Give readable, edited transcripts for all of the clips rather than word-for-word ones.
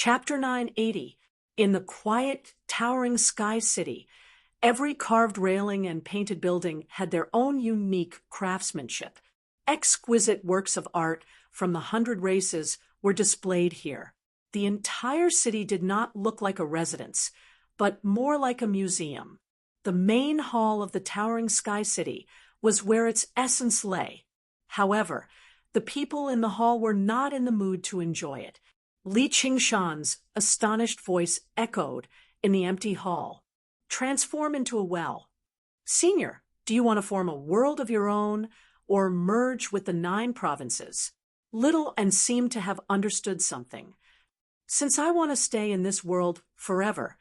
Chapter 980. In the quiet, towering sky city, every carved railing and painted building had their own unique craftsmanship. Exquisite works of art from the 100 races were displayed here. The entire city did not look like a residence, but more like a museum. The main hall of the towering sky city was where its essence lay. However, the people in the hall were not in the mood to enjoy it. Li Qingshan's astonished voice echoed in the empty hall. Transform into a well. Senior, do you want to form a world of your own or merge with the 9 provinces? Little and seemed to have understood something. Since I want to stay in this world forever,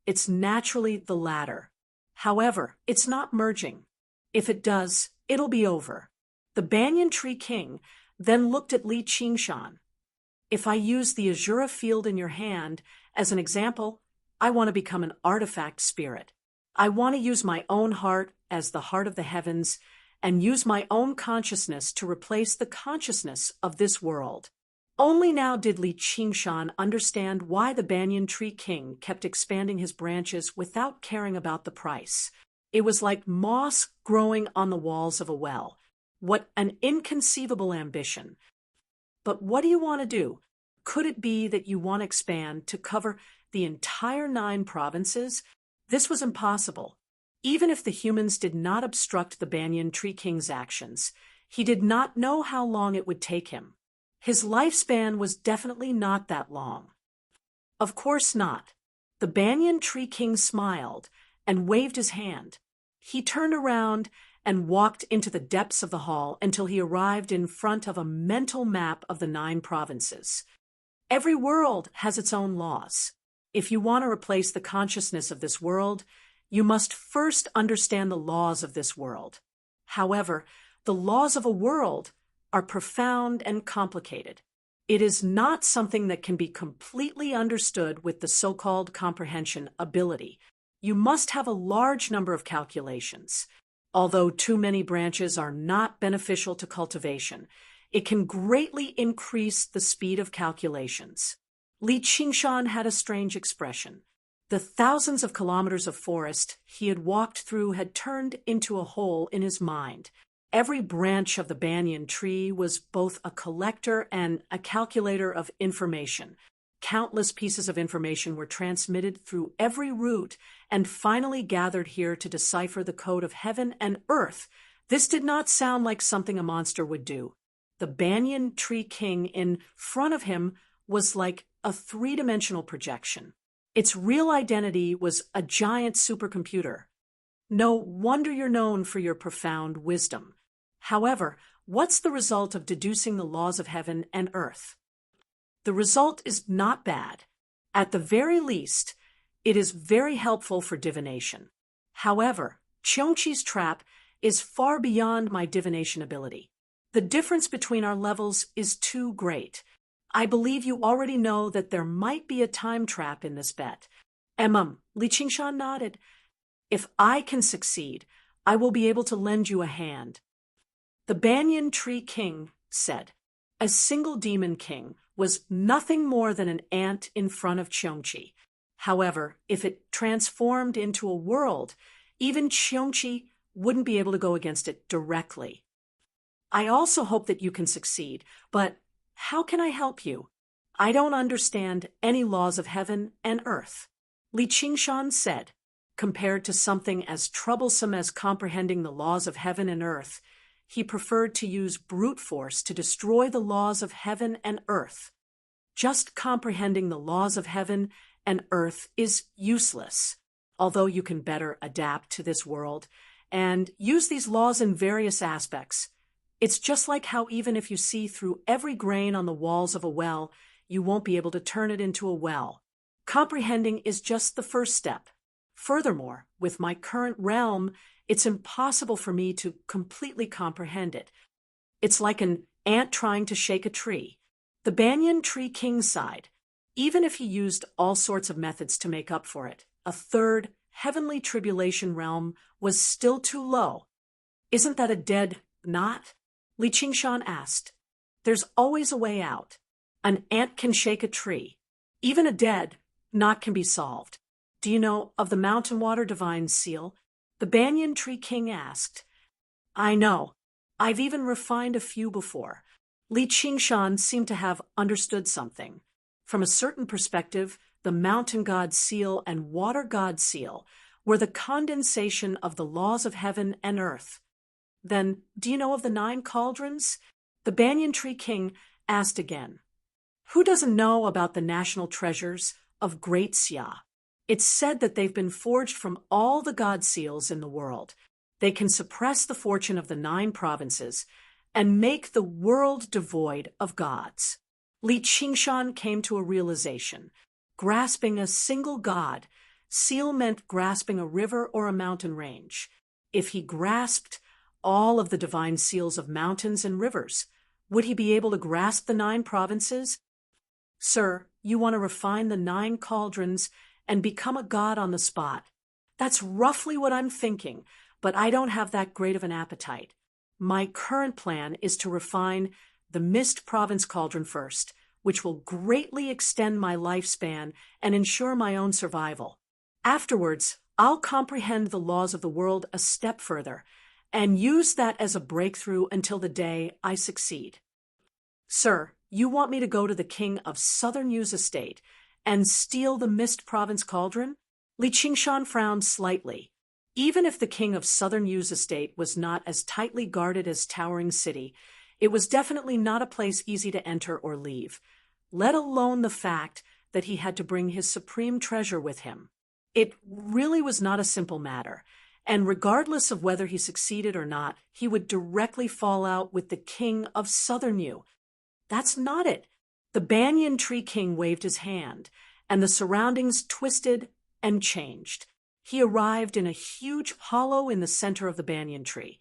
it's naturally the latter. However, it's not merging. If it does, it'll be over. The Banyan Tree King then looked at Li Qingshan. If I use the Azura field in your hand as an example, I want to become an artifact spirit. I want to use my own heart as the heart of the heavens and use my own consciousness to replace the consciousness of this world. Only now did Li Qingshan understand why the Banyan Tree King kept expanding his branches without caring about the price. It was like moss growing on the walls of a well. What an inconceivable ambition. But what do you want to do? Could it be that you want to expand to cover the entire 9 provinces? This was impossible. Even if the humans did not obstruct the Banyan Tree King's actions, he did not know how long it would take him. His lifespan was definitely not that long. Of course not. The Banyan Tree King smiled and waved his hand. He turned around and walked into the depths of the hall until he arrived in front of a mental map of the 9 provinces. Every world has its own laws. If you want to replace the consciousness of this world, you must first understand the laws of this world. However, the laws of a world are profound and complicated. It is not something that can be completely understood with the so-called comprehension ability. You must have a large number of calculations. Although too many branches are not beneficial to cultivation, it can greatly increase the speed of calculations. Li Qingshan had a strange expression. The thousands of kilometers of forest he had walked through had turned into a hole in his mind. Every branch of the banyan tree was both a collector and a calculator of information. Countless pieces of information were transmitted through every root and finally gathered here to decipher the code of heaven and earth. This did not sound like something a monster would do. The Banyan Tree King in front of him was like a 3-dimensional projection. Its real identity was a giant supercomputer. No wonder you're known for your profound wisdom. However, what's the result of deducing the laws of heaven and earth? The result is not bad. At the very least, it is very helpful for divination. However, Cheongchi's trap is far beyond my divination ability. The difference between our levels is too great. I believe you already know that there might be a time trap in this bet. Li Qingshan nodded. If I can succeed, I will be able to lend you a hand. The Banyan Tree King said. A single demon king was nothing more than an ant in front of Cheongchi. However, if it transformed into a world, even Cheongchi wouldn't be able to go against it directly. I also hope that you can succeed, but how can I help you? I don't understand any laws of heaven and earth. Li Qingshan said. Compared to something as troublesome as comprehending the laws of heaven and earth, he preferred to use brute force to destroy the laws of heaven and earth. Just comprehending the laws of heaven and earth is useless, although you can better adapt to this world and use these laws in various aspects. It's just like how even if you see through every grain on the walls of a well, you won't be able to turn it into a well. Comprehending is just the first step. Furthermore, with my current realm, it's impossible for me to completely comprehend it. It's like an ant trying to shake a tree. The Banyan Tree King sighed. Even if he used all sorts of methods to make up for it, a third, heavenly tribulation realm was still too low. Isn't that a dead knot? Li Qingshan asked. There's always a way out. An ant can shake a tree. Even a dead knot can be solved. Do you know of the mountain water divine seal? The banyan tree king asked. I know. I've even refined a few before. Li Qingshan seemed to have understood something. From a certain perspective, the mountain god seal and water god seal were the condensation of the laws of heaven and earth. Then, do you know of the 9 cauldrons? The banyan tree king asked again. Who doesn't know about the national treasures of Great Xia? It's said that they've been forged from all the god seals in the world. They can suppress the fortune of the 9 provinces and make the world devoid of gods. Li Qingshan came to a realization. Grasping a single god, seal meant grasping a river or a mountain range. If he grasped all of the divine seals of mountains and rivers, would he be able to grasp the 9 provinces? Sir, you want to refine the 9 cauldrons and become a god on the spot. That's roughly what I'm thinking, but I don't have that great of an appetite. My current plan is to refine the Mist Province Cauldron first, which will greatly extend my lifespan and ensure my own survival. Afterwards, I'll comprehend the laws of the world a step further and use that as a breakthrough until the day I succeed. Sir, you want me to go to the king of Southern Yu's estate and steal the Mist Province Cauldron? Li Qingshan frowned slightly. Even if the king of Southern Yu's estate was not as tightly guarded as Towering City, it was definitely not a place easy to enter or leave, let alone the fact that he had to bring his supreme treasure with him. It really was not a simple matter, and regardless of whether he succeeded or not, he would directly fall out with the king of Southern Yu. That's not it. The banyan tree king waved his hand, and the surroundings twisted and changed. He arrived in a huge hollow in the center of the banyan tree.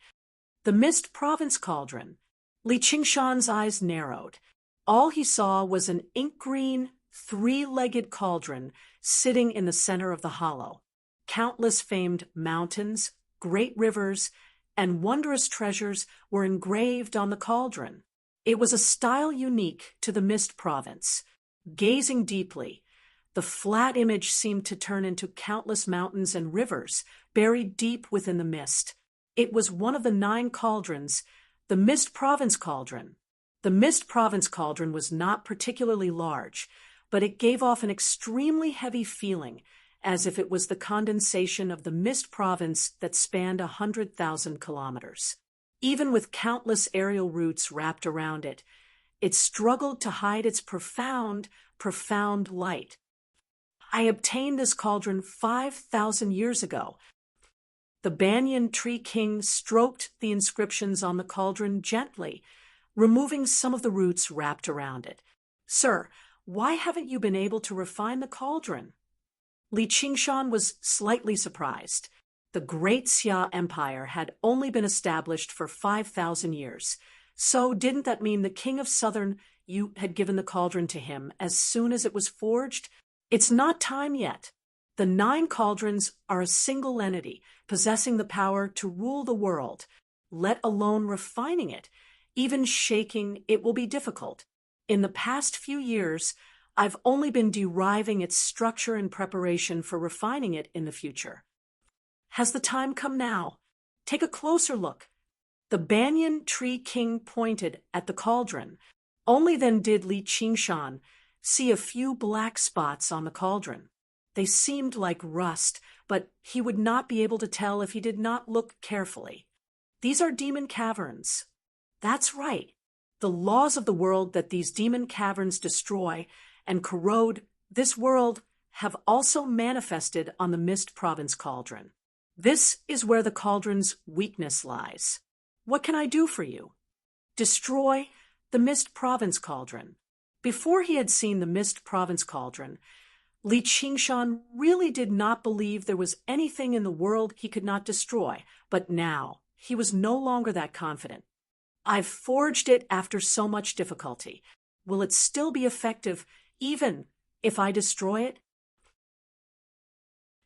The Mist Province Cauldron. Li Qingshan's eyes narrowed. All he saw was an ink-green, 3-legged cauldron sitting in the center of the hollow. Countless famed mountains, great rivers, and wondrous treasures were engraved on the cauldron. It was a style unique to the Mist Province. Gazing deeply, the flat image seemed to turn into countless mountains and rivers buried deep within the mist. It was one of the 9 cauldrons, the Mist Province Cauldron. The Mist Province Cauldron was not particularly large, but it gave off an extremely heavy feeling, as if it was the condensation of the Mist Province that spanned 100,000 kilometers. Even with countless aerial roots wrapped around it, it struggled to hide its profound, profound light. I obtained this cauldron 5,000 years ago. The banyan tree king stroked the inscriptions on the cauldron gently, removing some of the roots wrapped around it. Sir, why haven't you been able to refine the cauldron? Li Qingshan was slightly surprised. The Great Xia Empire had only been established for 5,000 years. So didn't that mean the king of Southern Yu had given the cauldron to him as soon as it was forged? It's not time yet. The 9 cauldrons are a single entity, possessing the power to rule the world, let alone refining it. Even shaking it will be difficult. In the past few years, I've only been deriving its structure in preparation for refining it in the future. Has the time come now? Take a closer look. The banyan tree king pointed at the cauldron. Only then did Li Qingshan see a few black spots on the cauldron. They seemed like rust, but he would not be able to tell if he did not look carefully. These are demon caverns. That's right. The laws of the world that these demon caverns destroy and corrode this world have also manifested on the Mist Province Cauldron. This is where the cauldron's weakness lies. What can I do for you? Destroy the Mist Province Cauldron. Before he had seen the Mist Province Cauldron, Li Qingshan really did not believe there was anything in the world he could not destroy, but now he was no longer that confident. I've forged it after so much difficulty. Will it still be effective even if I destroy it?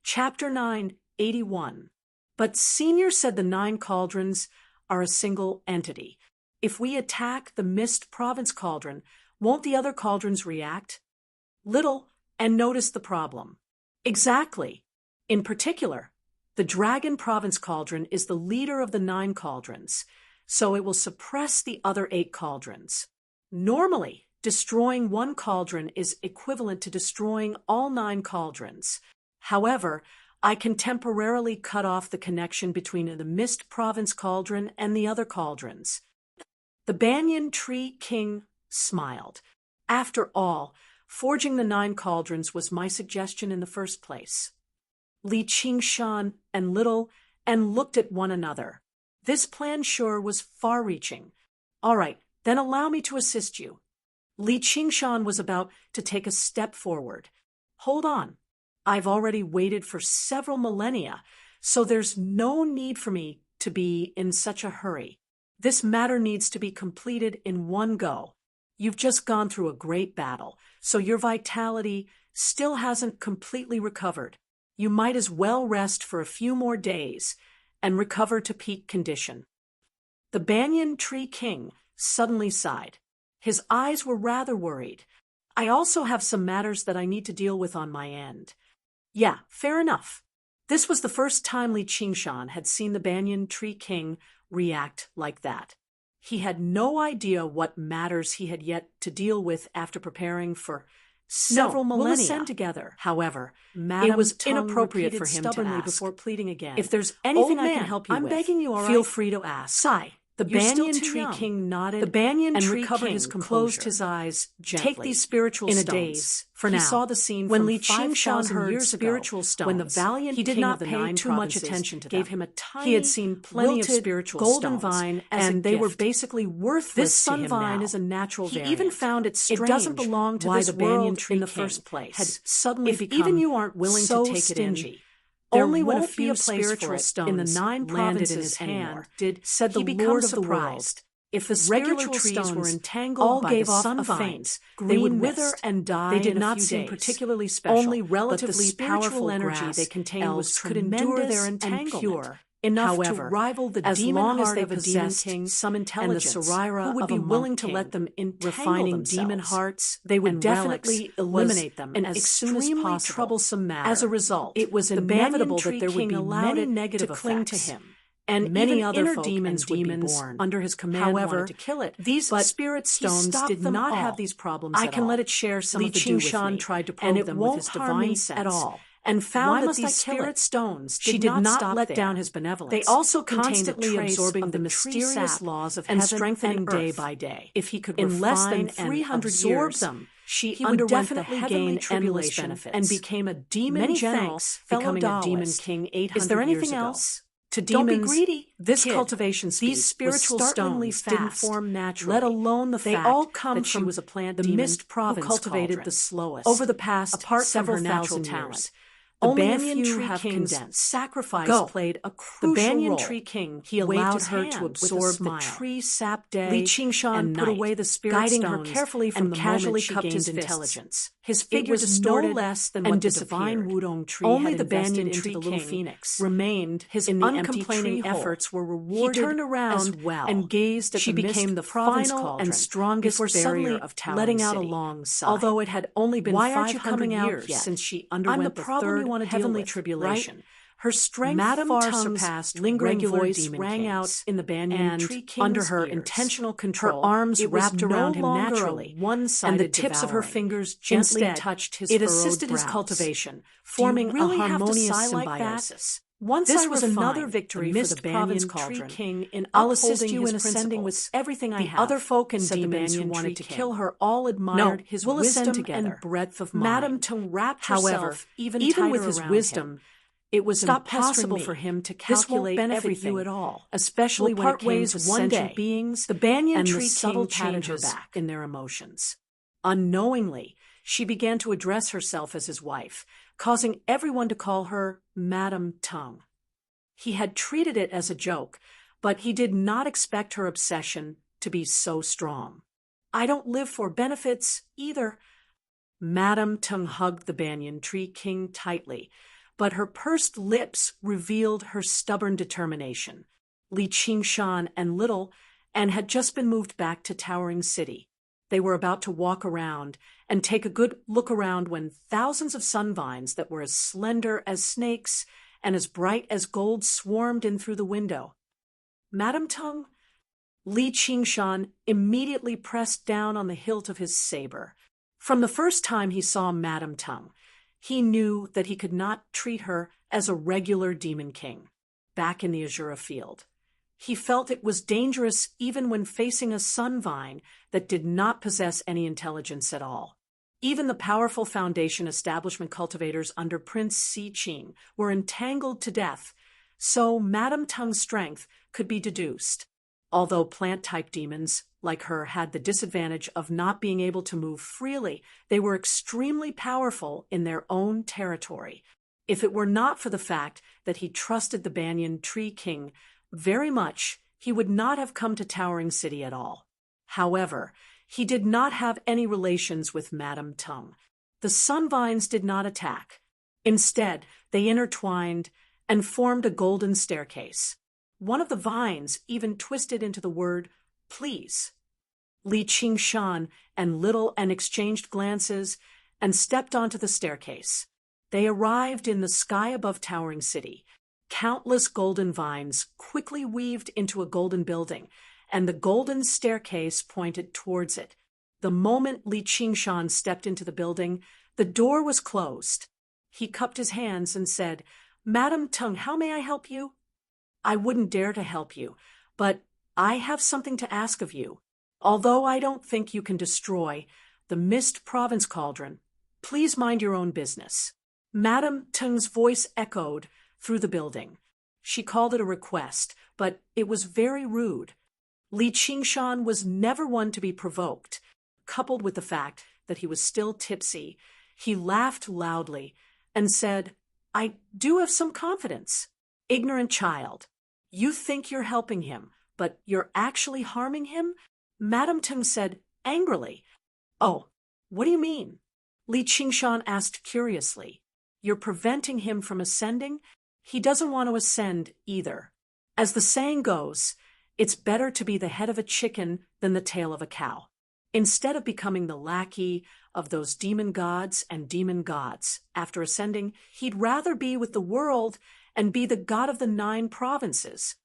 Chapter 9:81. But Senior said the 9 cauldrons are a single entity. If we attack the Mist Province Cauldron, won't the other cauldrons react? Little and noticed the problem. Exactly. In particular, the Dragon Province Cauldron is the leader of the 9 cauldrons, so it will suppress the other 8 cauldrons. Normally, destroying one cauldron is equivalent to destroying all 9 cauldrons. However, I can temporarily cut off the connection between the Mist Province Cauldron and the other cauldrons. The Banyan Tree King smiled. After all, forging the 9 cauldrons was my suggestion in the first place. Li Qingshan and Little looked at one another. This plan sure was far-reaching. All right, then allow me to assist you. Li Qingshan was about to take a step forward. Hold on. I've already waited for several millennia, so there's no need for me to be in such a hurry. This matter needs to be completed in one go. You've just gone through a great battle, so your vitality still hasn't completely recovered. You might as well rest for a few more days and recover to peak condition. The Banyan Tree King suddenly sighed. His eyes were rather worried. I also have some matters that I need to deal with on my end. Yeah, fair enough. This was the first time Li Qingshan had seen the Banyan Tree King react like that. He had no idea what matters he had yet to deal with after preparing for several millennia. We'll ascend together. However, it was inappropriate for him to ask before pleading again. If there's anything I can help you with, begging you, all right? Feel free to ask. Sigh. The Banyan Tree King nodded. The Banyan Tree King closed his eyes gently. Take these spiritual stones. In a daze. For now, he saw the scene when Li Qingshan heard spiritual stones. When the valiant king of the 9 too much attention to them. Gave him a tiny, he had seen plenty of spiritual golden vine, and they were basically worthless. This sun vine is a natural variant. He even found it strange. It doesn't belong to this world in the first place. Had suddenly become even you aren't willing to take it in. Only when a few spiritual stones in the 9 provinces in his hand said the Lord of the World. If the regular trees were entangled by the sun vines, they would wither and die. They did not seem particularly special. Only relatively powerful energy they contained was could endure their entanglement. Enough to rival the demon heart of a demon king, some intelligence, and the Saraira who would be willing to let them refining demon hearts. They would definitely eliminate them as soon as possible. Troublesome matter. As a result, it was inevitable that there would be many negative effects to cling to him. And many other folk demons would be born under his command. However, to kill it. These spirit stones did not have these problems. I can let it share some of the do with me, tried to probe them with his divine sense at all. And found that these spirit stones did not let down his benevolence. They also constantly absorbing the mysterious laws of heaven and strengthening day by day. If he could in less than 300 years them, he would definitely gain endless benefits and became a demon general, becoming a demon king 800 years ago. Is there anything else? To demons, don't be greedy. This cultivation speed, these spiritual stones didn't form naturally, let alone the fact all come that she was a plant demon Mist Province who cultivated the slowest. Over the past several thousand years. The Banyan Tree King's sacrifice played a crucial role. The Banyan Tree King, he allowed her to absorb the tree sap day. Li Qingshan put away the spirit guiding her carefully from the casually cupped his intelligence. His figure distorted no less than what the divine Wudong tree only had the Banyan Tree the little phoenix remained. His uncomplaining efforts were rewarded. He turned around as well and gazed at she the became the final and strongest barrier of Towering letting out a long sigh. Although it had only been 500 years since she underwent the third heavenly tribulation. Right? Her strength Madame far surpassed lingering voice rang out in the Banyan Tree King's under her ears. Intentional control. Her arms wrapped around him naturally, one-sided, and the tips of her fingers gently touched his furrowed brows. It assisted his cultivation, forming really a harmonious symbiosis. Once this was another victory for the Banyan Tree King in I'll assist you in ascending with everything I have. Other folk and demons who wanted to kill her all admired his wisdom and breadth of mind. Madame Tung wrapped herself even with his wisdom. It was impossible for him to calculate everything at all, especially when it came to sentient beings. The Banyan Tree King patted her back in their emotions. Unknowingly, she began to address herself as his wife, causing everyone to call her Madame Tung. He had treated it as a joke, but he did not expect her obsession to be so strong. I don't live for benefits either. Madame Tung hugged the Banyan Tree King tightly, but her pursed lips revealed her stubborn determination. Li Qingshan and Little had just been moved back to Towering City. They were about to walk around and take a good look around when thousands of sunvines that were as slender as snakes and as bright as gold swarmed in through the window. Madam Tung? Li Qingshan immediately pressed down on the hilt of his saber. From the first time he saw Madam Tung, he knew that he could not treat her as a regular demon king back in the Azura field. He felt it was dangerous even when facing a sunvine that did not possess any intelligence at all. Even the powerful Foundation establishment cultivators under Prince Si Qing were entangled to death, so Madam Tung's strength could be deduced. Although plant-type demons, like her, had the disadvantage of not being able to move freely, they were extremely powerful in their own territory. If it were not for the fact that he trusted the Banyan Tree King very much, he would not have come to Towering City at all. However, he did not have any relations with Madam Tung. The sunvines did not attack. Instead, they intertwined and formed a golden staircase. One of the vines even twisted into the word, please. Li Qingshan and exchanged glances and stepped onto the staircase. They arrived in the sky above Towering City. Countless golden vines quickly weaved into a golden building, and the golden staircase pointed towards it. The moment Li Qingshan stepped into the building, the door was closed. He cupped his hands and said, Madam Tung, how may I help you? I wouldn't dare to help you, but I have something to ask of you. Although I don't think you can destroy the Mist Province Cauldron, please mind your own business. Madam Tung's voice echoed through the building. She called it a request, but it was very rude. Li Qingshan was never one to be provoked. Coupled with the fact that he was still tipsy, he laughed loudly and said, I do have some confidence. Ignorant child, you think you're helping him, but you're actually harming him? Madam Tung said angrily. Oh, what do you mean? Li Qingshan asked curiously. You're preventing him from ascending? He doesn't want to ascend either. As the saying goes, it's better to be the head of a chicken than the tail of a cow. Instead of becoming the lackey of those demon gods and demon gods, after ascending, he'd rather be with the world and be the god of the 9 provinces.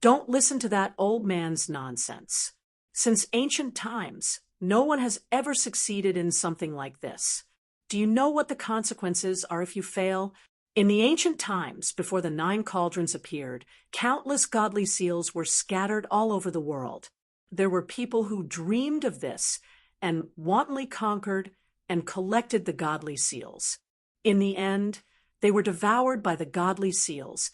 Don't listen to that old man's nonsense. Since ancient times, no one has ever succeeded in something like this. Do you know what the consequences are if you fail? In the ancient times, before the 9 cauldrons appeared, countless godly seals were scattered all over the world. There were people who dreamed of this and wantonly conquered and collected the godly seals. In the end, they were devoured by the godly seals,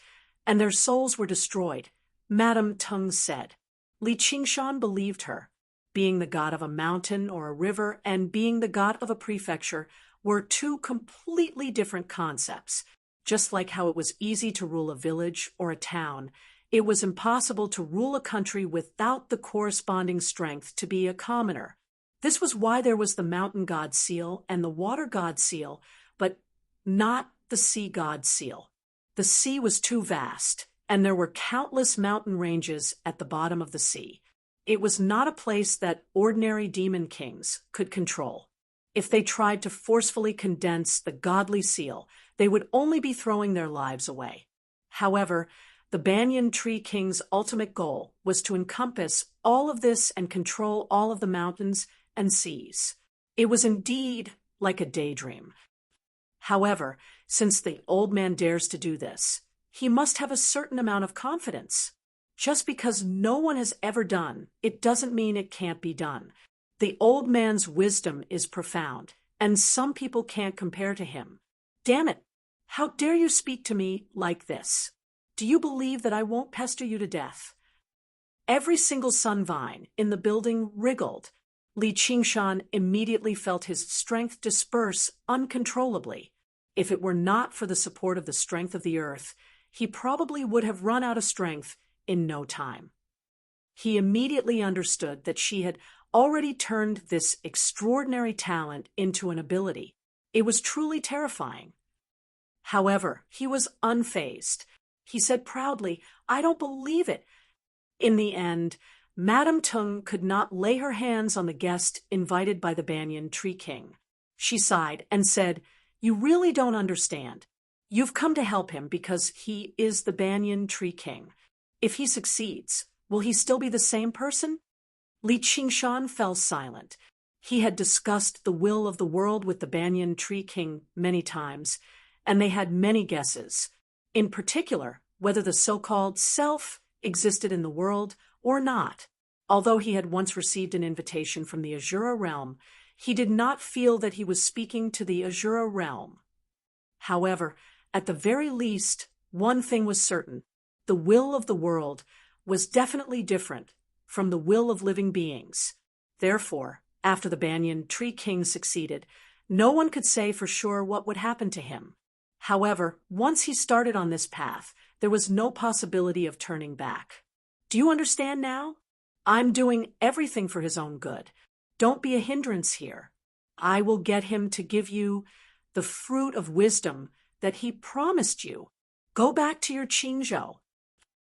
and their souls were destroyed, Madam Tung said. Li Qingshan believed her. Being the god of a mountain or a river and being the god of a prefecture were 2 completely different concepts. Just like how it was easy to rule a village or a town, it was impossible to rule a country without the corresponding strength to be a commoner. This was why there was the mountain god seal and the water god seal, but not the sea god seal. The sea was too vast, and there were countless mountain ranges at the bottom of the sea. It was not a place that ordinary demon kings could control. If they tried to forcefully condense the godly seal, they would only be throwing their lives away. However, the Banyan Tree King's ultimate goal was to encompass all of this and control all of the mountains and seas. It was indeed like a daydream. However, since the old man dares to do this, he must have a certain amount of confidence. Just because no one has ever done, it doesn't mean it can't be done. The old man's wisdom is profound, and some people can't compare to him. Damn it! How dare you speak to me like this? Do you believe that I won't pester you to death? Every single sunvine in the building wriggled. Li Qingshan immediately felt his strength disperse uncontrollably. If it were not for the support of the strength of the earth, he probably would have run out of strength in no time. He immediately understood that she had already turned this extraordinary talent into an ability. It was truly terrifying. However, he was unfazed. He said proudly, I don't believe it. In the end, Madame Tung could not lay her hands on the guest invited by the Banyan Tree King. She sighed and said, "You really don't understand. You've come to help him because he is the Banyan Tree King. If he succeeds, will he still be the same person?" Li Qingshan fell silent. He had discussed the will of the world with the Banyan Tree King many times, and they had many guesses. In particular, whether the so-called self existed in the world or not. Although he had once received an invitation from the Azura realm, he did not feel that he was speaking to the Azura realm. However, at the very least, one thing was certain. The will of the world was definitely different from the will of living beings. Therefore, after the Banyan Tree King succeeded, no one could say for sure what would happen to him. However, once he started on this path, there was no possibility of turning back. Do you understand now? I'm doing everything for his own good. Don't be a hindrance here. I will get him to give you the fruit of wisdom that he promised you. Go back to your Qingzhou.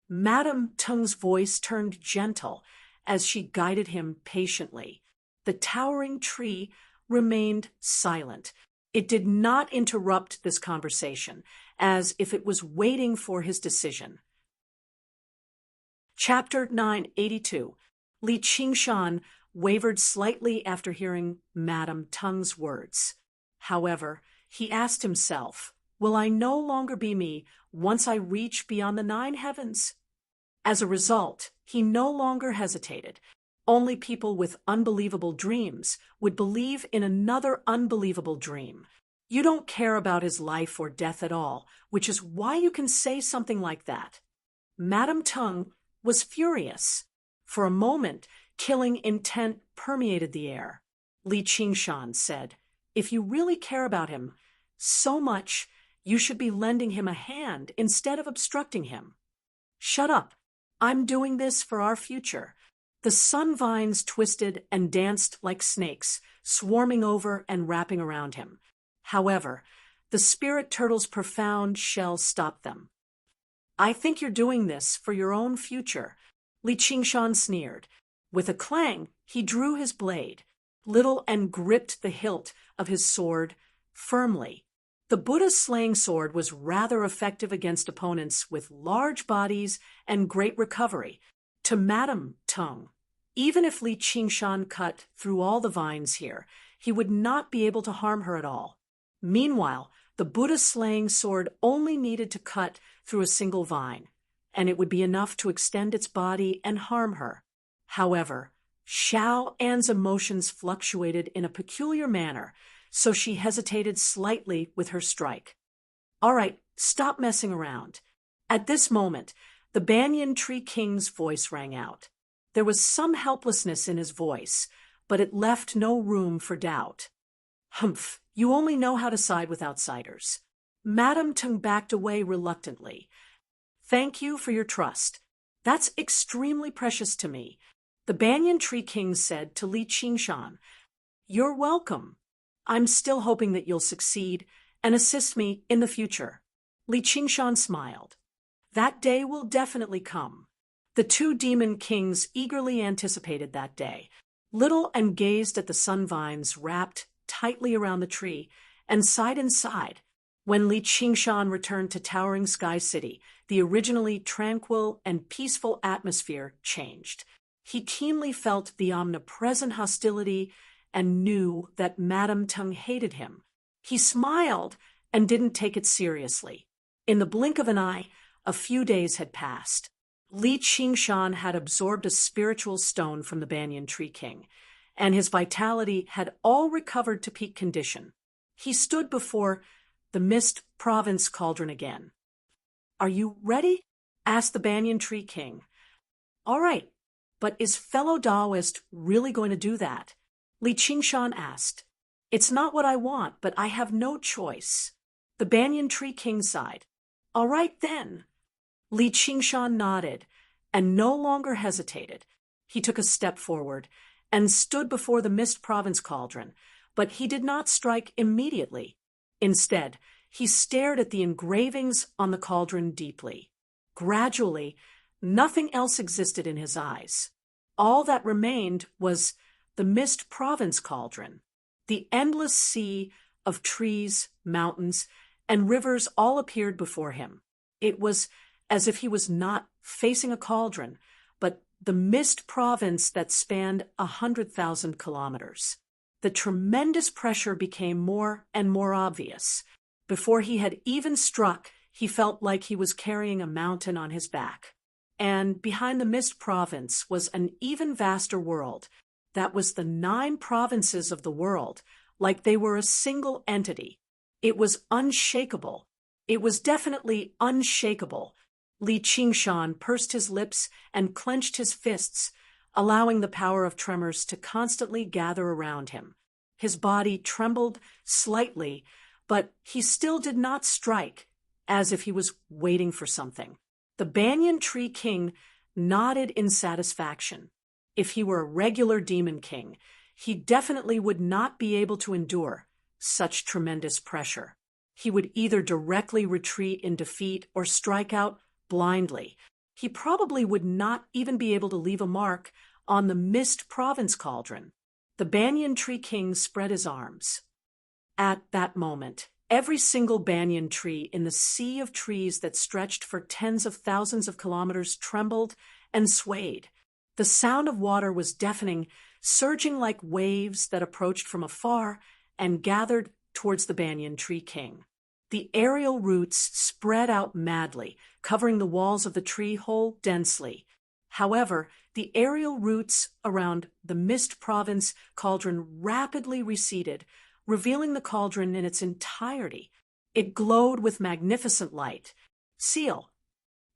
Madame Tung's voice turned gentle as she guided him patiently. The towering tree remained silent. It did not interrupt this conversation, as if it was waiting for his decision. Chapter 982. Li Qingshan wavered slightly after hearing Madame Tung's words. However, he asked himself, will I no longer be me once I reach beyond the 9 heavens? As a result, he no longer hesitated. Only people with unbelievable dreams would believe in another unbelievable dream. You don't care about his life or death at all, which is why you can say something like that. Madame Tung was furious. For a moment, killing intent permeated the air. Li Qingshan said, "If you really care about him so much, you should be lending him a hand instead of obstructing him." "Shut up. I'm doing this for our future." The sun vines twisted and danced like snakes, swarming over and wrapping around him. However, the spirit turtle's profound shell stopped them. "I think you're doing this for your own future," Li Qingshan sneered. With a clang, he drew his blade, little, and gripped the hilt of his sword firmly. The Buddha's slaying sword was rather effective against opponents with large bodies and great recovery. To Madame Tung, even if Li Qingshan cut through all the vines here, he would not be able to harm her at all. Meanwhile, the Buddha's slaying sword only needed to cut through a single vine, and it would be enough to extend its body and harm her. However, Xiao An's emotions fluctuated in a peculiar manner, so she hesitated slightly with her strike. "All right, stop messing around." At this moment, the Banyan Tree King's voice rang out. There was some helplessness in his voice, but it left no room for doubt. "Humph, you only know how to side with outsiders." Madame Tung backed away reluctantly. "Thank you for your trust. That's extremely precious to me," the Banyan Tree King said to Li Qingshan. "You're welcome. I'm still hoping that you'll succeed and assist me in the future." Li Qingshan smiled. That day will definitely come. The 2 demon kings eagerly anticipated that day. Little and gazed at the sun vines wrapped tightly around the tree and sighed inside. When Li Qingshan returned to Towering Sky City, the originally tranquil and peaceful atmosphere changed. He keenly felt the omnipresent hostility and knew that Madame Tung hated him. He smiled and didn't take it seriously. In the blink of an eye, a few days had passed. Li Qingshan had absorbed a spiritual stone from the Banyan Tree King, and his vitality had all recovered to peak condition. He stood before the Mist Province Cauldron again. "Are you ready?" asked the Banyan Tree King. "All right, but is fellow Taoist really going to do that?" Li Qingshan asked. "It's not what I want, but I have no choice." The Banyan Tree King sighed. "All right then." Li Qingshan nodded and no longer hesitated. He took a step forward and stood before the Mist Province Cauldron, but he did not strike immediately. Instead, he stared at the engravings on the cauldron deeply. Gradually, nothing else existed in his eyes. All that remained was the Mist Province cauldron. The endless sea of trees, mountains, and rivers all appeared before him. It was as if he was not facing a cauldron, but the Mist Province that spanned 100,000 kilometers. The tremendous pressure became more and more obvious. Before he had even struck, he felt like he was carrying a mountain on his back. And behind the Mist Province was an even vaster world. That was the 9 provinces of the world, like they were a single entity. It was unshakable. It was definitely unshakable. Li Qingshan pursed his lips and clenched his fists, allowing the power of tremors to constantly gather around him. His body trembled slightly, but he still did not strike, as if he was waiting for something. The Banyan Tree King nodded in satisfaction. If he were a regular demon king, he definitely would not be able to endure such tremendous pressure. He would either directly retreat in defeat or strike out blindly. He probably would not even be able to leave a mark on the Mist Province cauldron. The Banyan Tree King spread his arms. At that moment, every single banyan tree in the sea of trees that stretched for tens of thousands of kilometers trembled and swayed. The sound of water was deafening, surging like waves that approached from afar and gathered towards the Banyan Tree King. The aerial roots spread out madly, covering the walls of the tree hole densely. However, the aerial roots around the Mist Province cauldron rapidly receded, revealing the cauldron in its entirety. It glowed with magnificent light. Seal.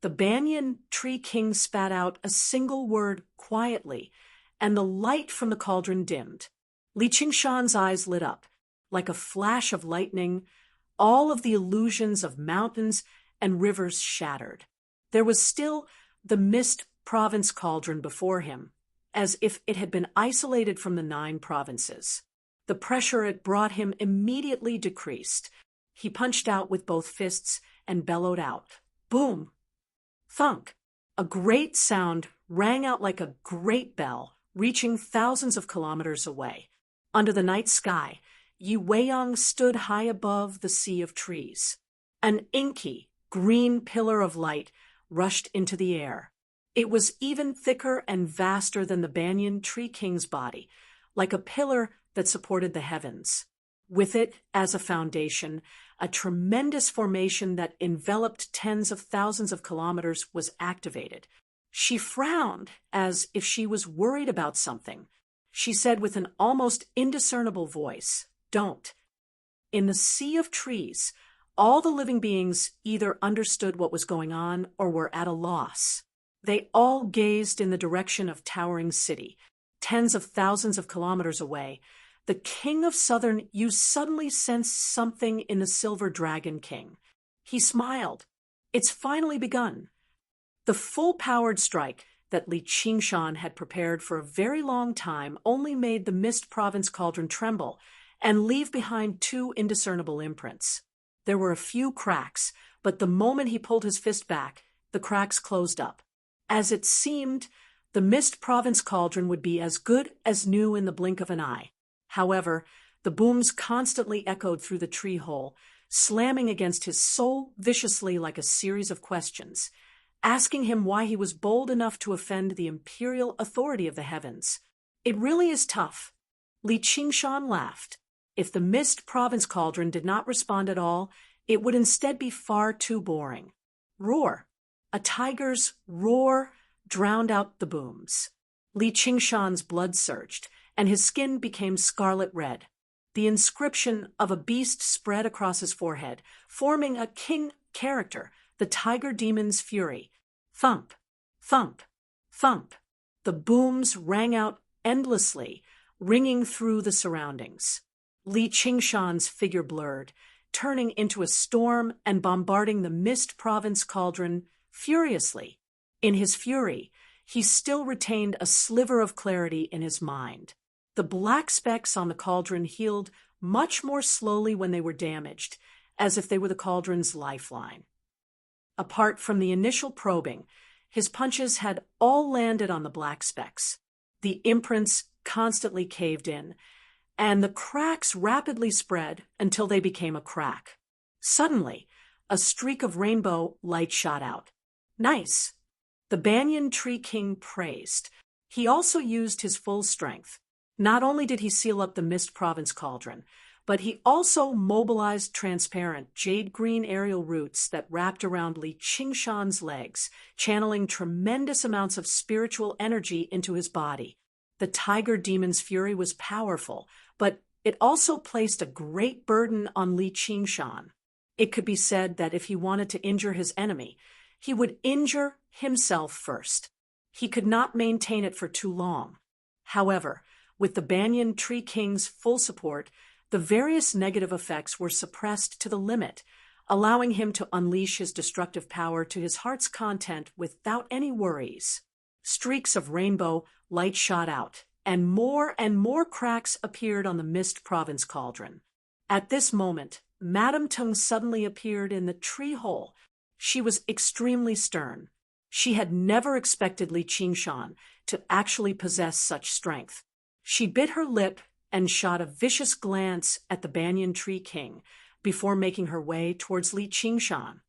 The Banyan Tree King spat out a single word quietly, and the light from the cauldron dimmed. Li Qingshan's eyes lit up. Like a flash of lightning, all of the illusions of mountains and rivers shattered. There was still the Mist Province cauldron before him, as if it had been isolated from the 9 provinces. The pressure it brought him immediately decreased. He punched out with both fists and bellowed out. Boom! Thunk! A great sound rang out like a great bell, reaching thousands of kilometers away. Under the night sky, Yi Weiyang stood high above the sea of trees. An inky, green pillar of light rushed into the air. It was even thicker and vaster than the Banyan Tree King's body, like a pillar that supported the heavens. With it, as a foundation, a tremendous formation that enveloped tens of thousands of kilometers was activated. She frowned, as if she was worried about something. She said with an almost indiscernible voice, "Don't." In the sea of trees, all the living beings either understood what was going on or were at a loss. They all gazed in the direction of Towering City, tens of thousands of kilometers away. The King of Southern you suddenly sensed something in the Silver Dragon King. He smiled. It's finally begun. The full-powered strike that Li Qingshan had prepared for a very long time only made the Mist Province cauldron tremble and leave behind 2 indiscernible imprints. There were a few cracks, but the moment he pulled his fist back, the cracks closed up. As it seemed, the Mist Province cauldron would be as good as new in the blink of an eye. However, the booms constantly echoed through the tree hole, slamming against his soul viciously like a series of questions, asking him why he was bold enough to offend the imperial authority of the heavens. It really is tough. Li Qingshan laughed. If the Mist Province cauldron did not respond at all, it would instead be far too boring. Roar. A tiger's roar drowned out the booms. Li Qingshan's blood surged, and his skin became scarlet red. The inscription of a beast spread across his forehead, forming a king character, the tiger demon's fury. Thump, thump, thump. The booms rang out endlessly, ringing through the surroundings. Li Qingshan's figure blurred, turning into a storm and bombarding the Mist Province cauldron furiously. In his fury, he still retained a sliver of clarity in his mind. The black specks on the cauldron healed much more slowly when they were damaged, as if they were the cauldron's lifeline. Apart from the initial probing, his punches had all landed on the black specks. The imprints constantly caved in, and the cracks rapidly spread until they became a crack. Suddenly, a streak of rainbow light shot out. Nice! The Banyan Tree King praised. He also used his full strength. Not only did he seal up the Mist Province cauldron, but he also mobilized transparent jade-green aerial roots that wrapped around Li Qingshan's legs, channeling tremendous amounts of spiritual energy into his body. The tiger demon's fury was powerful, but it also placed a great burden on Li Qingshan. It could be said that if he wanted to injure his enemy, he would injure himself first. He could not maintain it for too long. However, with the Banyan Tree King's full support, the various negative effects were suppressed to the limit, allowing him to unleash his destructive power to his heart's content without any worries. Streaks of rainbow light shot out, and more cracks appeared on the Mist Province cauldron. At this moment, Madame Tung suddenly appeared in the tree hole. She was extremely stern. She had never expected Li Qingshan to actually possess such strength. She bit her lip and shot a vicious glance at the Banyan Tree King before making her way towards Li Qingshan.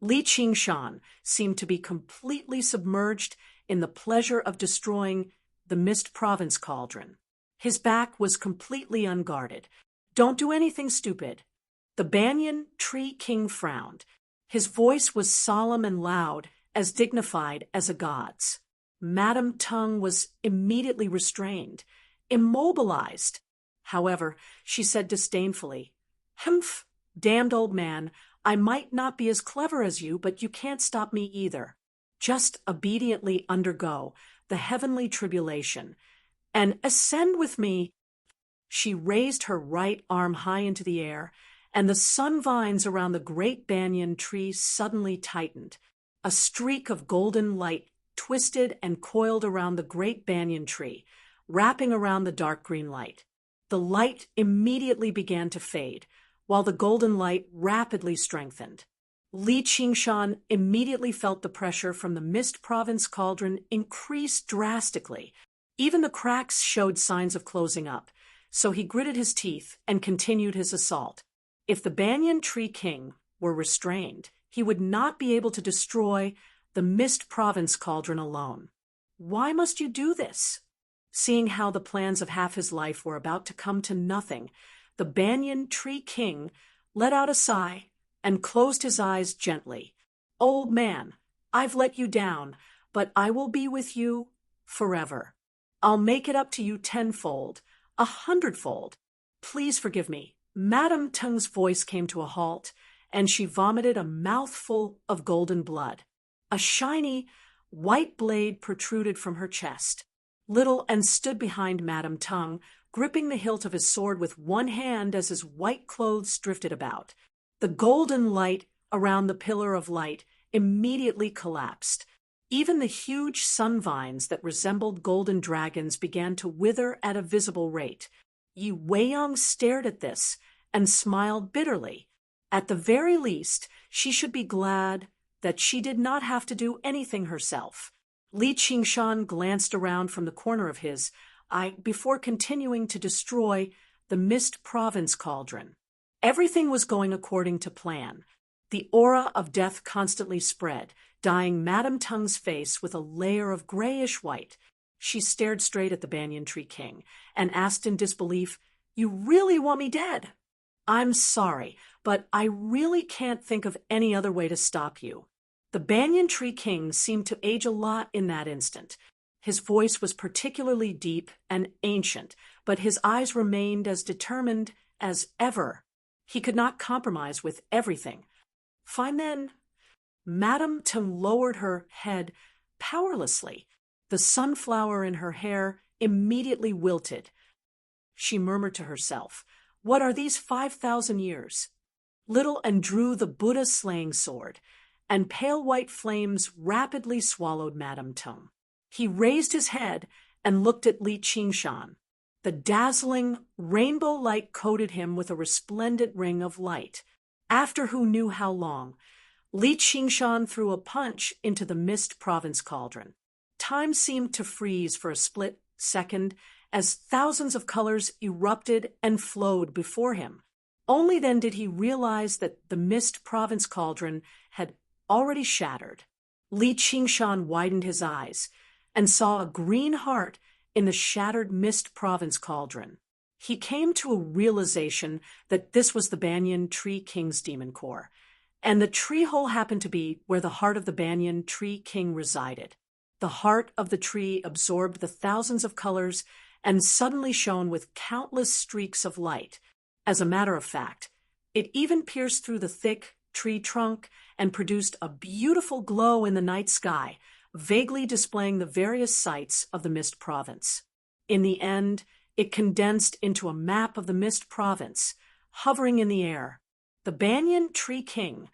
Li Qingshan seemed to be completely submerged in the pleasure of destroying the Mist Province cauldron. His back was completely unguarded. "Don't do anything stupid." The Banyan Tree King frowned. His voice was solemn and loud, as dignified as a god's. Madame Tung was immediately restrained, immobilized. However, she said disdainfully, "Humph, damned old man, I might not be as clever as you, but you can't stop me either. Just obediently undergo the heavenly tribulation and ascend with me." She raised her right arm high into the air, and the sun vines around the great banyan tree suddenly tightened. A streak of golden light twisted and coiled around the great banyan tree, wrapping around the dark green light. The light immediately began to fade, while the golden light rapidly strengthened. Li Qingshan immediately felt the pressure from the Mist Province cauldron increase drastically. Even the cracks showed signs of closing up, so he gritted his teeth and continued his assault. If the Banyan Tree King were restrained, he would not be able to destroy the Mist Province cauldron alone. Why must you do this? Seeing how the plans of half his life were about to come to nothing, the Banyan Tree King let out a sigh and closed his eyes gently. "Old man, I've let you down, but I will be with you forever. I'll make it up to you tenfold, 100-fold. Please forgive me." Madame Tung's voice came to a halt, and she vomited a mouthful of golden blood. A shiny, white blade protruded from her chest. Little and stood behind Madame Tung, gripping the hilt of his sword with one hand as his white clothes drifted about. The golden light around the pillar of light immediately collapsed. Even the huge sun vines that resembled golden dragons began to wither at a visible rate. Yi Weiyang stared at this and smiled bitterly. At the very least, she should be glad that she did not have to do anything herself. Li Qingshan glanced around from the corner of his eye before continuing to destroy the Mist Province cauldron. Everything was going according to plan. The aura of death constantly spread, dyeing Madame Tung's face with a layer of grayish white. She stared straight at the Banyan Tree King and asked in disbelief, "You really want me dead?" "I'm sorry, but I really can't think of any other way to stop you." The Banyan Tree King seemed to age a lot in that instant. His voice was particularly deep and ancient, but his eyes remained as determined as ever. He could not compromise with everything. "Fine then." Madame Tung lowered her head powerlessly. The sunflower in her hair immediately wilted. She murmured to herself, "What are these 5,000 years?" Little and drew the Buddha slaying sword, and pale white flames rapidly swallowed Madame Tung. He raised his head and looked at Li Qingshan. The dazzling rainbow light coated him with a resplendent ring of light. After who knew how long, Li Qingshan threw a punch into the Mist Province cauldron. Time seemed to freeze for a split second as thousands of colors erupted and flowed before him. Only then did he realize that the Mist Province cauldron had already shattered. Li Qingshan widened his eyes and saw a green heart in the shattered Mist Province cauldron. He came to a realization that this was the Banyan Tree King's demon core, and the tree hole happened to be where the heart of the Banyan Tree King resided. The heart of the tree absorbed the thousands of colors and suddenly shone with countless streaks of light. As a matter of fact, it even pierced through the thick tree trunk and produced a beautiful glow in the night sky, vaguely displaying the various sights of the Mist Province. In the end, it condensed into a map of the Mist Province, hovering in the air. The Banyan Tree King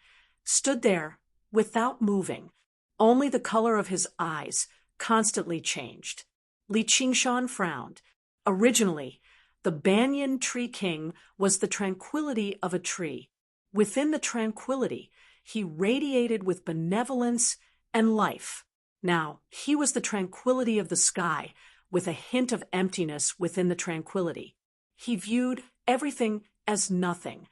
stood there without moving. Only the color of his eyes constantly changed. Li Qingshan frowned. Originally, the Banyan Tree King was the tranquility of a tree. Within the tranquility, he radiated with benevolence and life. Now, he was the tranquility of the sky, with a hint of emptiness within the tranquility. He viewed everything as nothing.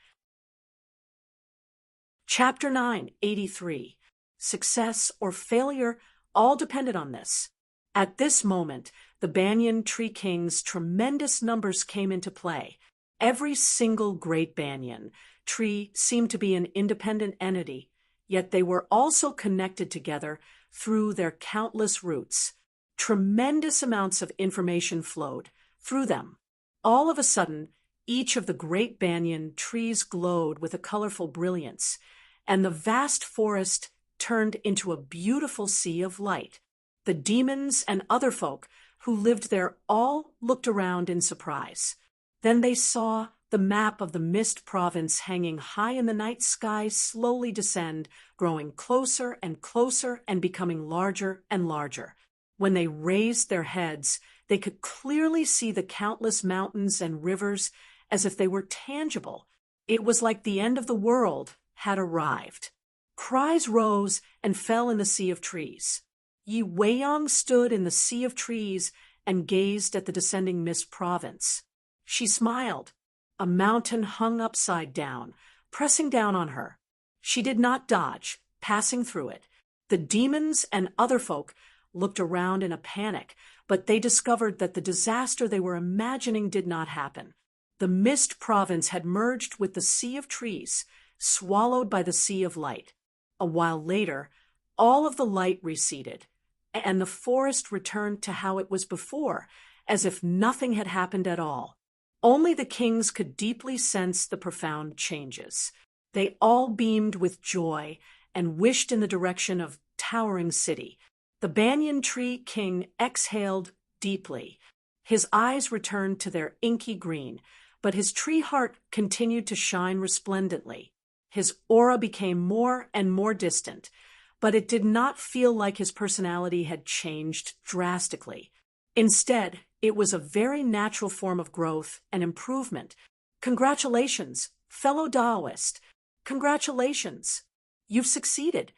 Chapter 9, 83. Success or failure all depended on this. At this moment, the Banyan Tree King's tremendous numbers came into play. Every single great banyan tree seemed to be an independent entity, yet they were also connected together through their countless roots. Tremendous amounts of information flowed through them. All of a sudden, each of the great banyan trees glowed with a colorful brilliance, and the vast forest turned into a beautiful sea of light. The demons and other folk who lived there all looked around in surprise. Then they saw the map of the Mist Province hanging high in the night sky slowly descend, growing closer and closer and becoming larger and larger. When they raised their heads, they could clearly see the countless mountains and rivers as if they were tangible. It was like the end of the world had arrived. Cries rose and fell in the sea of trees. Yi Weiyang stood in the sea of trees and gazed at the descending Mist Province. She smiled. A mountain hung upside down, pressing down on her. She did not dodge, passing through it. The demons and other folk looked around in a panic, but they discovered that the disaster they were imagining did not happen. The Mist Province had merged with the sea of trees, swallowed by the sea of light. A while later, all of the light receded, and the forest returned to how it was before, as if nothing had happened at all. Only the kings could deeply sense the profound changes. They all beamed with joy and wished in the direction of Towering City. The Banyan Tree King exhaled deeply. His eyes returned to their inky green, but his tree heart continued to shine resplendently. His aura became more and more distant, but it did not feel like his personality had changed drastically. Instead, it was a very natural form of growth and improvement. Congratulations, fellow Taoist. Congratulations. You've succeeded.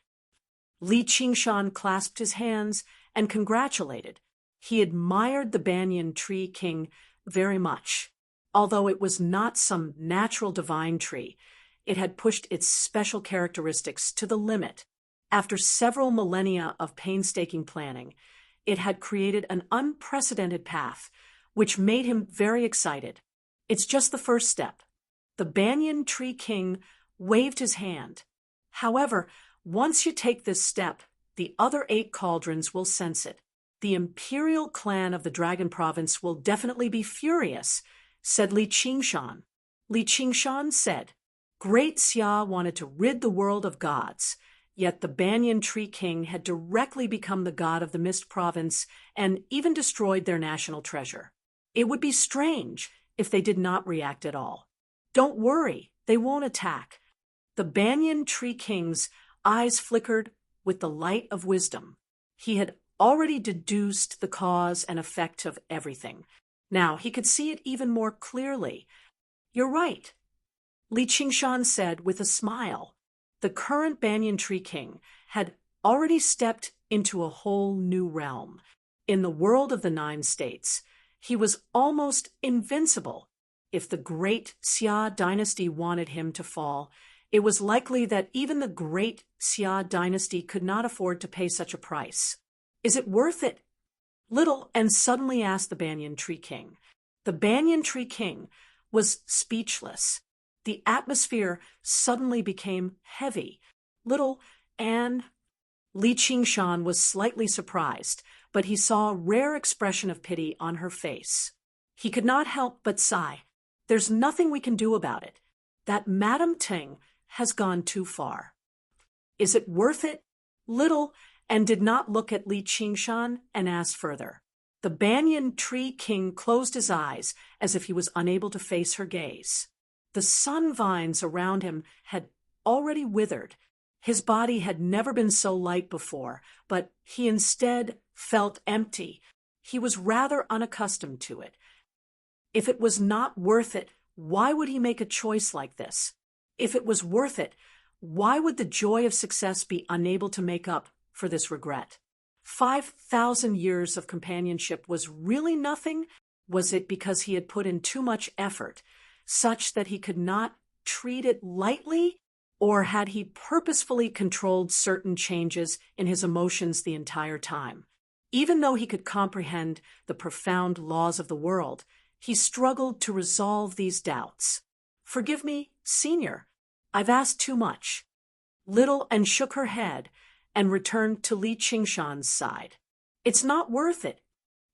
Li Qingshan clasped his hands and congratulated. He admired the Banyan Tree King very much. Although it was not some natural divine tree, it had pushed its special characteristics to the limit. After several millennia of painstaking planning, it had created an unprecedented path, which made him very excited. It's just the first step. The Banyan Tree King waved his hand. However, once you take this step, the other 8 cauldrons will sense it. The imperial clan of the Dragon Province will definitely be furious, said Li Qingshan. Li Qingshan said, Great Xia wanted to rid the world of gods, yet the Banyan Tree King had directly become the god of the Mist Province and even destroyed their national treasure. It would be strange if they did not react at all. Don't worry, they won't attack. The Banyan Tree King's eyes flickered with the light of wisdom. He had already deduced the cause and effect of everything. Now he could see it even more clearly. You're right, Li Qingshan said with a smile. The current Banyan Tree King had already stepped into a whole new realm. In the world of the 9 states, he was almost invincible. If the great Xia dynasty wanted him to fall, it was likely that even the great Xia dynasty could not afford to pay such a price. Is it worth it? Little and suddenly asked the Banyan Tree King. The Banyan Tree King was speechless. The atmosphere suddenly became heavy. Little and Li Qingshan was slightly surprised, but he saw a rare expression of pity on her face. He could not help but sigh. There's nothing we can do about it. That Madame Ting has gone too far. Is it worth it? Little and did not look at Li Qingshan and asked further. The Banyan Tree King closed his eyes as if he was unable to face her gaze. The sun vines around him had already withered. His body had never been so light before, but he instead felt empty. He was rather unaccustomed to it. If it was not worth it, why would he make a choice like this? If it was worth it, why would the joy of success be unable to make up for this regret? 5,000 years of companionship was really nothing? Was it because he had put in too much effort, such that he could not treat it lightly? Or had he purposefully controlled certain changes in his emotions the entire time? Even though he could comprehend the profound laws of the world, he struggled to resolve these doubts. Forgive me, Senior, I've asked too much. Little and shook her head and returned to Li Qingshan's side. It's not worth it.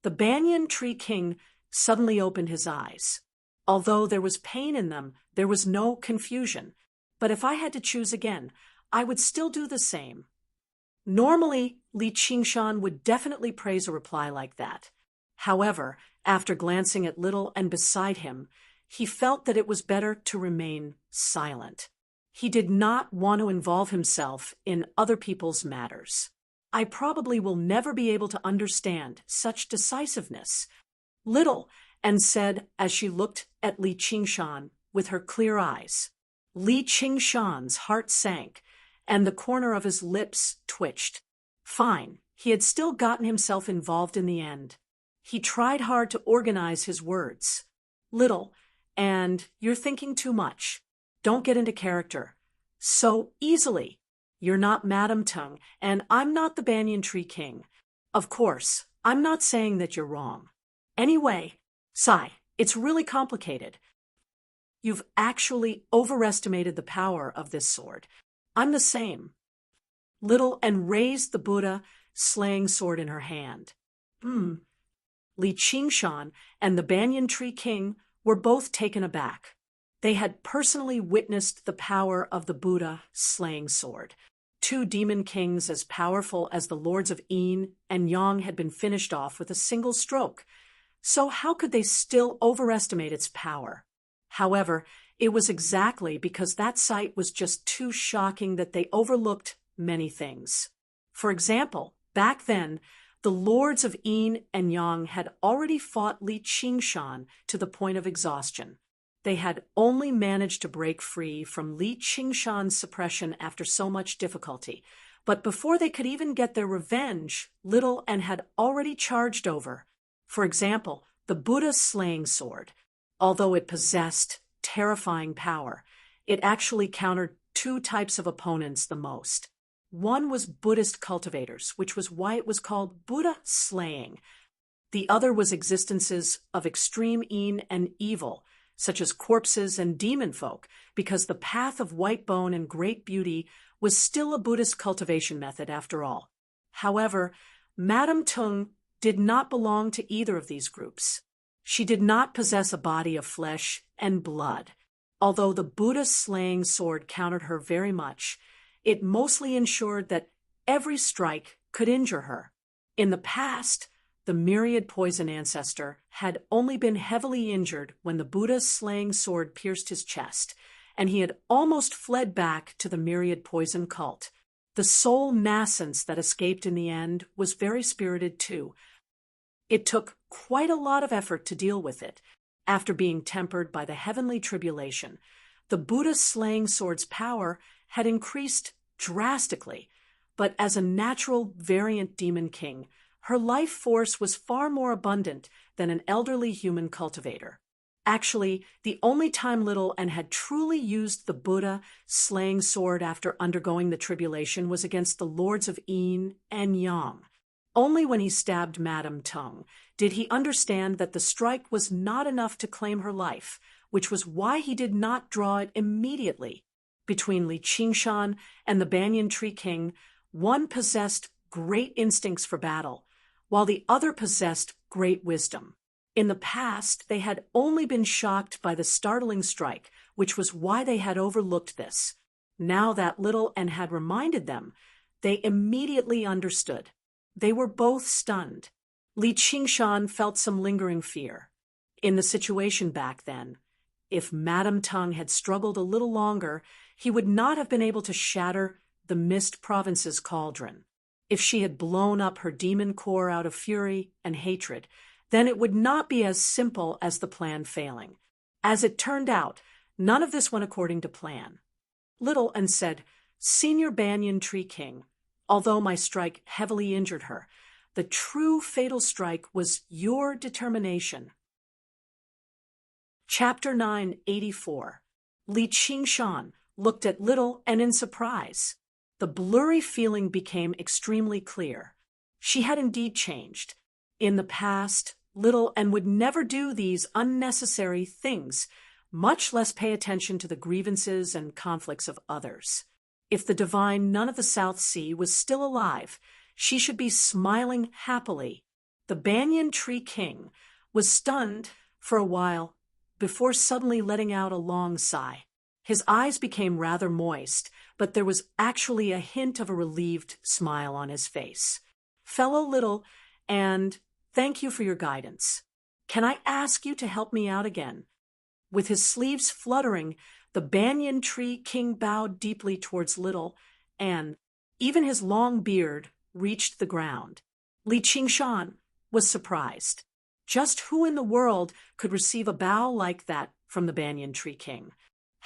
The Banyan Tree King suddenly opened his eyes. Although there was pain in them, there was no confusion. But if I had to choose again, I would still do the same. Normally, Li Qingshan would definitely praise a reply like that. However, after glancing at Little and beside him, he felt that it was better to remain silent. He did not want to involve himself in other people's matters. I probably will never be able to understand such decisiveness. Little and said as she looked at Li Qingshan with her clear eyes. Li Qingshan's heart sank, and the corner of his lips twitched. Fine, he had still gotten himself involved in the end. He tried hard to organize his words. Little, and you're thinking too much. Don't get into character. So easily. You're not Madame Tung, and I'm not the Banyan Tree King. Of course, I'm not saying that you're wrong. Anyway, Sai, it's really complicated. You've actually overestimated the power of this sword. I'm the same. Little and raised the Buddha slaying sword in her hand. Li Qingshan and the Banyan Tree King were both taken aback. They had personally witnessed the power of the Buddha slaying sword. 2 demon kings as powerful as the lords of Yin and Yang had been finished off with a single stroke. So how could they still overestimate its power? However, it was exactly because that sight was just too shocking that they overlooked many things. For example, back then, the lords of Yin and Yang had already fought Li Qingshan to the point of exhaustion. They had only managed to break free from Li Qingshan's suppression after so much difficulty. But before they could even get their revenge, Little and had already charged over. For example, the Buddha slaying sword. Although it possessed terrifying power, it actually countered 2 types of opponents the most. One was Buddhist cultivators, which was why it was called Buddha slaying. The other was existences of extreme Yin and evil, such as corpses and demon folk, because the path of white bone and great beauty was still a Buddhist cultivation method after all. However, Madame Tung did not belong to either of these groups. She did not possess a body of flesh and blood. Although the Buddha slaying sword countered her very much, it mostly ensured that every strike could injure her. In the past, the myriad poison ancestor had only been heavily injured when the Buddha slaying sword pierced his chest, and he had almost fled back to the myriad poison cult. The sole nascence that escaped in the end was very spirited too. It took quite a lot of effort to deal with it. After being tempered by the heavenly tribulation, the Buddha slaying sword's power had increased drastically, but as a natural variant demon king, her life force was far more abundant than an elderly human cultivator. Actually, the only time Little and had truly used the Buddha slaying sword after undergoing the tribulation was against the lords of Yin and Yang. Only when he stabbed Madame Tung did he understand that the strike was not enough to claim her life, which was why he did not draw it immediately. Between Li Qingshan and the Banyan Tree King, one possessed great instincts for battle, while the other possessed great wisdom. In the past, they had only been shocked by the startling strike, which was why they had overlooked this. Now that Little and had reminded them, they immediately understood. They were both stunned. Li Qingshan felt some lingering fear. In the situation back then, if Madame Tung had struggled a little longer, he would not have been able to shatter the Mist Province's cauldron. If she had blown up her demon core out of fury and hatred, then it would not be as simple as the plan failing. As it turned out, none of this went according to plan. Little and said, "Senior Banyan Tree King, although my strike heavily injured her, the true fatal strike was your determination." Chapter 984. Li Qingshan looked at Little and in surprise. The blurry feeling became extremely clear. She had indeed changed. In the past, Little and would never do these unnecessary things, much less pay attention to the grievances and conflicts of others. If the divine Nun of the South Sea was still alive, she should be smiling happily. The Banyan Tree King was stunned for a while before suddenly letting out a long sigh. His eyes became rather moist, but there was actually a hint of a relieved smile on his face. "Fellow Little, and thank you for your guidance. Can I ask you to help me out again?" With his sleeves fluttering, the Banyan Tree King bowed deeply towards Little, and even his long beard reached the ground. Li Qingshan was surprised. Just who in the world could receive a bow like that from the Banyan Tree King?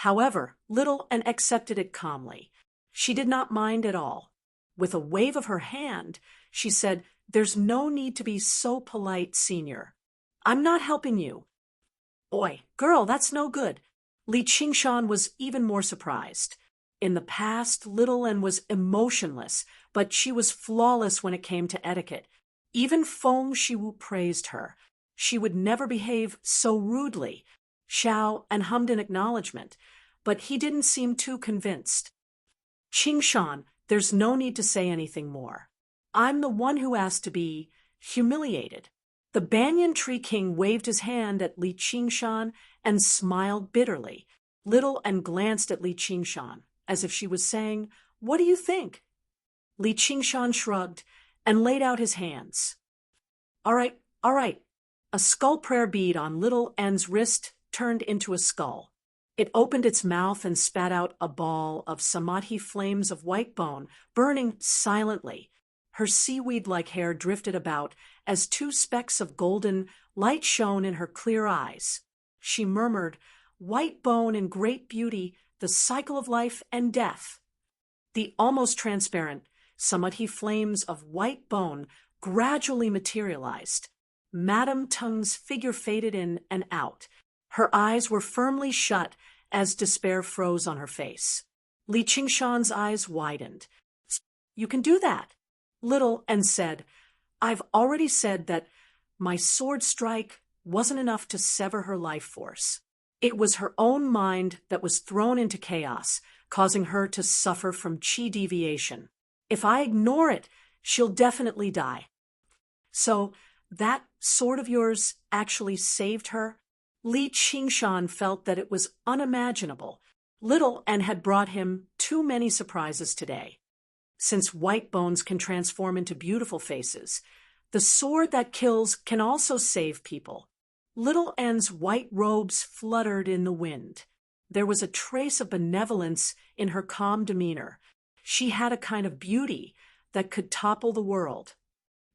However, Little and accepted it calmly. She did not mind at all. With a wave of her hand, she said, "There's no need to be so polite, Senior. I'm not helping you." "Oi, girl, that's no good." Li Qingshan was even more surprised. In the past, Little and was emotionless, but she was flawless when it came to etiquette. Even Feng Shiwu praised her. She would never behave so rudely. Xiao and hummed in acknowledgement, but he didn't seem too convinced. "Qingshan, there's no need to say anything more. I'm the one who asked to be humiliated." The Banyan Tree King waved his hand at Li Qingshan and smiled bitterly. Little and glanced at Li Qingshan, as if she was saying, "What do you think?" Li Qingshan shrugged and laid out his hands. All right. A skull prayer bead on Little N's wrist turned into a skull. It opened its mouth and spat out a ball of samadhi flames of white bone, burning silently. Her seaweed-like hair drifted about as two specks of golden light shone in her clear eyes. She murmured, "White bone in great beauty, the cycle of life and death." The almost transparent samadhi flames of white bone gradually materialized. Madame Tung's figure faded in and out. Her eyes were firmly shut as despair froze on her face. Li Qingshan's eyes widened. "You can do that." Little and said, "I've already said that my sword strike wasn't enough to sever her life force. It was her own mind that was thrown into chaos, causing her to suffer from chi deviation. If I ignore it, she'll definitely die." "So that sword of yours actually saved her?" Li Qingshan felt that it was unimaginable. Little and had brought him too many surprises today. Since white bones can transform into beautiful faces, the sword that kills can also save people. Little N's white robes fluttered in the wind. There was a trace of benevolence in her calm demeanor. She had a kind of beauty that could topple the world.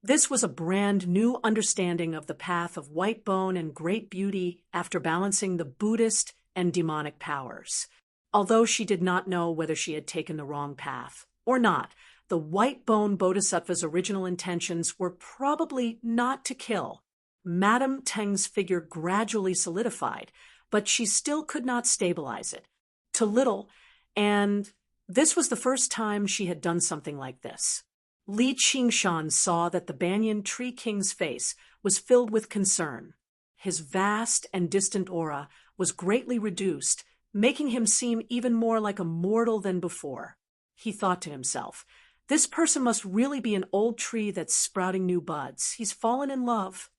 This was a brand new understanding of the path of white bone and great beauty after balancing the Buddhist and demonic powers. Although she did not know whether she had taken the wrong path or not, the white bone bodhisattva's original intentions were probably not to kill. Madame Teng's figure gradually solidified, but she still could not stabilize it. To Little, and this was the first time she had done something like this. Li Qingshan saw that the banyan tree king's face was filled with concern. His vast and distant aura was greatly reduced, making him seem even more like a mortal than before. He thought to himself, this person must really be an old tree that's sprouting new buds. He's fallen in love.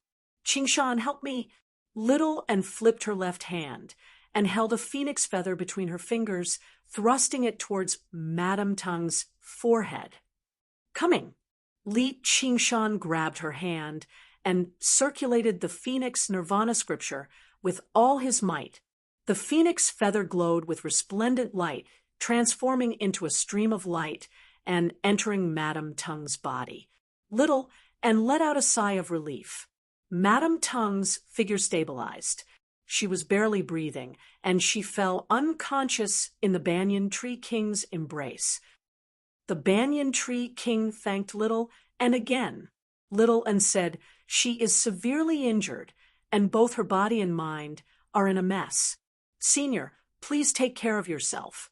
Qingshan, help me. Little and flipped her left hand and held a phoenix feather between her fingers, thrusting it towards Madame Teng's forehead. Coming. Li Qingshan grabbed her hand and circulated the Phoenix Nirvana scripture with all his might. The phoenix feather glowed with resplendent light, transforming into a stream of light and entering Madame Teng's body. Little and let out a sigh of relief. Madame Teng's figure stabilized. She was barely breathing, and she fell unconscious in the banyan tree king's embrace. The banyan tree king thanked Little and again. Little and said, she is severely injured, and both her body and mind are in a mess. Senior, please take care of yourself.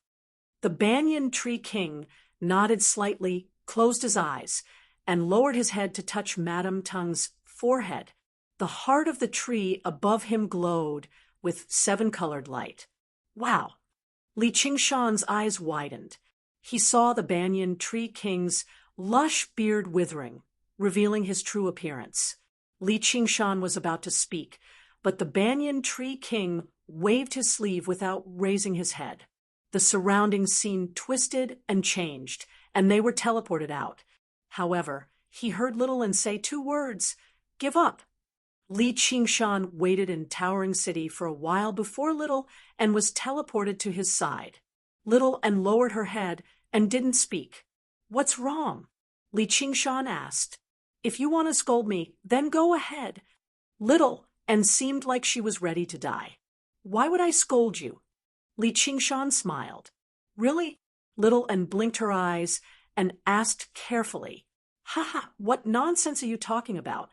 The banyan tree king nodded slightly, closed his eyes, and lowered his head to touch Madame Teng's forehead. The heart of the tree above him glowed with seven-colored light. Wow! Li Qingshan's eyes widened. He saw the banyan tree king's lush beard withering, revealing his true appearance. Li Qingshan was about to speak, but the banyan tree king waved his sleeve without raising his head. The surrounding scene twisted and changed, and they were teleported out. However, he heard Little and say two words, "Give up." Li Qingshan waited in Towering City for a while before Little and was teleported to his side. Little and lowered her head and didn't speak. What's wrong? Li Qingshan asked. If you want to scold me, then go ahead. Little and seemed like she was ready to die. Why would I scold you? Li Qingshan smiled. Really? Little and blinked her eyes and asked carefully. Ha, what nonsense are you talking about?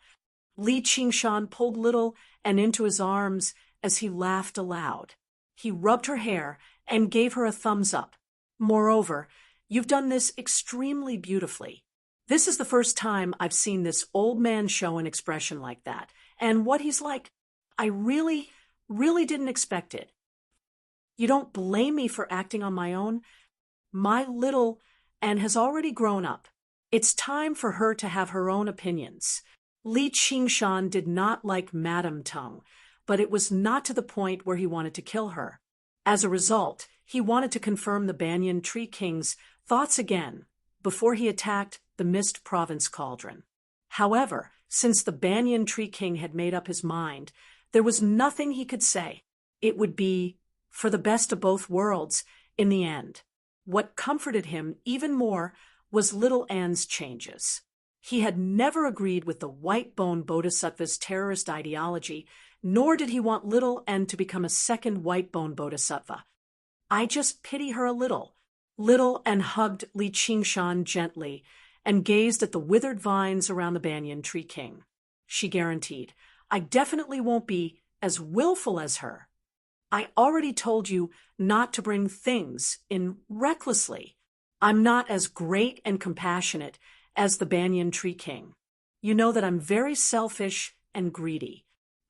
Li Qingshan pulled Little and into his arms as he laughed aloud. He rubbed her hair and gave her a thumbs up. Moreover, you've done this extremely beautifully. This is the first time I've seen this old man show an expression like that, and what he's like. I really didn't expect it. You don't blame me for acting on my own? My Little Anne has already grown up. It's time for her to have her own opinions. Li Qingshan did not like Madame Teng, but it was not to the point where he wanted to kill her. As a result, he wanted to confirm the Banyan Tree King's thoughts again before he attacked the Mist Province Cauldron. However, since the Banyan Tree King had made up his mind, there was nothing he could say. It would be for the best of both worlds in the end. What comforted him even more was Little Anne's changes. He had never agreed with the white-bone bodhisattva's terrorist ideology, nor did he want Little Anne to become a second white-bone bodhisattva. I just pity her a little. Little Anne hugged Li Qingshan gently and gazed at the withered vines around the Banyan Tree King. She guaranteed, I definitely won't be as willful as her. I already told you not to bring things in recklessly. I'm not as great and compassionate as the Banyan Tree King. You know that I'm very selfish and greedy.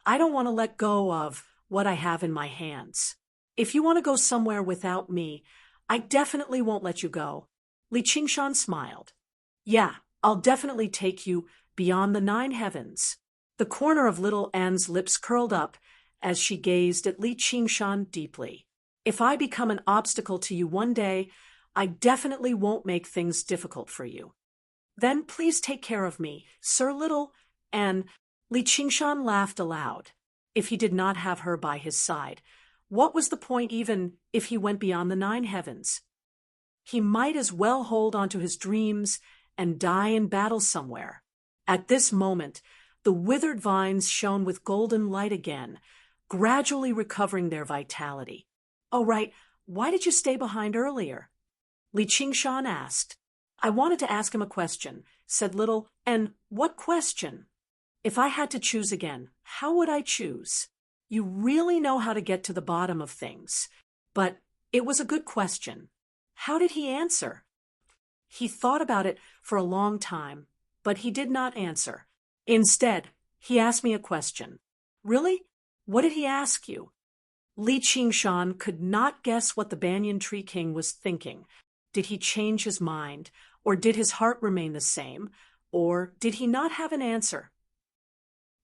I don't want to let go of what I have in my hands. If you want to go somewhere without me, I definitely won't let you go. Li Qingshan smiled. Yeah, I'll definitely take you beyond the 9 heavens. The corner of Little Anne's lips curled up as she gazed at Li Qingshan deeply. If I become an obstacle to you one day, I definitely won't make things difficult for you. Then please take care of me, Sir Little Anne. Li Qingshan laughed aloud. If he did not have her by his side, what was the point even if he went beyond the 9 heavens? He might as well hold on to his dreams and die in battle somewhere. At this moment, the withered vines shone with golden light again, gradually recovering their vitality. Oh, right, why did you stay behind earlier? Li Qingshan asked. I wanted to ask him a question, said Little. And what question? If I had to choose again, how would I choose? You really know how to get to the bottom of things. But it was a good question. How did he answer? He thought about it for a long time, but he did not answer. Instead, he asked me a question. Really? What did he ask you? Li Qingshan could not guess what the Banyan Tree King was thinking. Did he change his mind, or did his heart remain the same, or did he not have an answer?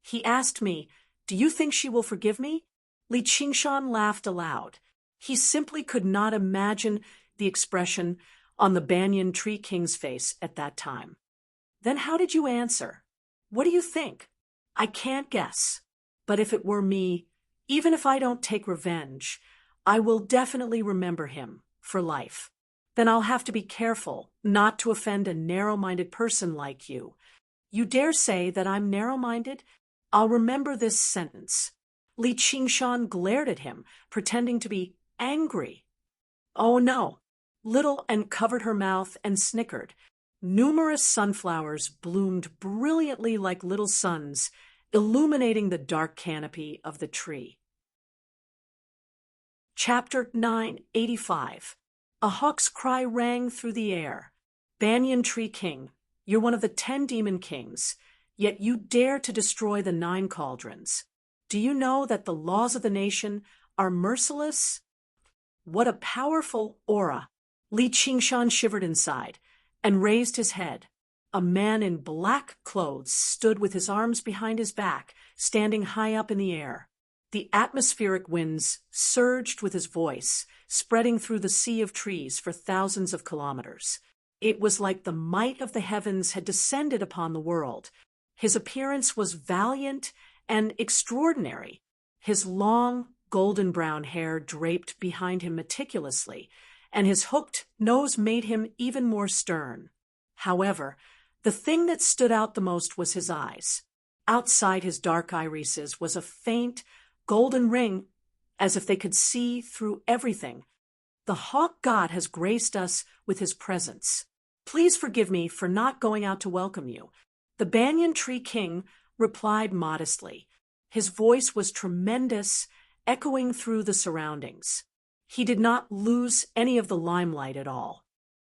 He asked me, "Do you think she will forgive me?" Li Qingshan laughed aloud. He simply could not imagine the expression on the Banyan Tree King's face at that time. Then how did you answer? What do you think? I can't guess. But if it were me, even if I don't take revenge, I will definitely remember him for life. Then I'll have to be careful not to offend a narrow-minded person like you. You dare say that I'm narrow-minded? I'll remember this sentence. Li Qingshan glared at him, pretending to be angry. Oh no! Little and covered her mouth and snickered. Numerous sunflowers bloomed brilliantly like little suns, illuminating the dark canopy of the tree. Chapter 985. A hawk's cry rang through the air. Banyan Tree King, you're one of the 10 demon kings, yet you dare to destroy the 9 cauldrons. Do you know that the laws of the nation are merciless? What a powerful aura! Li Qingshan shivered inside and raised his head. A man in black clothes stood with his arms behind his back, standing high up in the air. The atmospheric winds surged with his voice, spreading through the sea of trees for thousands of kilometers. It was like the might of the heavens had descended upon the world. His appearance was valiant and extraordinary. His long, golden-brown hair draped behind him meticulously, and his hooked nose made him even more stern. However, the thing that stood out the most was his eyes. Outside his dark irises was a faint, golden ring, as if they could see through everything. The hawk god has graced us with his presence. Please forgive me for not going out to welcome you. The Banyan Tree King replied modestly. His voice was tremendous, echoing through the surroundings. He did not lose any of the limelight at all.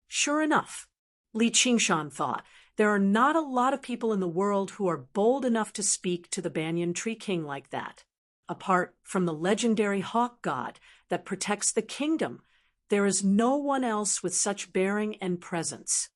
Sure enough, Li Qingshan thought, there are not a lot of people in the world who are bold enough to speak to the Banyan Tree King like that. Apart from the legendary hawk god that protects the kingdom, there is no one else with such bearing and presence.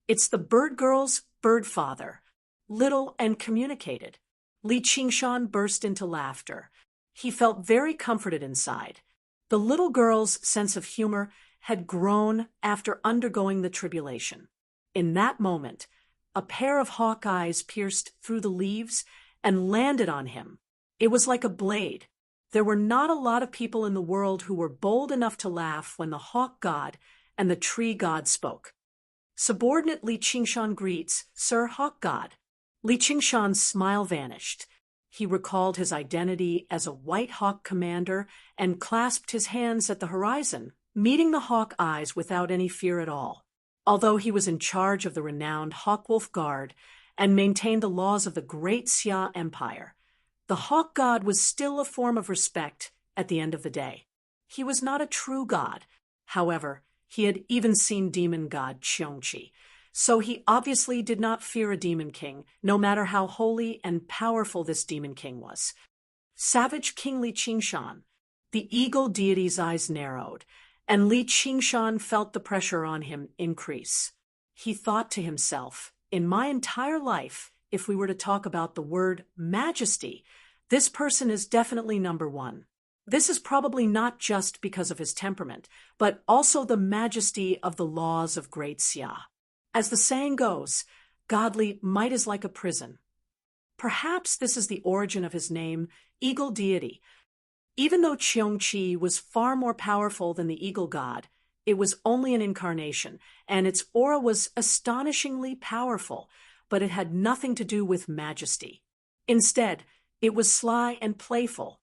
It's the bird girl's bird father, little and communicated. Li Qingshan burst into laughter. He felt very comforted inside. The little girl's sense of humor had grown after undergoing the tribulation. In that moment, a pair of hawk eyes pierced through the leaves and landed on him. It was like a blade. There were not a lot of people in the world who were bold enough to laugh when the hawk god and the tree god spoke. Subordinate Li Qingshan greets, Sir Hawk God. Li Qingshan's smile vanished. He recalled his identity as a white hawk commander and clasped his hands at the horizon, meeting the hawk eyes without any fear at all. Although he was in charge of the renowned Hawkwolf Guard and maintained the laws of the Great Xia Empire, the hawk god was still a form of respect at the end of the day. He was not a true god. However, he had even seen demon god Qiongqi, so he obviously did not fear a demon king, no matter how holy and powerful this demon king was. Savage King Li Qingshan. The eagle deity's eyes narrowed, and Li Qingshan felt the pressure on him increase. He thought to himself, in my entire life, if we were to talk about the word majesty, this person is definitely number 1. This is probably not just because of his temperament, but also the majesty of the laws of Great Xia. As the saying goes, godly might is like a prison. Perhaps this is the origin of his name, Eagle Deity. Even though Qiongqi was far more powerful than the eagle god, it was only an incarnation, and its aura was astonishingly powerful, but it had nothing to do with majesty. Instead, it was sly and playful.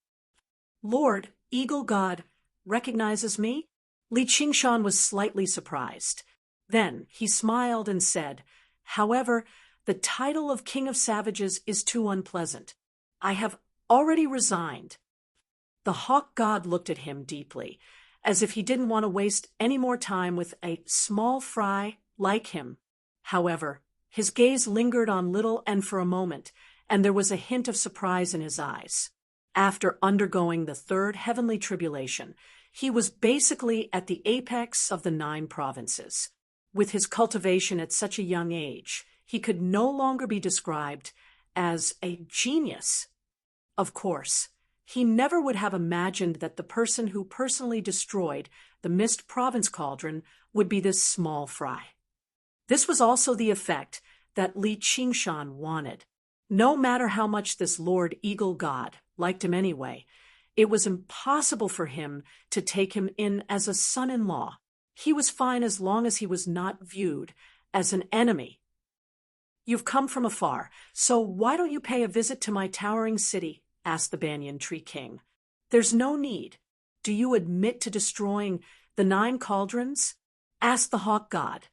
Lord, Eagle God, recognizes me? Li Qingshan was slightly surprised. Then he smiled and said, "However, the title of King of Savages is too unpleasant. I have already resigned." The hawk god looked at him deeply, as if he didn't want to waste any more time with a small fry like him. However, his gaze lingered on Little and for a moment, and there was a hint of surprise in his eyes. After undergoing the third heavenly tribulation, he was basically at the apex of the 9 provinces. With his cultivation at such a young age, he could no longer be described as a genius. Of course, he never would have imagined that the person who personally destroyed the Mist Province Cauldron would be this small fry. This was also the effect that Li Qingshan wanted. No matter how much this Lord Eagle God liked him anyway, it was impossible for him to take him in as a son-in-law. He was fine as long as he was not viewed as an enemy. "You've come from afar, so why don't you pay a visit to my towering city?" asked the Banyan Tree King. "There's no need. Do you admit to destroying the 9 cauldrons?" asked the hawk god.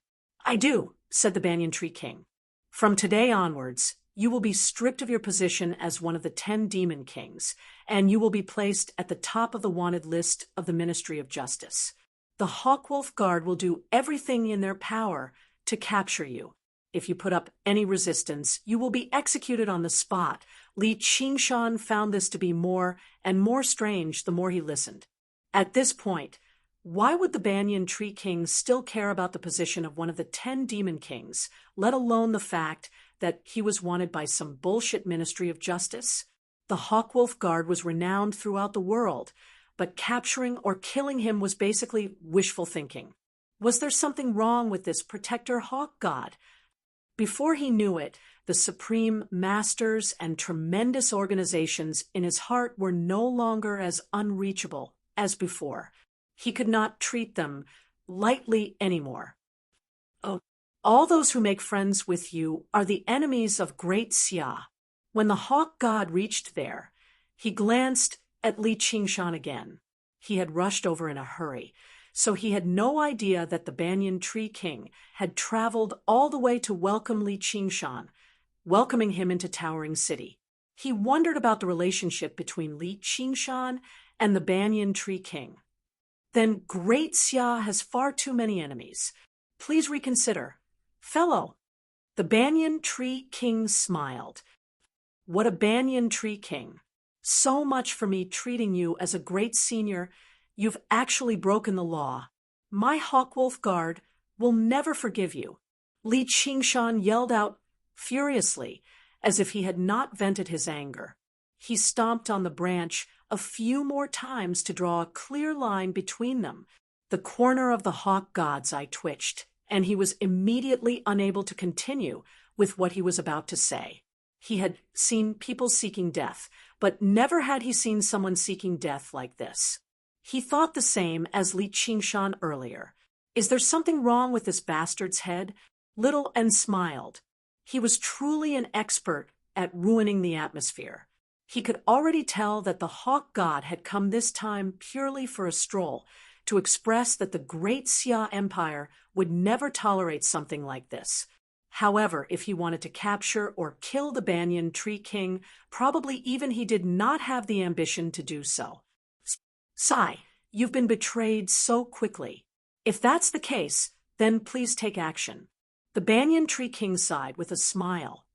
"I do," said the Banyan Tree King. "From today onwards, you will be stripped of your position as one of the 10 demon kings, and you will be placed at the top of the wanted list of the Ministry of Justice. The Hawkwolf Guard will do everything in their power to capture you. If you put up any resistance, you will be executed on the spot." Li Qingshan found this to be more and more strange the more he listened. At this point, why would the Banyan Tree King still care about the position of one of the 10 demon kings, let alone the fact that he was wanted by some bullshit Ministry of Justice? The Hawkwolf Guard was renowned throughout the world, but capturing or killing him was basically wishful thinking. Was there something wrong with this protector hawk god? Before he knew it, the supreme masters and tremendous organizations in his heart were no longer as unreachable as before. He could not treat them lightly anymore. "Oh, all those who make friends with you are the enemies of Great Xia." When the hawk god reached there, he glanced at Li Qingshan again. He had rushed over in a hurry, so he had no idea that the Banyan Tree King had traveled all the way to welcome Li Qingshan, welcoming him into Towering City. He wondered about the relationship between Li Qingshan and the Banyan Tree King. "Then Great Xia has far too many enemies. Please reconsider. Fellow." The Banyan Tree King smiled. "What a Banyan Tree King. So much for me treating you as a great senior. You've actually broken the law. My Hawkwolf Guard will never forgive you." Li Qingshan yelled out furiously, as if he had not vented his anger. He stomped on the branch a few more times to draw a clear line between them. The corner of the hawk god's eye twitched, and he was immediately unable to continue with what he was about to say. He had seen people seeking death, but never had he seen someone seeking death like this. He thought the same as Li Qingshan earlier. Is there something wrong with this bastard's head? Little and smiled. He was truly an expert at ruining the atmosphere. He could already tell that the hawk god had come this time purely for a stroll, to express that the great Xia Empire would never tolerate something like this. However, if he wanted to capture or kill the Banyan Tree King, probably even he did not have the ambition to do so. "Sigh, you've been betrayed so quickly. If that's the case, then please take action." The Banyan Tree King sighed with a smile.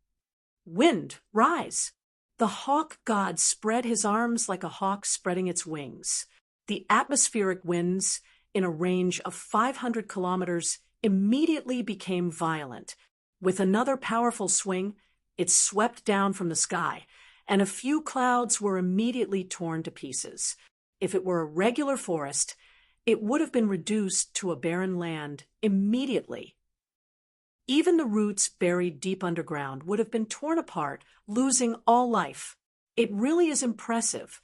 "Wind, rise." The hawk god spread his arms like a hawk spreading its wings. The atmospheric winds, in a range of 500 kilometers, immediately became violent. With another powerful swing, it swept down from the sky, and a few clouds were immediately torn to pieces. If it were a regular forest, it would have been reduced to a barren land immediately. Even the roots buried deep underground would have been torn apart, losing all life. It really is impressive.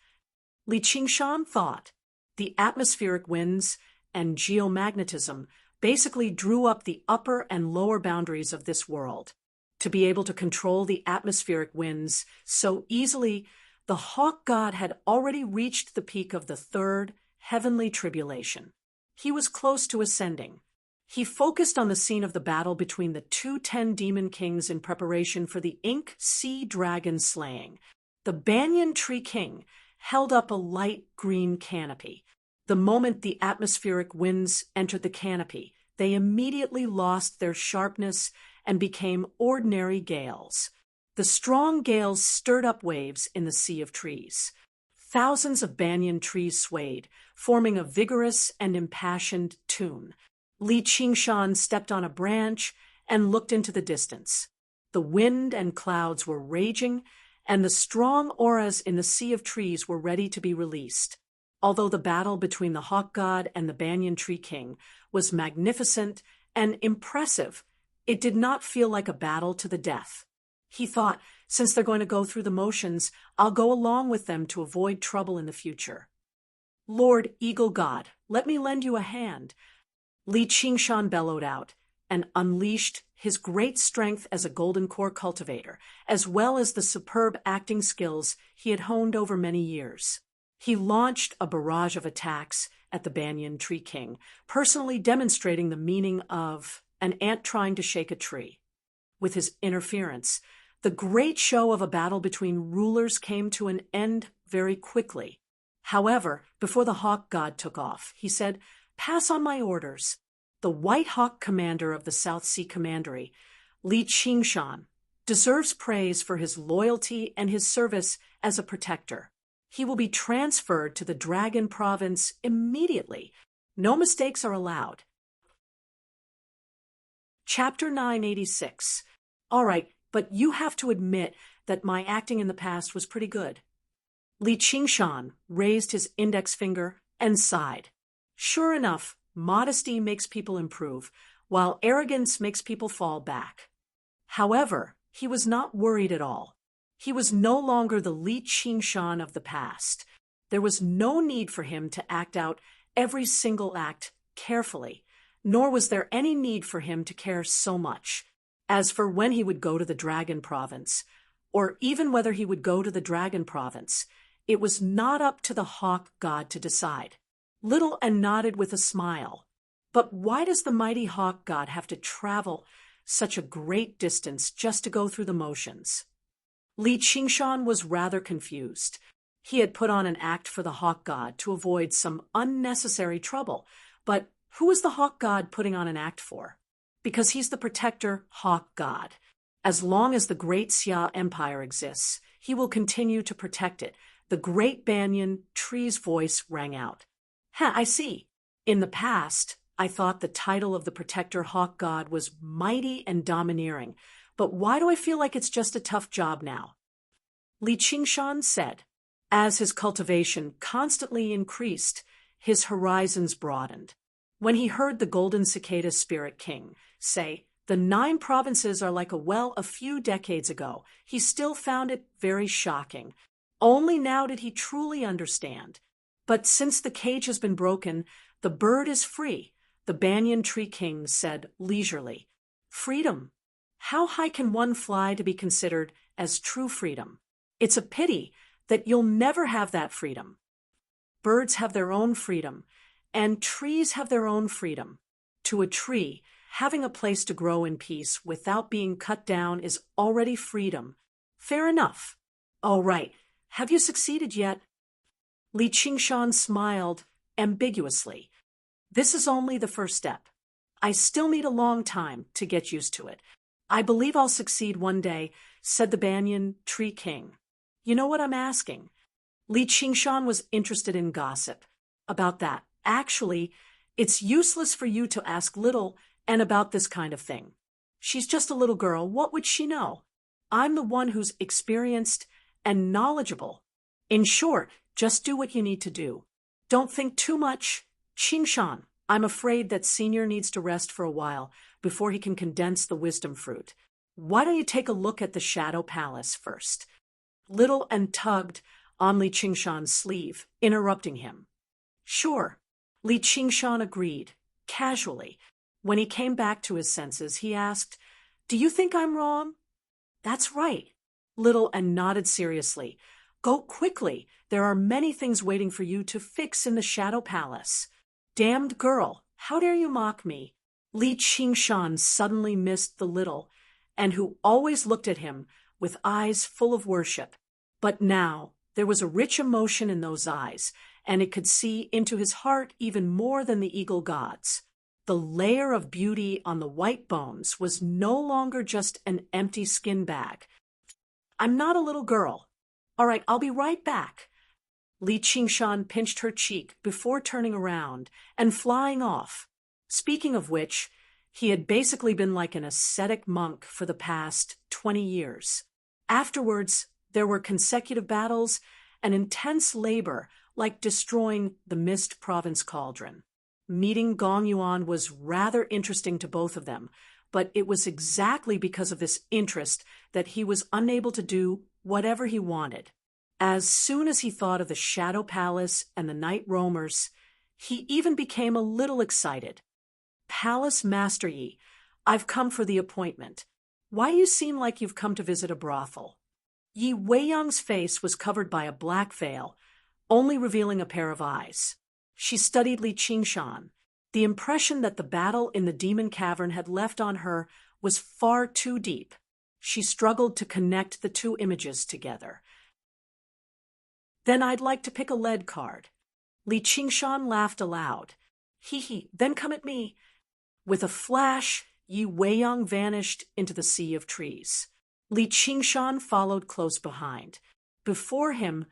Li Qingshan thought. The atmospheric winds and geomagnetism basically drew up the upper and lower boundaries of this world. To be able to control the atmospheric winds so easily, the hawk god had already reached the peak of the third heavenly tribulation. He was close to ascending. He focused on the scene of the battle between the two 10 demon kings in preparation for the ink sea dragon slaying. The banyan tree king held up a light green canopy. The moment the atmospheric winds entered the canopy, they immediately lost their sharpness and became ordinary gales. The strong gales stirred up waves in the sea of trees. Thousands of banyan trees swayed, forming a vigorous and impassioned tune. Li Qingshan stepped on a branch and looked into the distance. The wind and clouds were raging, and the strong auras in the sea of trees were ready to be released. Although the battle between the hawk god and the banyan tree king was magnificent and impressive, it did not feel like a battle to the death. He thought, since they're going to go through the motions, I'll go along with them to avoid trouble in the future. Lord Eagle God, let me lend you a hand. Li Qingshan bellowed out and unleashed his great strength as a golden core cultivator, as well as the superb acting skills he had honed over many years. He launched a barrage of attacks at the banyan tree king, personally demonstrating the meaning of an ant trying to shake a tree. With his interference, the great show of a battle between rulers came to an end very quickly. However, before the hawk god took off, he said, "Pass on my orders. The White Hawk commander of the South Sea Commandery, Li Qingshan, deserves praise for his loyalty and his service as a protector. He will be transferred to the Dragon Province immediately. No mistakes are allowed." Chapter 986. All right, but you have to admit that my acting in the past was pretty good. Li Qingshan raised his index finger and sighed. Sure enough, modesty makes people improve, while arrogance makes people fall back. However, he was not worried at all. He was no longer the Li Qingshan of the past. There was no need for him to act out every single act carefully, nor was there any need for him to care so much. As for when he would go to the Dragon Province, or even whether he would go to the Dragon Province, it was not up to the Hawk God to decide. Little and nodded with a smile. But why does the mighty Hawk God have to travel such a great distance just to go through the motions? Li Qingshan was rather confused. He had put on an act for the Hawk God to avoid some unnecessary trouble, but who is the Hawk God putting on an act for? Because he's the protector Hawk God. As long as the Great Xia Empire exists, he will continue to protect it. The great banyan tree's voice rang out. I see. In the past, I thought the title of the protector hawk god was mighty and domineering, but why do I feel like it's just a tough job now? Li Qingshan said. As his cultivation constantly increased, his horizons broadened. When he heard the golden cicada spirit king say, "The 9 provinces are like a well a few decades ago," he still found it very shocking. Only now did he truly understand. But since the cage has been broken, the bird is free, the banyan tree king said leisurely. Freedom. How high can one fly to be considered as true freedom? It's a pity that you'll never have that freedom. Birds have their own freedom, and trees have their own freedom. To a tree, having a place to grow in peace without being cut down is already freedom. Fair enough. All right, have you succeeded yet? Li Qingshan smiled ambiguously. This is only the first step. I still need a long time to get used to it. I believe I'll succeed one day, said the banyan tree king. You know what I'm asking? Li Qingshan was interested in gossip. About that. Actually, it's useless for you to ask little and about this kind of thing. She's just a little girl. What would she know? I'm the one who's experienced and knowledgeable. In short, just do what you need to do. Don't think too much. Qingshan, I'm afraid that Senior needs to rest for a while before he can condense the wisdom fruit. Why don't you take a look at the Shadow Palace first? Little and tugged on Li Qingshan's sleeve, interrupting him. Sure. Li Qingshan agreed, casually. When he came back to his senses, he asked, Do you think I'm wrong? That's right. Little and nodded seriously. Go quickly. There are many things waiting for you to fix in the Shadow Palace. Damned girl, how dare you mock me? Li Qingshan suddenly missed the little, and who always looked at him with eyes full of worship. But now there was a rich emotion in those eyes, and it could see into his heart even more than the eagle gods. The layer of beauty on the white bones was no longer just an empty skin bag. I'm not a little girl. All right, I'll be right back. Li Qingshan pinched her cheek before turning around and flying off. Speaking of which, he had basically been like an ascetic monk for the past 20 years. Afterwards, there were consecutive battles and intense labor like destroying the Mist Province cauldron. Meeting Gong Yuan was rather interesting to both of them, but it was exactly because of this interest that he was unable to do whatever he wanted. As soon as he thought of the Shadow Palace and the Night Roamers, he even became a little excited. Palace Master Yi, I've come for the appointment. Why you seem like you've come to visit a brothel? Yi Weiyang's face was covered by a black veil, only revealing a pair of eyes. She studied Li Qingshan. The impression that the battle in the demon cavern had left on her was far too deep. She struggled to connect the two images together. Then I'd like to pick a lead card. Li Qingshan laughed aloud. Hee, then come at me. With a flash, Yi Weiyang vanished into the sea of trees. Li Qingshan followed close behind. Before him,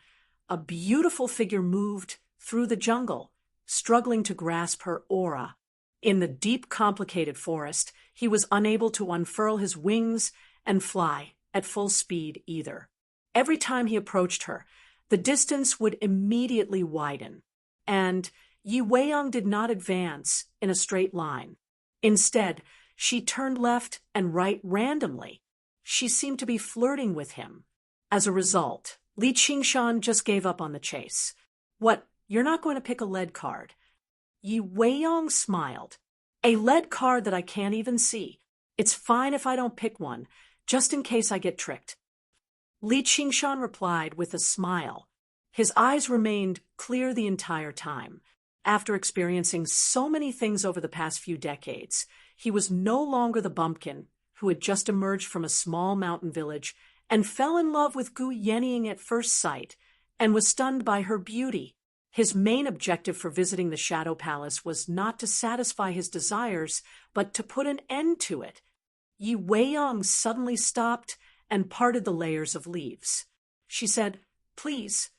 a beautiful figure moved through the jungle, struggling to grasp her aura. In the deep, complicated forest, he was unable to unfurl his wings and fly at full speed either. Every time he approached her, the distance would immediately widen, and Yi Weiyang did not advance in a straight line. Instead, she turned left and right randomly. She seemed to be flirting with him. As a result, Li Qingshan just gave up on the chase. What, you're not going to pick a lead card? Yi Weiyang smiled. A lead card that I can't even see. It's fine if I don't pick one, just in case I get tricked. Li Qingshan replied with a smile. His eyes remained clear the entire time. After experiencing so many things over the past few decades, he was no longer the bumpkin who had just emerged from a small mountain village and fell in love with Gu Yenying at first sight and was stunned by her beauty. His main objective for visiting the Shadow Palace was not to satisfy his desires, but to put an end to it. Yi Weiyang suddenly stopped and parted the layers of leaves. She said, "Please."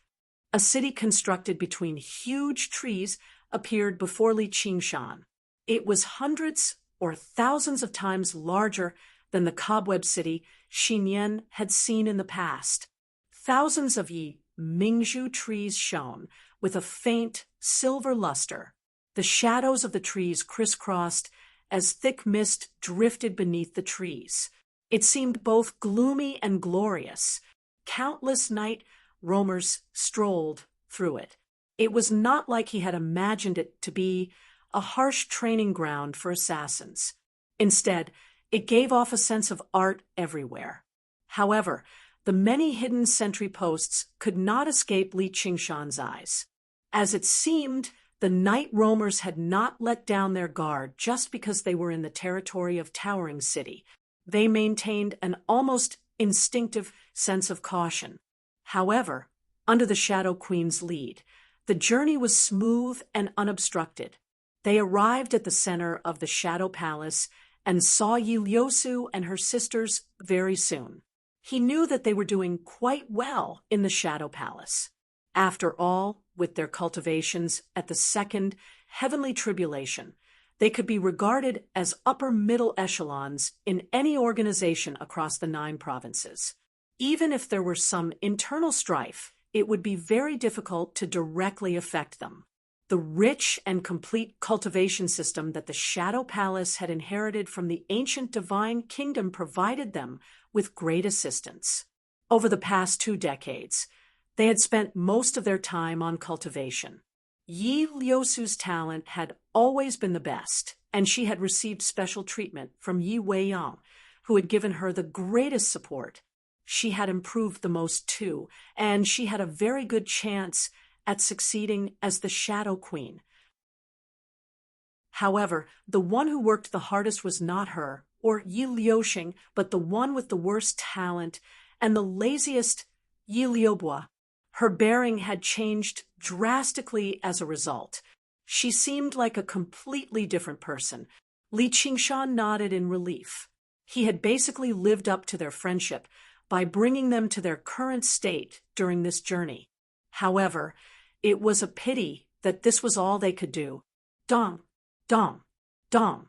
A city constructed between huge trees appeared before Li Qingshan. It was hundreds or thousands of times larger than the cobweb city Xinyan had seen in the past. Thousands of Yi Mingzhu trees shone with a faint silver luster. The shadows of the trees crisscrossed as thick mist drifted beneath the trees. It seemed both gloomy and glorious. Countless night roamers strolled through it. It was not like he had imagined it to be a harsh training ground for assassins. Instead, it gave off a sense of art everywhere. However, the many hidden sentry posts could not escape Li Qingshan's eyes. As it seemed, the night roamers had not let down their guard just because they were in the territory of Towering City. They maintained an almost instinctive sense of caution. However, under the Shadow Queen's lead, the journey was smooth and unobstructed. They arrived at the center of the Shadow Palace and saw Yi Liusu and her sisters very soon. He knew that they were doing quite well in the Shadow Palace. After all, with their cultivations at the second heavenly tribulation, they could be regarded as upper middle echelons in any organization across the 9 provinces. Even if there were some internal strife, it would be very difficult to directly affect them. The rich and complete cultivation system that the Shadow Palace had inherited from the ancient divine kingdom provided them with great assistance. Over the past 2 decades, they had spent most of their time on cultivation. Yi Liusu's talent had always been the best, and she had received special treatment from Yi Weiyang, who had given her the greatest support. She had improved the most too, and she had a very good chance at succeeding as the Shadow Queen. However, the one who worked the hardest was not her, or Yi Liuxing, but the one with the worst talent and the laziest, Yi Liubo. Her bearing had changed drastically as a result. She seemed like a completely different person. Li Qingshan nodded in relief. He had basically lived up to their friendship by bringing them to their current state during this journey. However, it was a pity that this was all they could do. Dong, dong, dong.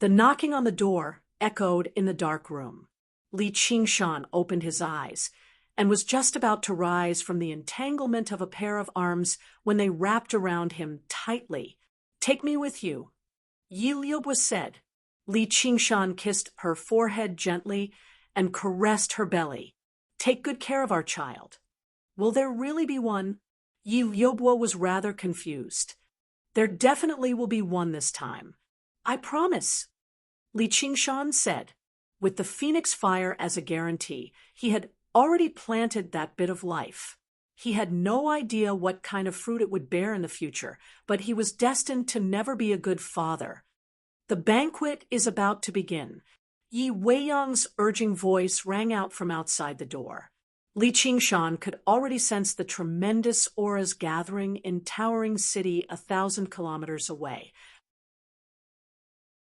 The knocking on the door echoed in the dark room. Li Qingshan opened his eyes and was just about to rise from the entanglement of a pair of arms when they wrapped around him tightly. "Take me with you," Yi Liubo said. Li Qingshan kissed her forehead gently and caressed her belly. "Take good care of our child." "Will there really be one?" Yi Liubo was rather confused. "There definitely will be one this time. I promise," Li Qingshan said. With the phoenix fire as a guarantee, he had already planted that bit of life. He had no idea what kind of fruit it would bear in the future, but he was destined to never be a good father. "The banquet is about to begin." Yi Weiyang's urging voice rang out from outside the door. Li Qingshan could already sense the tremendous auras gathering in towering city 1,000 kilometers away.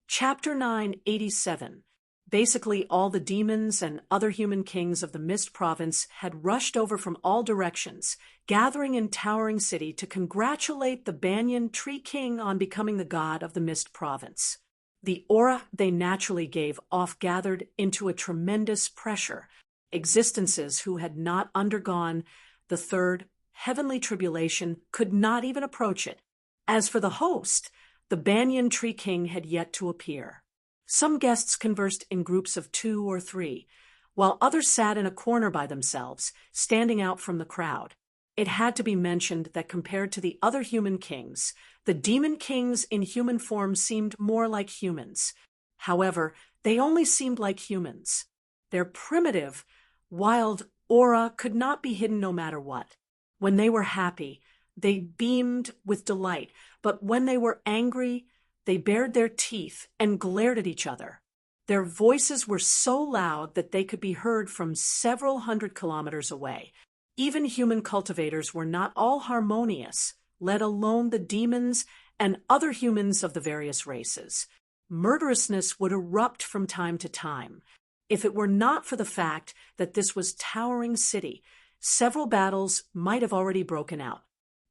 Chapter 987. Basically, all the demons and other human kings of the Mist Province had rushed over from all directions, gathering in Towering City to congratulate the Banyan Tree King on becoming the god of the Mist Province. The aura they naturally gave off gathered into a tremendous pressure. Existences who had not undergone the third heavenly tribulation could not even approach it. As for the host, the Banyan Tree King had yet to appear. Some guests conversed in groups of 2 or 3, while others sat in a corner by themselves, standing out from the crowd. It had to be mentioned that compared to the other human kings, the demon kings in human form seemed more like humans. However, they only seemed like humans. Their primitive, wild aura could not be hidden no matter what. When they were happy, they beamed with delight, but when they were angry, they bared their teeth and glared at each other. Their voices were so loud that they could be heard from several hundred kilometers away. Even human cultivators were not all harmonious, let alone the demons and other humans of the various races. Murderousness would erupt from time to time. If it were not for the fact that this was Towering City, several battles might have already broken out.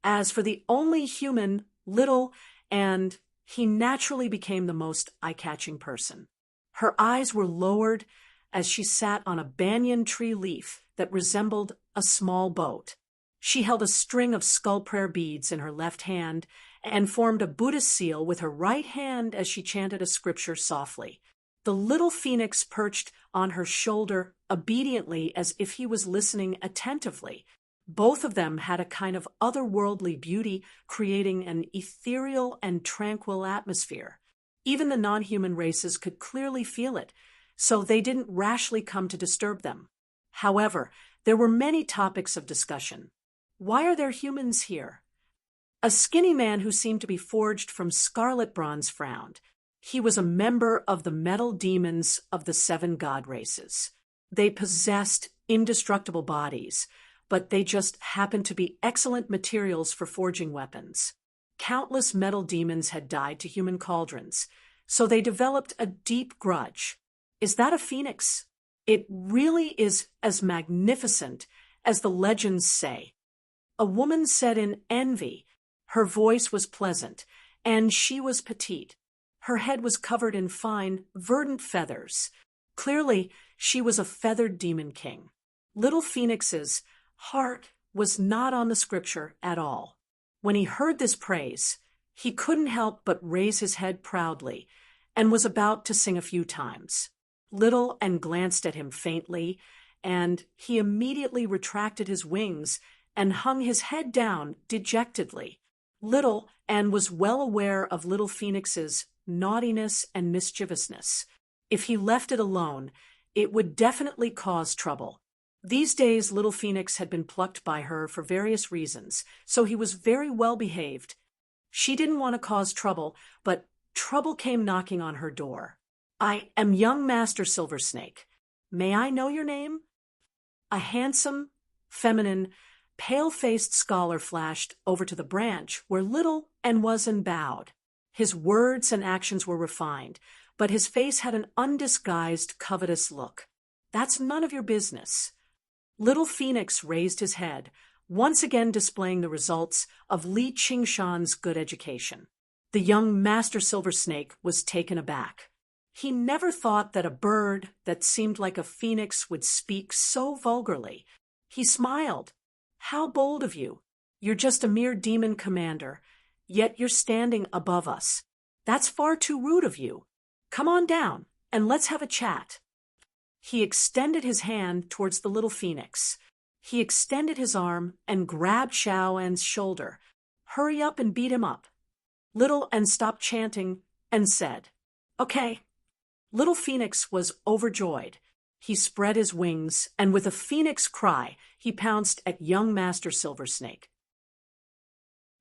As for the only human, Little, and he naturally became the most eye-catching person. Her eyes were lowered as she sat on a banyan tree leaf that resembled a small boat. She held a string of skull prayer beads in her left hand and formed a Buddhist seal with her right hand as she chanted a scripture softly. The little phoenix perched on her shoulder obediently as if he was listening attentively. Both of them had a kind of otherworldly beauty, creating an ethereal and tranquil atmosphere. Even the non-human races could clearly feel it, so they didn't rashly come to disturb them. However, there were many topics of discussion. Why are there humans here? A skinny man who seemed to be forged from scarlet bronze frowned. He was a member of the metal demons of the 7 god races. They possessed indestructible bodies, but they just happened to be excellent materials for forging weapons. Countless metal demons had died to human cauldrons, so they developed a deep grudge. Is that a phoenix? It really is as magnificent as the legends say. A woman said in envy. Her voice was pleasant, and she was petite. Her head was covered in fine, verdant feathers. Clearly, she was a feathered demon king. Little Phoenix's heart was not on the scripture at all. When he heard this praise, he couldn't help but raise his head proudly and was about to sing a few times. Little and glanced at him faintly, and he immediately retracted his wings and hung his head down dejectedly. Little and was well aware of Little Phoenix's naughtiness and mischievousness. If he left it alone, it would definitely cause trouble. These days, Little Phoenix had been plucked by her for various reasons, so he was very well behaved. She didn't want to cause trouble, but trouble came knocking on her door. "I am young Master Silver Snake. May I know your name?" A handsome, feminine, pale-faced scholar flashed over to the branch where little Enwuzan bowed. His words and actions were refined, but his face had an undisguised, covetous look. "That's none of your business." Little Phoenix raised his head, once again displaying the results of Li Qingshan's good education. The young Master Silver Snake was taken aback. He never thought that a bird that seemed like a phoenix would speak so vulgarly. He smiled. "How bold of you. You're just a mere demon commander, yet you're standing above us. That's far too rude of you. Come on down, and let's have a chat." He extended his hand towards the little phoenix. He extended his arm and grabbed Xiaoan's shoulder. "Hurry up and beat him up." Little N stopped chanting and said, "Okay." Little Phoenix was overjoyed. He spread his wings, and with a phoenix cry, he pounced at young Master Silver Snake.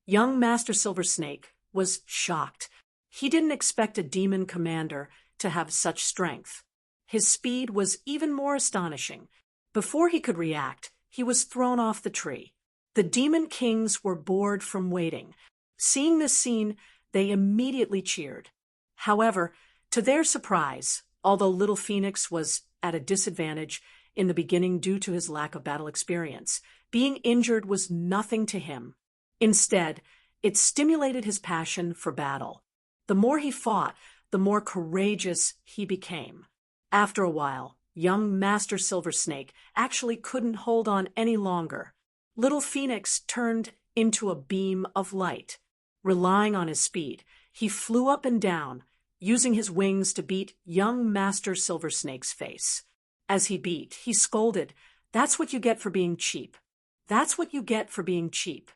Young Master Silver Snake was shocked. He didn't expect a demon commander to have such strength. His speed was even more astonishing. Before he could react, he was thrown off the tree. The demon kings were bored from waiting. Seeing this scene, they immediately cheered. However, to their surprise, although Little Phoenix was at a disadvantage in the beginning due to his lack of battle experience, being injured was nothing to him. Instead, it stimulated his passion for battle. The more he fought, the more courageous he became. After a while, young Master Silver Snake actually couldn't hold on any longer. Little Phoenix turned into a beam of light. Relying on his speed, he flew up and down, using his wings to beat young Master Silver Snake's face. As he beat, he scolded, "That's what you get for being cheap. That's what you get for being cheap."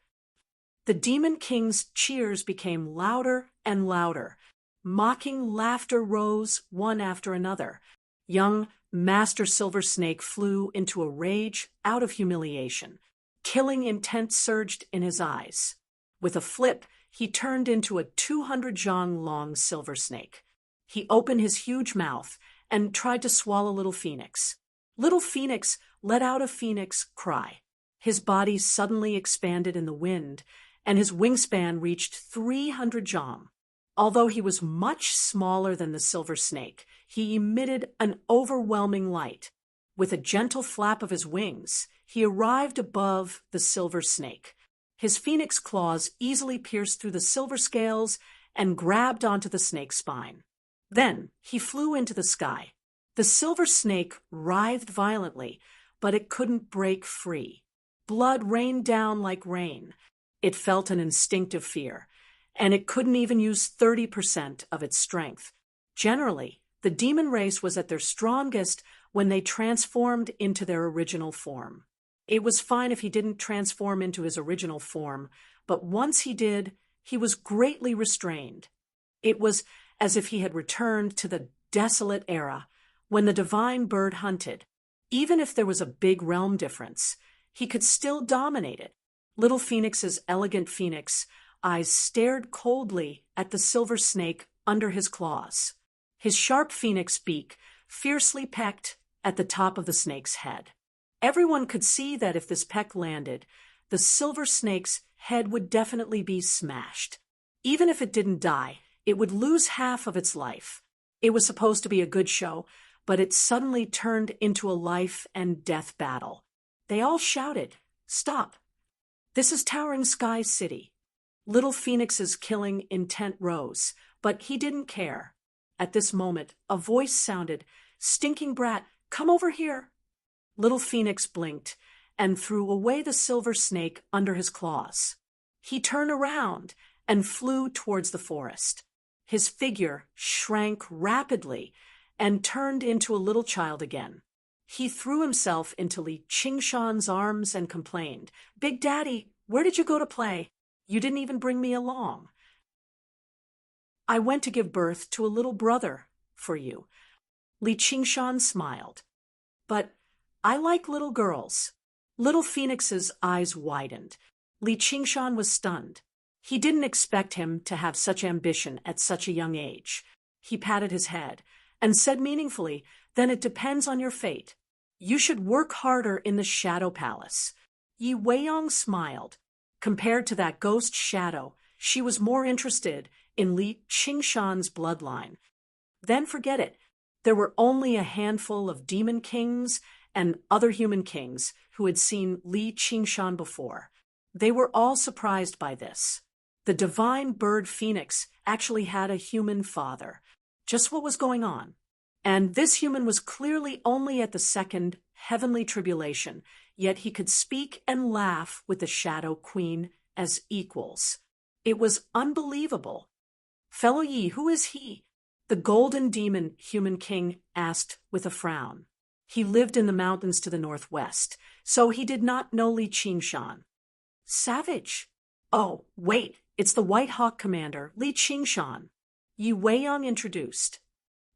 The Demon King's cheers became louder and louder. Mocking laughter rose one after another. Young Master Silver Snake flew into a rage out of humiliation. Killing intent surged in his eyes. With a flip, he turned into a 200 zhang long silver snake. He opened his huge mouth and tried to swallow Little Phoenix. Little Phoenix let out a phoenix cry. His body suddenly expanded in the wind, and his wingspan reached 300 zhang. Although he was much smaller than the silver snake, he emitted an overwhelming light. With a gentle flap of his wings, he arrived above the silver snake. His phoenix claws easily pierced through the silver scales and grabbed onto the snake's spine. Then he flew into the sky. The silver snake writhed violently, but it couldn't break free. Blood rained down like rain. It felt an instinctive fear, and it couldn't even use 30% of its strength. Generally, the demon race was at their strongest when they transformed into their original form. It was fine if he didn't transform into his original form, but once he did, he was greatly restrained. It was as if he had returned to the desolate era when the divine bird hunted. Even if there was a big realm difference, he could still dominate it. Little Phoenix's elegant phoenix eyes stared coldly at the silver snake under his claws. His sharp phoenix beak fiercely pecked at the top of the snake's head. Everyone could see that if this peck landed, the silver snake's head would definitely be smashed. Even if it didn't die, it would lose half of its life. It was supposed to be a good show, but it suddenly turned into a life and death battle. They all shouted, "Stop! This is Towering Sky City." Little Phoenix's killing intent rose, but he didn't care. At this moment, a voice sounded, "Stinking brat, come over here." Little Phoenix blinked and threw away the silver snake under his claws. He turned around and flew towards the forest. His figure shrank rapidly and turned into a little child again. He threw himself into Li Qingshan's arms and complained, "Big Daddy, where did you go to play? You didn't even bring me along." "I went to give birth to a little brother for you." Li Qingshan smiled. "But I like little girls." Little Phoenix's eyes widened. Li Qingshan was stunned. He didn't expect him to have such ambition at such a young age. He patted his head and said meaningfully, "Then it depends on your fate. You should work harder in the Shadow Palace." Yi Weiyang smiled. Compared to that ghost shadow, she was more interested in Li Qingshan's bloodline. Then forget it. There were only a handful of demon kings and other human kings who had seen Li Qingshan before. They were all surprised by this. The divine bird phoenix actually had a human father. Just what was going on? And this human was clearly only at the second heavenly tribulation, yet he could speak and laugh with the Shadow Queen as equals. It was unbelievable. "Fellow Yi, who is he?" the golden demon human king asked with a frown. He lived in the mountains to the northwest, so he did not know Li Qingshan. "Savage." "Oh, wait, it's the White Hawk commander, Li Qingshan." Yi Weiyang introduced.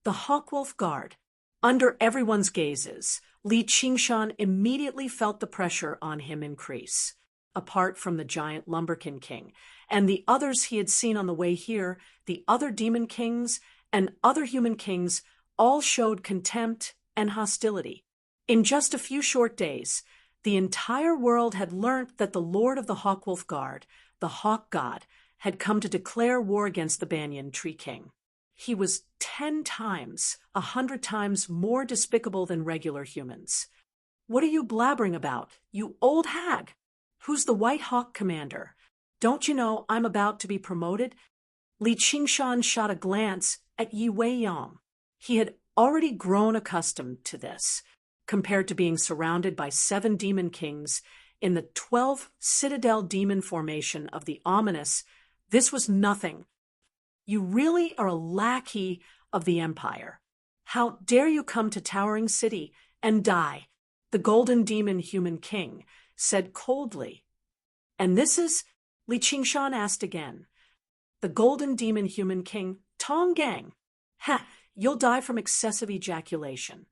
The Hawkwolf Guard. Under everyone's gazes, Li Qingshan immediately felt the pressure on him increase. Apart from the giant Lumberkin King and the others he had seen on the way here, the other demon kings and other human kings all showed contempt and hostility. In just a few short days, the entire world had learnt that the Lord of the Hawkwolf Guard, the Hawk God, had come to declare war against the Banyan Tree King. He was 10 times, 100 times more despicable than regular humans. "What are you blabbering about, you old hag? Who's the White Hawk commander? Don't you know I'm about to be promoted?" Li Qingshan shot a glance at Yi Weiyang. He had already grown accustomed to this, compared to being surrounded by 7 demon kings in the 12 citadel demon formation of the ominous. This was nothing. "You really are a lackey of the Empire. How dare you come to Towering City and die?" the golden demon human king said coldly. "And this is?" Li Qingshan asked again. The golden demon human king, Tong Gang. "Ha, you'll die from excessive ejaculation."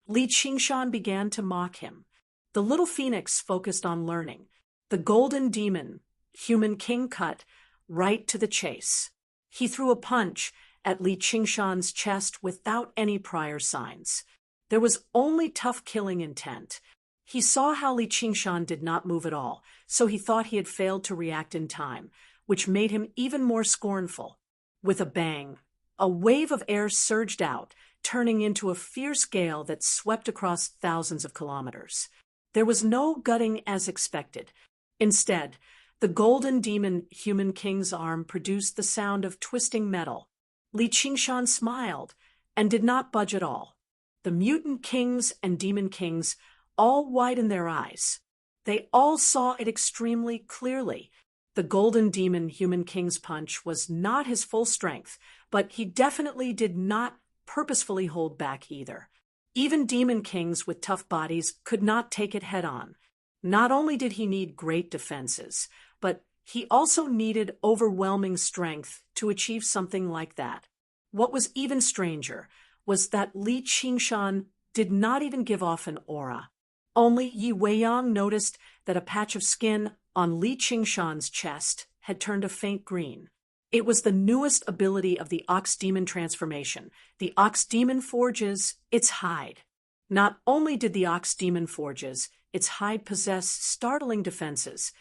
Li Qingshan began to mock him. The little phoenix focused on learning. The golden demon human king cut right to the chase. He threw a punch at Li Qingshan's chest without any prior signs. There was only tough killing intent. He saw how Li Qingshan did not move at all, so he thought he had failed to react in time, which made him even more scornful. With a bang, a wave of air surged out, turning into a fierce gale that swept across thousands of kilometers. There was no gutting as expected. Instead, the golden demon human king's arm produced the sound of twisting metal. Li Qingshan smiled and did not budge at all. The mutant kings and demon kings all widened their eyes. They all saw it extremely clearly. The golden demon human king's punch was not his full strength, but he definitely did not purposefully hold back either. Even demon kings with tough bodies could not take it head on. Not only did he need great defenses, but he also needed overwhelming strength to achieve something like that. What was even stranger was that Li Qingshan did not even give off an aura. Only Yi Weiyang noticed that a patch of skin on Li Qingshan's chest had turned a faint green. It was the newest ability of the Ox Demon transformation. The Ox Demon forges its hide. Not only did the Ox Demon forges its hide possess startling defenses,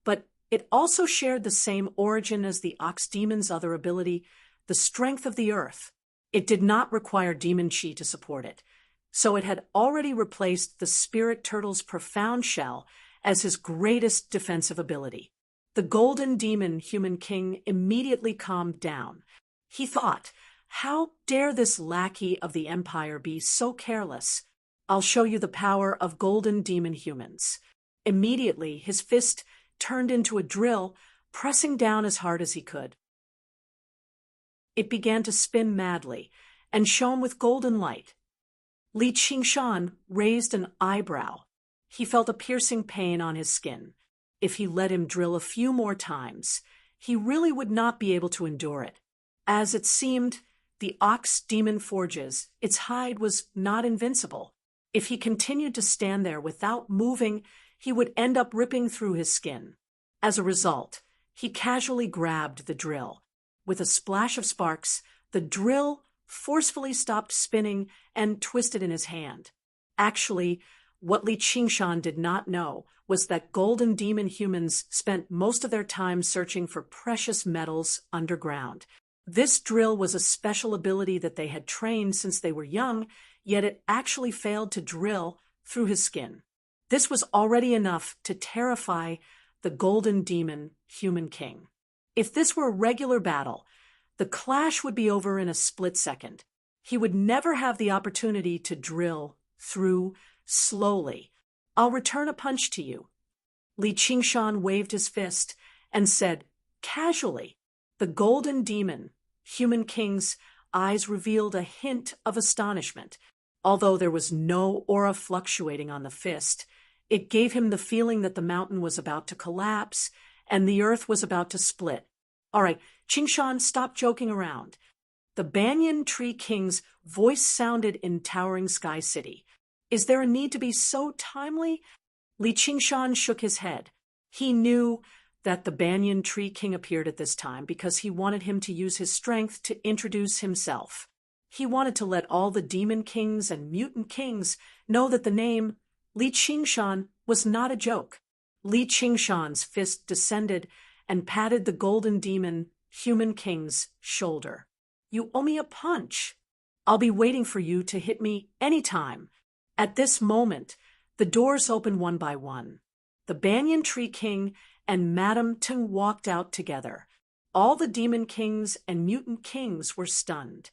but it also shared the same origin as the Ox Demon's other ability, the strength of the earth. It did not require demon chi to support it, so it had already replaced the spirit turtle's profound shell as his greatest defensive ability. The golden demon human king immediately calmed down. He thought, how dare this lackey of the Empire be so careless? I'll show you the power of golden demon humans. Immediately, his fist turned into a drill, pressing down as hard as he could. It began to spin madly and shone with golden light. Li Qingshan raised an eyebrow. He felt a piercing pain on his skin. If he let him drill a few more times, he really would not be able to endure it. As it seemed, the Ox Demon forges, its hide was not invincible. If he continued to stand there without moving, he would end up ripping through his skin. As a result, He casually grabbed the drill. With a splash of sparks, the drill forcefully stopped spinning and twisted in his hand. Actually, what Li Qingshan did not know was that golden demon humans spent most of their time searching for precious metals underground. This drill was a special ability that they had trained since they were young, yet it actually failed to drill through his skin. This was already enough to terrify the golden demon human king. If this were a regular battle, the clash would be over in a split second. He would never have the opportunity to drill through slowly. "I'll return a punch to you." Li Qingshan waved his fist and said, casually. The golden demon human king's eyes revealed a hint of astonishment. Although there was no aura fluctuating on the fist, it gave him the feeling that the mountain was about to collapse and the earth was about to split. "All right, Qingshan, stop joking around." The Banyan Tree King's voice sounded in towering Sky City. "Is there a need to be so timely?" Li Qingshan shook his head. He knew that the Banyan Tree King appeared at this time because he wanted him to use his strength to introduce himself. He wanted to let all the demon kings and mutant kings know that the name Li Qingshan was not a joke. Li Qingshan's fist descended and patted the golden demon human king's shoulder. "You owe me a punch. I'll be waiting for you to hit me anytime." At this moment, the doors opened one by one. The Banyan Tree King and Madame Tung walked out together. All the demon kings and mutant kings were stunned.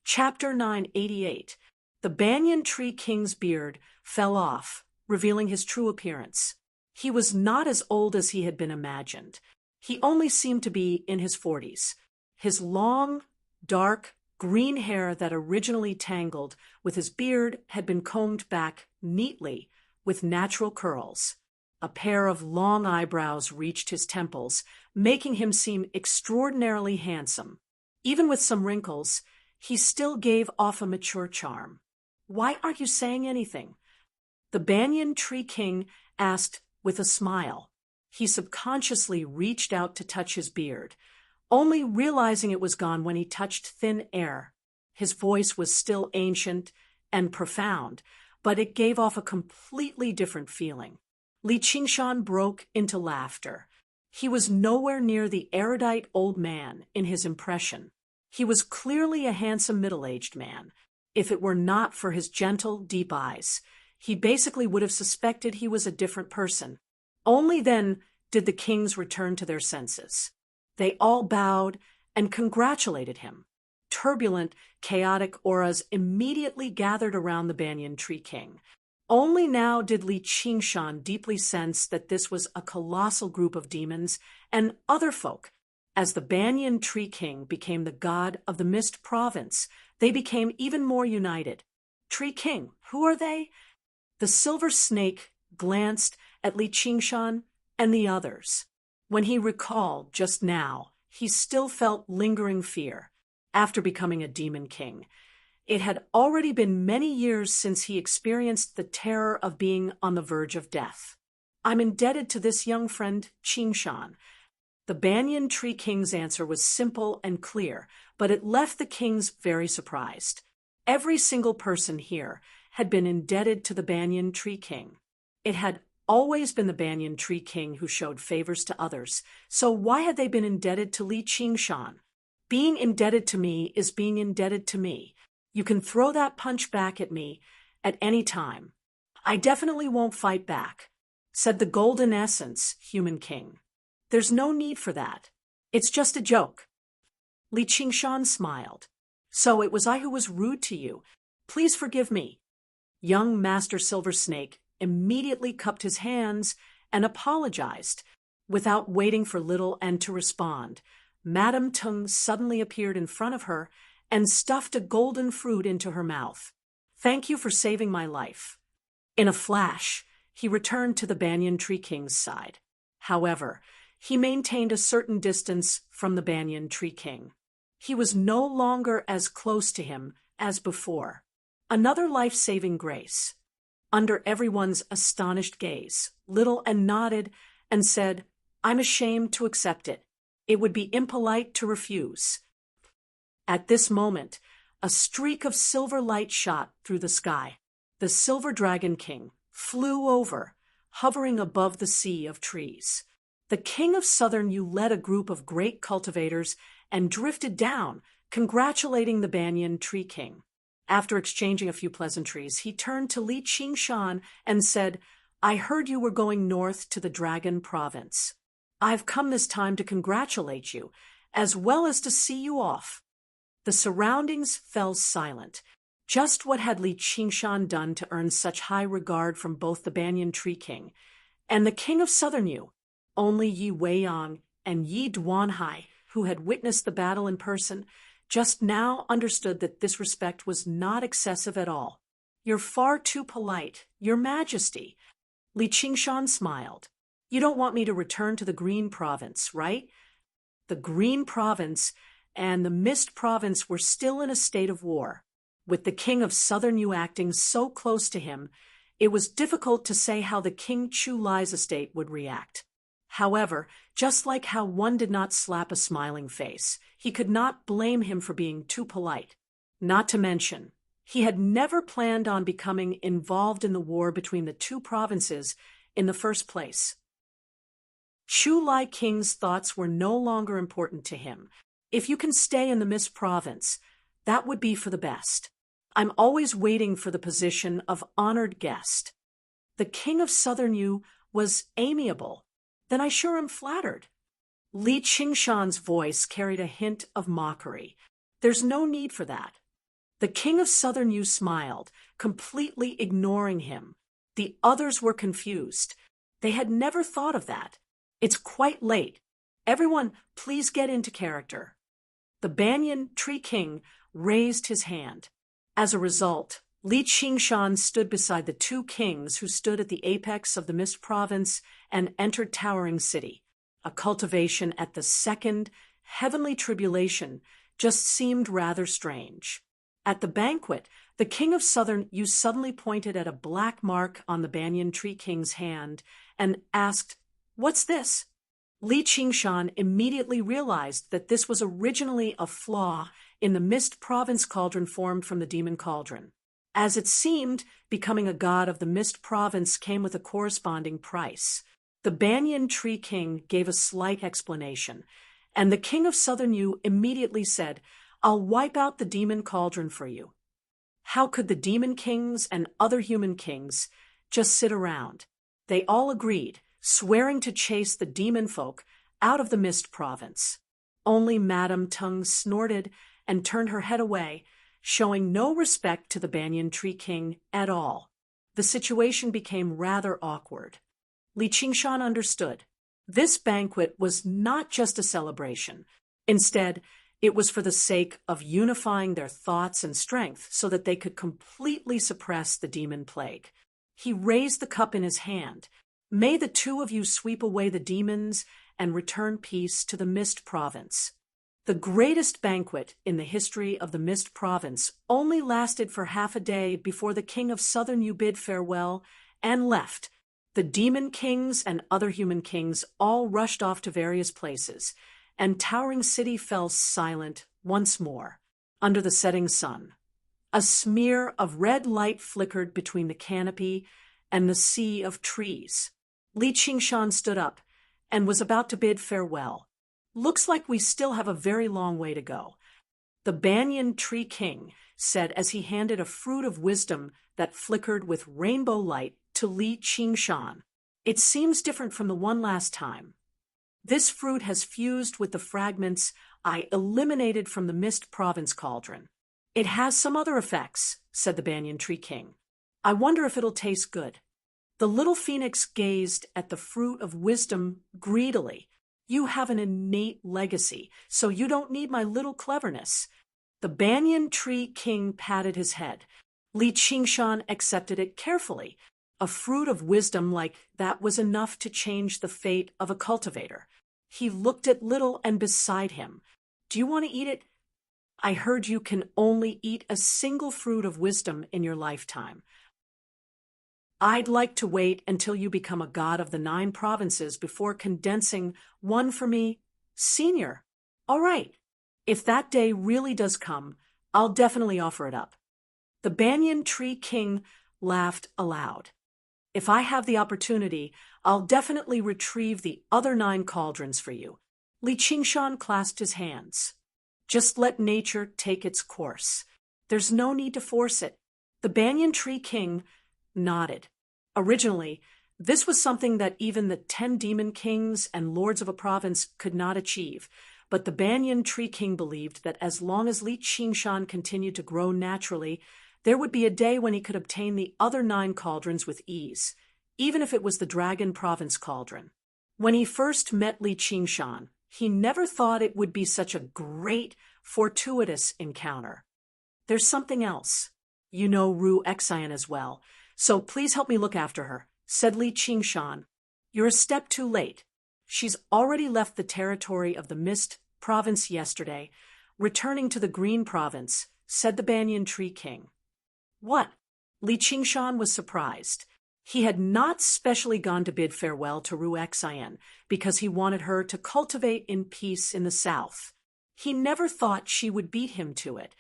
Chapter 988. The Banyan Tree King's beard fell off, revealing his true appearance. He was not as old as he had been imagined. He only seemed to be in his 40s. His long, dark, green hair that originally tangled with his beard had been combed back neatly with natural curls. A pair of long eyebrows reached his temples, making him seem extraordinarily handsome. Even with some wrinkles, he still gave off a mature charm. "Why aren't you saying anything?" the Banyan Tree King asked with a smile. He subconsciously reached out to touch his beard, only realizing it was gone when he touched thin air. His voice was still ancient and profound, but it gave off a completely different feeling. Li Qingshan broke into laughter. He was nowhere near the erudite old man in his impression. He was clearly a handsome middle-aged man. If it were not for his gentle, deep eyes, he basically would have suspected he was a different person. Only then did the kings return to their senses. They all bowed and congratulated him. Turbulent, chaotic auras immediately gathered around the Banyan Tree King. Only now did Li Qingshan deeply sense that this was a colossal group of demons and other folk. As the Banyan Tree King became the god of the Mist Province, they became even more united. "Tree King, who are they?" The silver snake glanced at Li Qingshan and the others. When he recalled just now, he still felt lingering fear. After becoming a demon king, it had already been many years since he experienced the terror of being on the verge of death. "I'm indebted to this young friend, Qingshan." The Banyan Tree King's answer was simple and clear, but it left the kings very surprised. Every single person here had been indebted to the Banyan Tree King. It had always been the Banyan Tree King who showed favors to others, so why had they been indebted to Li Qingshan? "Being indebted to me is being indebted to me. You can throw that punch back at me at any time." "I definitely won't fight back," said the Golden Essence human king. "There's no need for that. It's just a joke." Li Qingshan smiled. "So it was I who was rude to you. Please forgive me." Young Master Silver Snake immediately cupped his hands and apologized. Without waiting for Little N to respond, Madame Tung suddenly appeared in front of her and stuffed a golden fruit into her mouth. "Thank you for saving my life." In a flash, he returned to the Banyan Tree King's side. However, he maintained a certain distance from the Banyan Tree King. He was no longer as close to him as before. Another life-saving grace. Under everyone's astonished gaze, Little N nodded and said, "I'm ashamed to accept it. It would be impolite to refuse." At this moment, a streak of silver light shot through the sky. The Silver Dragon King flew over, hovering above the sea of trees. The King of Southern Yu led a group of great cultivators and drifted down, congratulating the Banyan Tree King. After exchanging a few pleasantries, he turned to Li Qingshan and said, "I heard you were going north to the Dragon Province. I've come this time to congratulate you, as well as to see you off." The surroundings fell silent. Just what had Li Qingshan done to earn such high regard from both the Banyan Tree King and the King of Southern Yu? Only Yi Weiyang and Yi Duanhai, who had witnessed the battle in person, just now understood that this respect was not excessive at all. "You're far too polite, Your Majesty." Li Qingshan smiled. "You don't want me to return to the Green Province, right?" The Green Province and the Mist Province were still in a state of war. With the King of Southern Yu acting so close to him, it was difficult to say how the King Chu Lai's estate would react. However, just like how one did not slap a smiling face, he could not blame him for being too polite. Not to mention, he had never planned on becoming involved in the war between the two provinces in the first place. Chu Lai King's thoughts were no longer important to him. "If you can stay in the Mist Province, that would be for the best. I'm always waiting for the position of honored guest." The King of Southern Yu was amiable. "Then I sure am flattered." Li Qingshan's voice carried a hint of mockery. "There's no need for that." The King of Southern Yu smiled, completely ignoring him. The others were confused. They had never thought of that. "It's quite late. Everyone, please get into character." The Banyan Tree King raised his hand. As a result, Li Qingshan stood beside the two kings who stood at the apex of the Mist Province and entered Towering City. A cultivation at the second heavenly tribulation just seemed rather strange. At the banquet, the King of Southern Yu suddenly pointed at a black mark on the Banyan Tree King's hand and asked, "What's this?" Li Qingshan immediately realized that this was originally a flaw in the Mist Province cauldron formed from the Demon Cauldron. As it seemed, becoming a god of the Mist Province came with a corresponding price. The Banyan Tree King gave a slight explanation, and the King of Southern Yu immediately said, "I'll wipe out the Demon Cauldron for you." How could the Demon Kings and other human kings just sit around? They all agreed, swearing to chase the demon folk out of the Mist Province. Only Madame Tung snorted and turned her head away, showing no respect to the Banyan Tree King at all. The situation became rather awkward. Li Qingshan understood. This banquet was not just a celebration. Instead, it was for the sake of unifying their thoughts and strength so that they could completely suppress the demon plague. He raised the cup in his hand. "May the two of you sweep away the demons and return peace to the Mist Province." The greatest banquet in the history of the Mist Province only lasted for half a day before the King of Southern Yu bid farewell and left. The demon kings and other human kings all rushed off to various places, and Towering City fell silent once more under the setting sun. A smear of red light flickered between the canopy and the sea of trees. Li Qingshan stood up and was about to bid farewell. "Looks like we still have a very long way to go," the Banyan Tree King said as he handed a fruit of wisdom that flickered with rainbow light to Li Qingshan. "It seems different from the one last time. This fruit has fused with the fragments I eliminated from the Mist Province cauldron. It has some other effects," said the Banyan Tree King. "I wonder if it'll taste good." The little phoenix gazed at the fruit of wisdom greedily. "You have an innate legacy, so you don't need my little cleverness." The Banyan Tree King patted his head. Li Qingshan accepted it carefully. A fruit of wisdom like that was enough to change the fate of a cultivator. He looked at Little and beside him. "Do you want to eat it?" "I heard you can only eat a single fruit of wisdom in your lifetime." I'd like to wait until you become a god of the 9 provinces before condensing one for me, senior. All right. If that day really does come, I'll definitely offer it up. The banyan tree king laughed aloud. If I have the opportunity, I'll definitely retrieve the other 9 cauldrons for you. Li Qingshan clasped his hands. Just let nature take its course. There's no need to force it. The banyan tree king nodded. Originally, this was something that even the 10 demon kings and lords of a province could not achieve, but the banyan tree king believed that as long as Li Qingshan continued to grow naturally, there would be a day when he could obtain the other 9 cauldrons with ease, even if it was the Dragon Province cauldron. When he first met Li Qingshan, he never thought it would be such a great, fortuitous encounter. There's something else. You know Ru Xian as well, so please help me look after her, said Li Qingshan. You're a step too late. She's already left the territory of the Mist Province yesterday, returning to the Green Province, said the Banyan Tree King. What? Li Qingshan was surprised. He had not specially gone to bid farewell to Ru Xian because he wanted her to cultivate in peace in the south. He never thought she would beat him to it.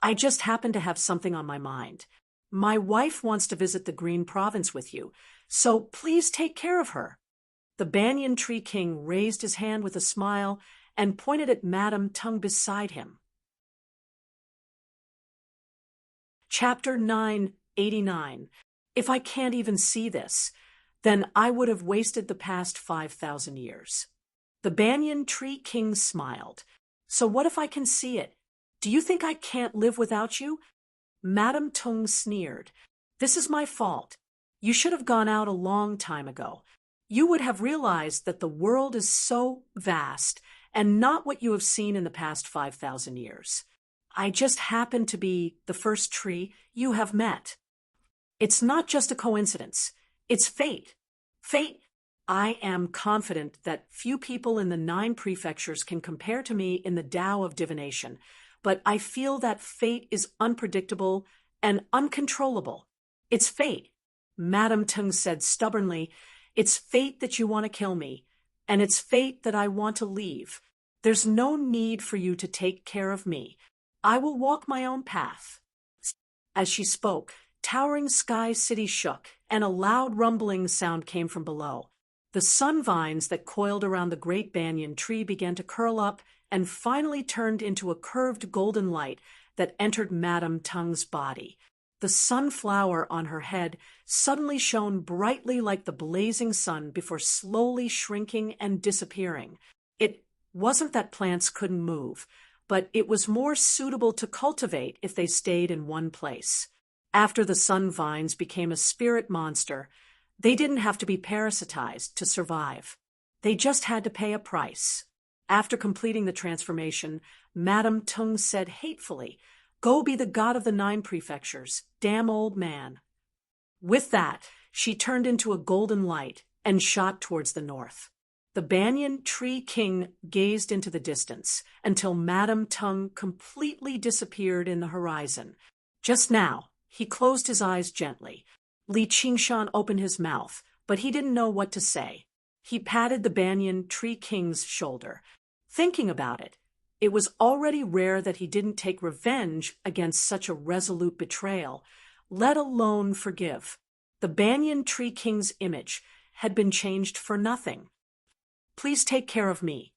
I just happened to have something on my mind. My wife wants to visit the Green Province with you, so please take care of her. The Banyan Tree King raised his hand with a smile and pointed at Madame Tung beside him. Chapter 989. If I can't even see this, then I would have wasted the past 5,000 years. The Banyan Tree King smiled. So what if I can see it? Do you think I can't live without you? Madame Tung sneered. This is my fault. You should have gone out a long time ago. You would have realized that the world is so vast and not what you have seen in the past 5,000 years. I just happen to be the first tree you have met. It's not just a coincidence. It's fate. Fate. I am confident that few people in the 9 prefectures can compare to me in the Tao of divination, but I feel that fate is unpredictable and uncontrollable. It's fate. Madame Tung said stubbornly, it's fate that you want to kill me, and it's fate that I want to leave. There's no need for you to take care of me. I will walk my own path. As she spoke, Towering Sky City shook, and a loud rumbling sound came from below. The sun vines that coiled around the great banyan tree began to curl up and finally turned into a curved golden light that entered Madame Tung's body. The sunflower on her head suddenly shone brightly like the blazing sun before slowly shrinking and disappearing. It wasn't that plants couldn't move, but it was more suitable to cultivate if they stayed in one place. After the sun vines became a spirit monster, they didn't have to be parasitized to survive. They just had to pay a price. After completing the transformation, Madame Tung said hatefully, "Go be the god of the 9 prefectures, damn old man." With that, she turned into a golden light and shot towards the north. The Banyan Tree King gazed into the distance until Madame Tung completely disappeared in the horizon. Just now, he closed his eyes gently. Li Qingshan opened his mouth, but he didn't know what to say. He patted the Banyan Tree King's shoulder. Thinking about it, it was already rare that he didn't take revenge against such a resolute betrayal, let alone forgive. The Banyan Tree King's image had been changed for nothing. Please take care of me.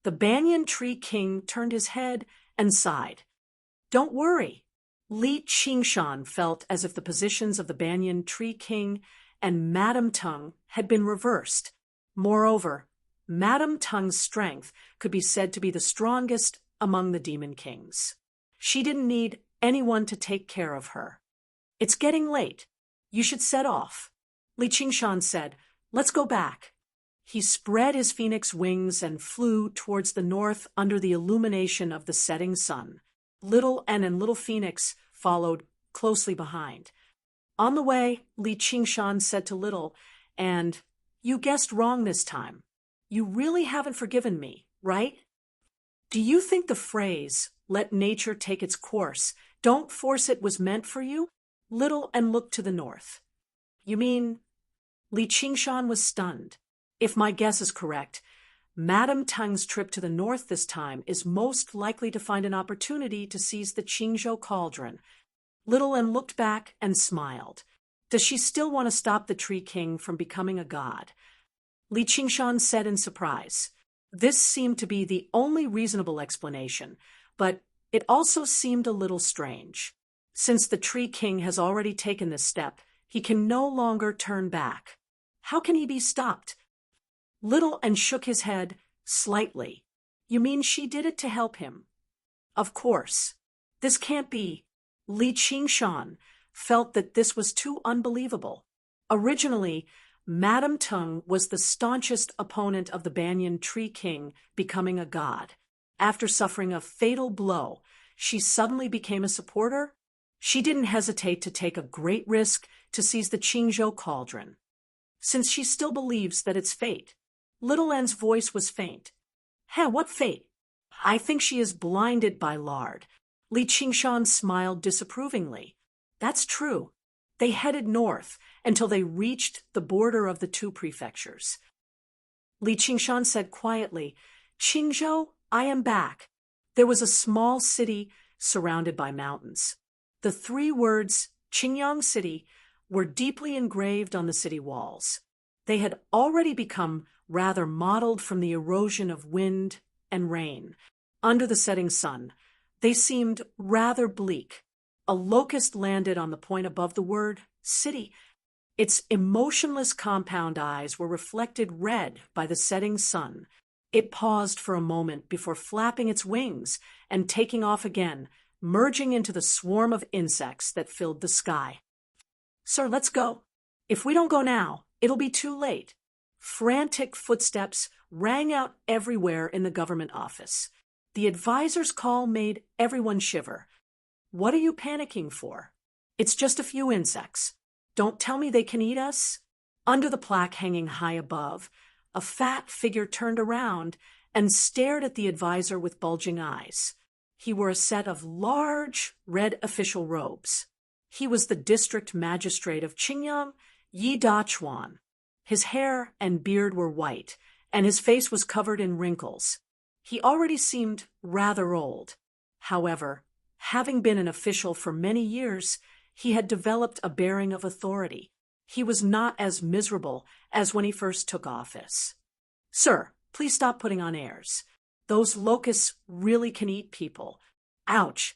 The Banyan Tree King turned his head and sighed. Don't worry. Li Qingshan felt as if the positions of the Banyan Tree King and Madame Tung had been reversed. Moreover, Madame Tung's strength could be said to be the strongest among the demon kings. She didn't need anyone to take care of her. It's getting late. You should set off. Li Qingshan said, let's go back. He spread his phoenix wings and flew towards the north under the illumination of the setting sun. Little and Little Phoenix followed closely behind. On the way, Li Qingshan said to Little, and you guessed wrong this time. You really haven't forgiven me, right? Do you think the phrase, let nature take its course, don't force it was meant for you? Little and looked to the north. You mean? Li Qingshan was stunned. If my guess is correct, Madame Teng's trip to the north this time is most likely to find an opportunity to seize the Qingzhou cauldron. Little N looked back and smiled. Does she still want to stop the Tree King from becoming a god? Li Qingshan said in surprise. This seemed to be the only reasonable explanation, but it also seemed a little strange. Since the Tree King has already taken this step, he can no longer turn back. How can he be stopped? Little and shook his head slightly. You mean she did it to help him? Of course. This can't be. Li Qingshan felt that this was too unbelievable. Originally, Madame Teng was the staunchest opponent of the Banyan Tree King becoming a god. After suffering a fatal blow, she suddenly became a supporter. She didn't hesitate to take a great risk to seize the Qingzhou cauldron, since she still believes that it's fate. Little N's voice was faint. What fate? I think she is blinded by lard. Li Qingshan smiled disapprovingly. That's true. They headed north until they reached the border of the two prefectures. Li Qingshan said quietly, Qingzhou, I am back. There was a small city surrounded by mountains. The three words, Qingyang City, were deeply engraved on the city walls. They had already become rather mottled from the erosion of wind and rain. Under the setting sun, they seemed rather bleak. A locust landed on the point above the word city. Its emotionless compound eyes were reflected red by the setting sun. It paused for a moment before flapping its wings and taking off again, merging into the swarm of insects that filled the sky. Sir, let's go. If we don't go now, it'll be too late. Frantic footsteps rang out everywhere in the government office. The advisor's call made everyone shiver. What are you panicking for? It's just a few insects. Don't tell me they can eat us. Under the plaque hanging high above, a fat figure turned around and stared at the advisor with bulging eyes. He wore a set of large red official robes. He was the district magistrate of Qingyang, Yi Dachuan. His hair and beard were white, and his face was covered in wrinkles. He already seemed rather old. However, having been an official for many years, he had developed a bearing of authority. He was not as miserable as when he first took office. Sir, please stop putting on airs. Those locusts really can eat people. Ouch.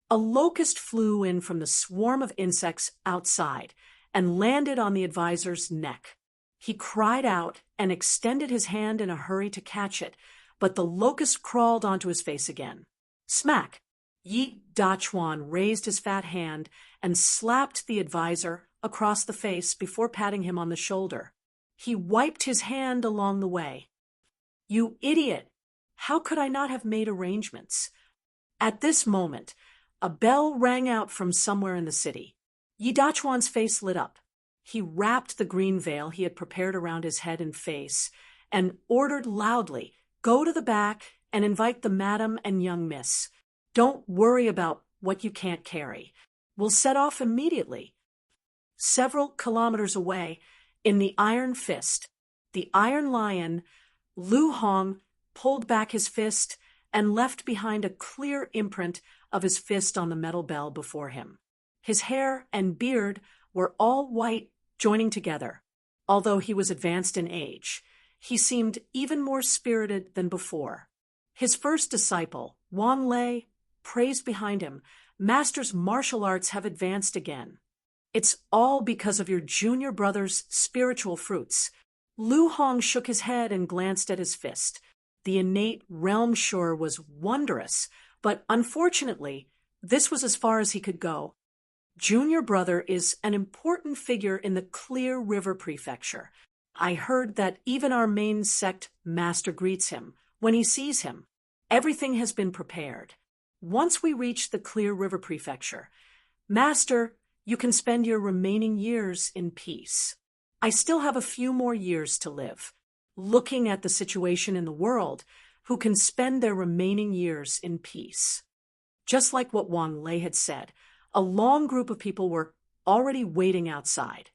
A locust flew in from the swarm of insects outside and landed on the advisor's neck. He cried out and extended his hand in a hurry to catch it, but the locust crawled onto his face again. Smack! Yi Dachuan raised his fat hand and slapped the advisor across the face before patting him on the shoulder. He wiped his hand along the way. You idiot! How could I not have made arrangements? At this moment, a bell rang out from somewhere in the city. Yi Dachuan's face lit up. He wrapped the green veil he had prepared around his head and face and ordered loudly, Go to the back and invite the madam and young miss. Don't worry about what you can't carry. We'll set off immediately. Several kilometers away, in the Iron Fist, the Iron Lion, Lu Hong pulled back his fist and left behind a clear imprint of his fist on the metal bell before him. His hair and beard were all white, joining together. Although he was advanced in age, he seemed even more spirited than before. His first disciple, Wang Lei, praised behind him, Master's martial arts have advanced again. It's all because of your junior brother's spiritual fruits. Lu Hong shook his head and glanced at his fist. The innate realm sure was wondrous, but unfortunately, this was as far as he could go. Junior brother is an important figure in the Clear River Prefecture. I heard that even our main sect master greets him when he sees him. Everything has been prepared. Once we reach the Clear River Prefecture, Master, you can spend your remaining years in peace. I still have a few more years to live. Looking at the situation in the world, who can spend their remaining years in peace. Just like what Wang Lei had said, a long group of people were already waiting outside.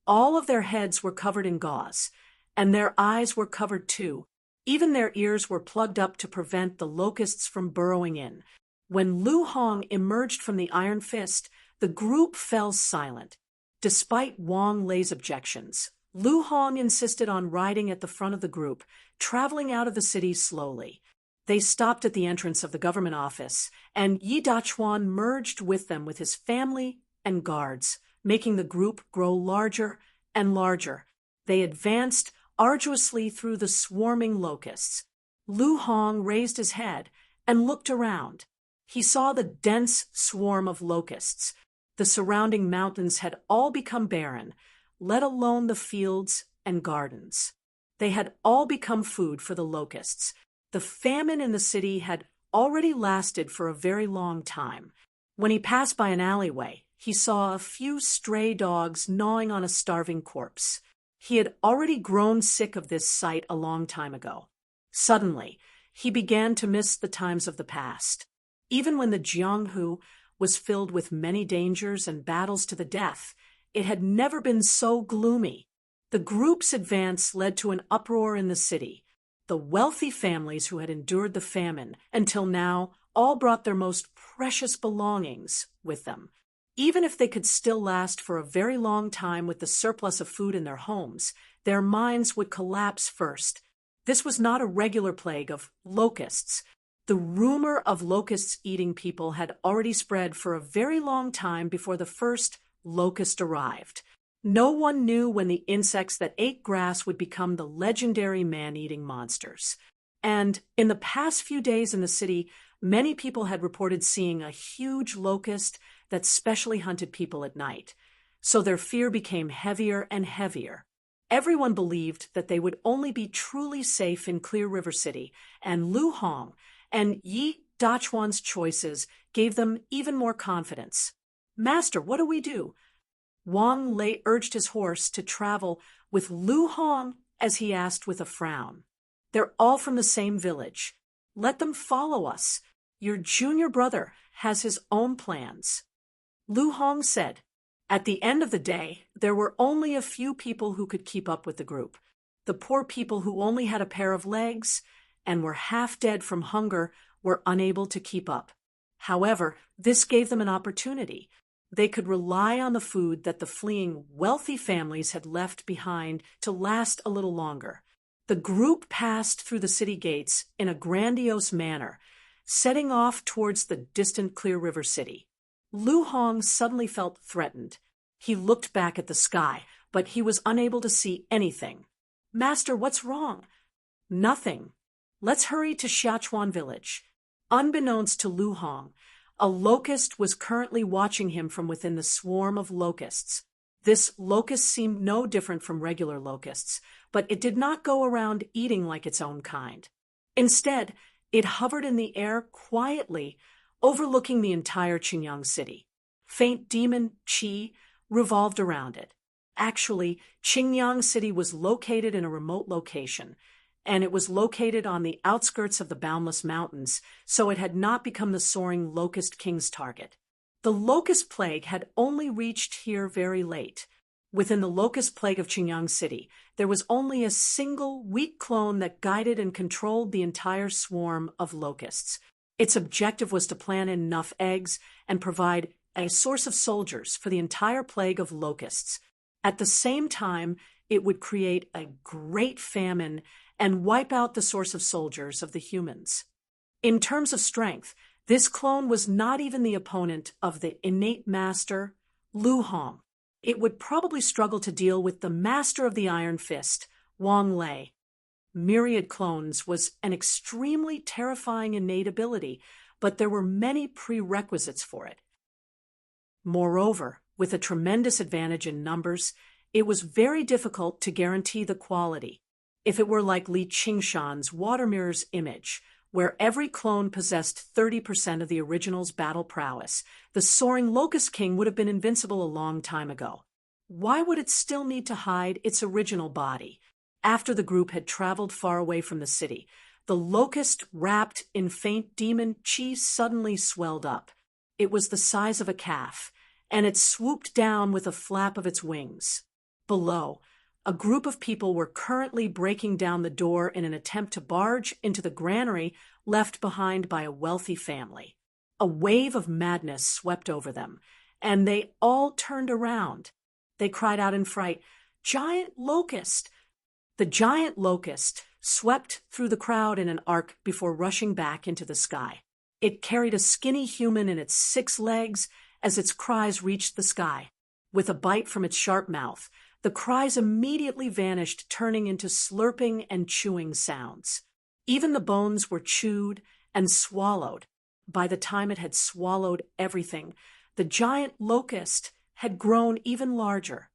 All of their heads were covered in gauze, and their eyes were covered too. Even their ears were plugged up to prevent the locusts from burrowing in. When Lu Hong emerged from the Iron Fist, the group fell silent. Despite Wang Lei's objections, Lu Hong insisted on riding at the front of the group, traveling out of the city slowly. They stopped at the entrance of the government office, and Yi Dachuan merged with them with his family and guards, making the group grow larger and larger. They advanced arduously through the swarming locusts. Lu Hong raised his head and looked around. He saw the dense swarm of locusts. The surrounding mountains had all become barren, let alone the fields and gardens. They had all become food for the locusts. The famine in the city had already lasted for a very long time. When he passed by an alleyway, he saw a few stray dogs gnawing on a starving corpse. He had already grown sick of this sight a long time ago. Suddenly, he began to miss the times of the past. Even when the Jianghu was filled with many dangers and battles to the death, it had never been so gloomy. The group's advance led to an uproar in the city. The wealthy families who had endured the famine until now all brought their most precious belongings with them. Even if they could still last for a very long time with the surplus of food in their homes, their minds would collapse first. This was not a regular plague of locusts. The rumor of locusts eating people had already spread for a very long time before the first locust arrived. No one knew when the insects that ate grass would become the legendary man-eating monsters. And in the past few days in the city, many people had reported seeing a huge locust that specially hunted people at night. So their fear became heavier and heavier. Everyone believed that they would only be truly safe in Clear River City, and Lu Hong and Yi Dachuan's choices gave them even more confidence. "Master, what do we do?" Wang Lei urged his horse to travel with Lu Hong as he asked with a frown. "They're all from the same village. Let them follow us. Your junior brother has his own plans." Lu Hong said, "At the end of the day, there were only a few people who could keep up with the group. The poor people who only had a pair of legs and were half dead from hunger were unable to keep up. However, this gave them an opportunity. They could rely on the food that the fleeing wealthy families had left behind to last a little longer." The group passed through the city gates in a grandiose manner, setting off towards the distant Clear River City. Lu Hong suddenly felt threatened. He looked back at the sky, but he was unable to see anything. "Master, what's wrong?" "Nothing. Let's hurry to Xiachuan village." Unbeknownst to Lu Hong, a locust was currently watching him from within the swarm of locusts. This locust seemed no different from regular locusts, but it did not go around eating like its own kind. Instead, it hovered in the air quietly, overlooking the entire Qingyang city. Faint demon Qi revolved around it. Actually, Qingyang city was located in a remote location, and it was located on the outskirts of the boundless mountains, so it had not become the soaring locust king's target. The locust plague had only reached here very late. Within the locust plague of Qingyang city, there was only a single weak clone that guided and controlled the entire swarm of locusts. Its objective was to plant enough eggs and provide a source of soldiers for the entire plague of locusts. At the same time, it would create a great famine and wipe out the source of soldiers of the humans. In terms of strength, this clone was not even the opponent of the innate master, Lu Hong. It would probably struggle to deal with the master of the Iron Fist, Wang Lei. Myriad clones was an extremely terrifying innate ability, but there were many prerequisites for it. Moreover, with a tremendous advantage in numbers, it was very difficult to guarantee the quality. If it were like Li Qingshan's Water Mirror's image, where every clone possessed 30% of the original's battle prowess, the soaring Locust King would have been invincible a long time ago. Why would it still need to hide its original body? After the group had traveled far away from the city, the locust wrapped in faint demon Qi suddenly swelled up. It was the size of a calf, and it swooped down with a flap of its wings. Below, a group of people were currently breaking down the door in an attempt to barge into the granary left behind by a wealthy family. A wave of madness swept over them, and they all turned around. They cried out in fright, "Giant locust!" The giant locust swept through the crowd in an arc before rushing back into the sky. It carried a skinny human in its 6 legs as its cries reached the sky. With a bite from its sharp mouth, the cries immediately vanished, turning into slurping and chewing sounds. Even the bones were chewed and swallowed. By the time it had swallowed everything, the giant locust had grown even larger.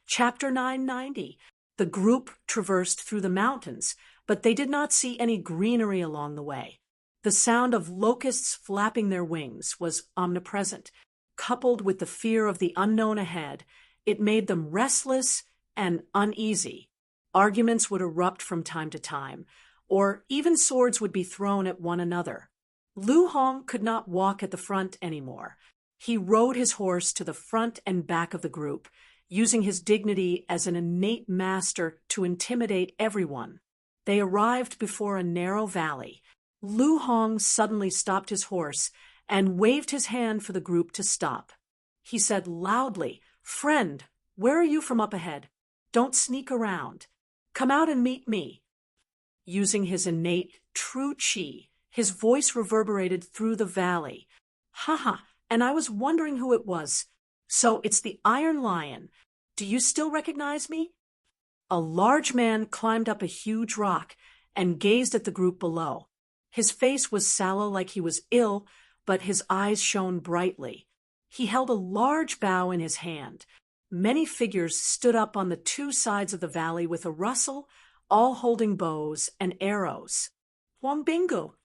Chapter 990. The group traversed through the mountains, but they did not see any greenery along the way. The sound of locusts flapping their wings was omnipresent. Coupled with the fear of the unknown ahead, it made them restless and uneasy. Arguments would erupt from time to time, or even swords would be thrown at one another. Lu Hong could not walk at the front anymore. He rode his horse to the front and back of the group, using his dignity as an innate master to intimidate everyone. They arrived before a narrow valley. Lu Hong suddenly stopped his horse and waved his hand for the group to stop. He said loudly, "Friend, where are you from up ahead? Don't sneak around. Come out and meet me." Using his innate true chi, his voice reverberated through the valley. "Haha, and I was wondering who it was. So it's the Iron Lion. Do you still recognize me?" A large man climbed up a huge rock and gazed at the group below. His face was sallow like he was ill, but his eyes shone brightly. He held a large bow in his hand. Many figures stood up on the 2 sides of the valley with a rustle, all holding bows and arrows. "Huang Bingu."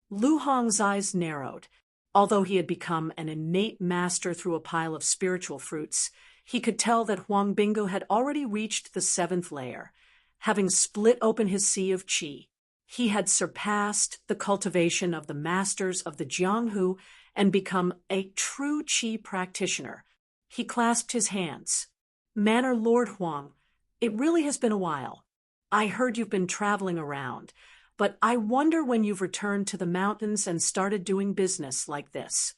Lu Hong's eyes narrowed. Although he had become an innate master through a pile of spiritual fruits, he could tell that Huang Bingu had already reached the 7th layer. Having split open his sea of qi, he had surpassed the cultivation of the masters of the Jianghu and become a true qi practitioner. He clasped his hands. "Manor Lord Huang, it really has been a while. I heard you've been traveling around, but I wonder when you've returned to the mountains and started doing business like this.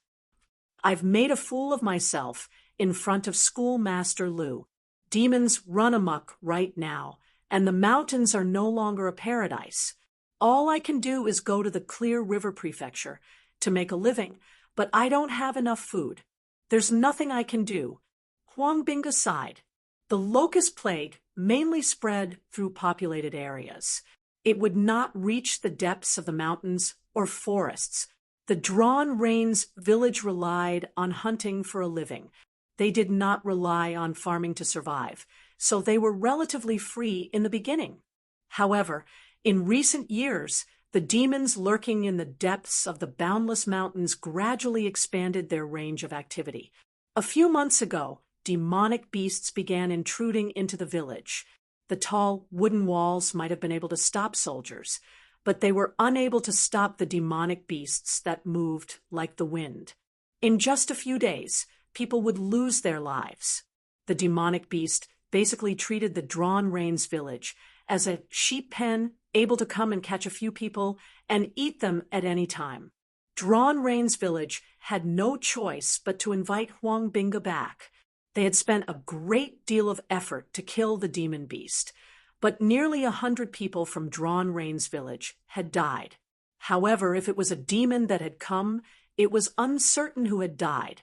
I've made a fool of myself in front of Schoolmaster Lu. Demons run amok right now, and the mountains are no longer a paradise. All I can do is go to the Clear River Prefecture to make a living, but I don't have enough food. There's nothing I can do." Huang Bingu sighed. The locust plague mainly spread through populated areas. It would not reach the depths of the mountains or forests. The Drawn Rains village relied on hunting for a living. They did not rely on farming to survive, so they were relatively free in the beginning. However, in recent years, the demons lurking in the depths of the boundless mountains gradually expanded their range of activity. A few months ago, demonic beasts began intruding into the village. The tall wooden walls might have been able to stop soldiers, but they were unable to stop the demonic beasts that moved like the wind. In just a few days, people would lose their lives. The demonic beast basically treated the Drawn Rains village as a sheep pen, able to come and catch a few people and eat them at any time. Drawn Rains village had no choice but to invite Huang Bingu back. They had spent a great deal of effort to kill the demon beast, but nearly 100 people from Drawn Rains village had died. However, if it was a demon that had come, it was uncertain who had died.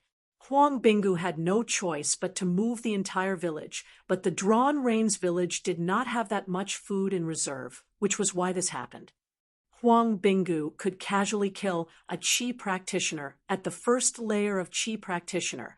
Huang Bingu had no choice but to move the entire village, but the Drawn Rains village did not have that much food in reserve, which was why this happened. Huang Bingu could casually kill a qi practitioner at the 1st layer of qi practitioner,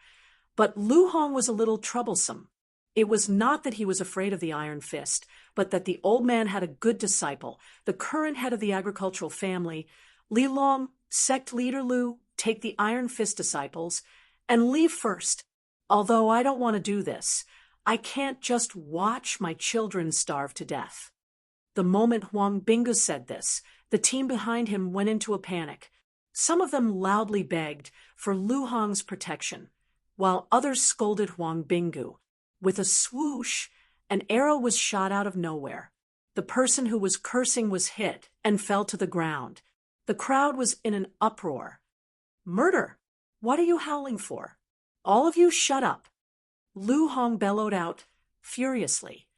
but Lu Hong was a little troublesome. It was not that he was afraid of the Iron Fist, but that the old man had a good disciple, the current head of the agricultural family. Li Long, sect leader Lu, take the Iron Fist disciples and leave first. Although I don't want to do this, I can't just watch my children starve to death. The moment Huang Bingu said this, the team behind him went into a panic. Some of them loudly begged for Lu Hong's protection. while others scolded Huang Bingu. With a swoosh, an arrow was shot out of nowhere. The person who was cursing was hit and fell to the ground. The crowd was in an uproar. "Murder! What are you howling for? All of you shut up!" Lu Hong bellowed out furiously.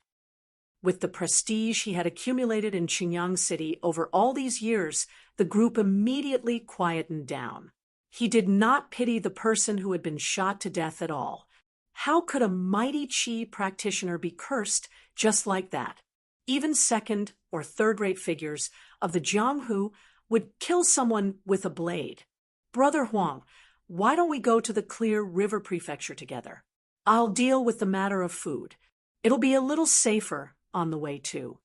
With the prestige he had accumulated in Xinjiang City over all these years, the group immediately quietened down. He did not pity the person who had been shot to death at all. How could a mighty Qi practitioner be cursed just like that? Even second or third-rate figures of the Jianghu would kill someone with a blade. "Brother Huang, why don't we go to the Clear River Prefecture together? I'll deal with the matter of food. It'll be a little safer on the way too."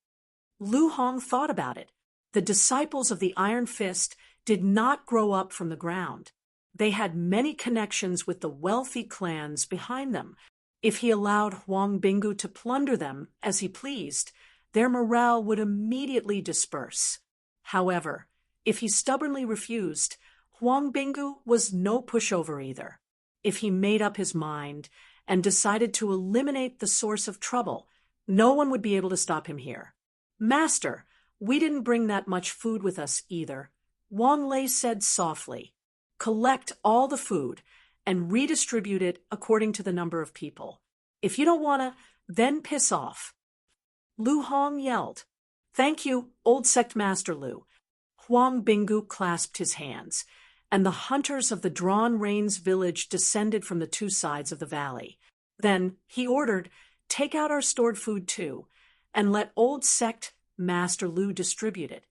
Lu Hong thought about it. The disciples of the Iron Fist did not grow up from the ground. They had many connections with the wealthy clans behind them. If he allowed Huang Bingu to plunder them as he pleased, their morale would immediately disperse. However, if he stubbornly refused, Huang Bingu was no pushover either. If he made up his mind and decided to eliminate the source of trouble, no one would be able to stop him here. "Master, we didn't bring that much food with us either," Wang Lei said softly. "Collect all the food and redistribute it according to the number of people. If you don't want to, then piss off." Lu Hong yelled, "Thank you, Old Sect Master Lu." Huang Bingu clasped his hands, and the hunters of the Drawn Rains village descended from the two sides of the valley. Then he ordered, "Take out our stored food too, and let Old Sect Master Lu distribute it."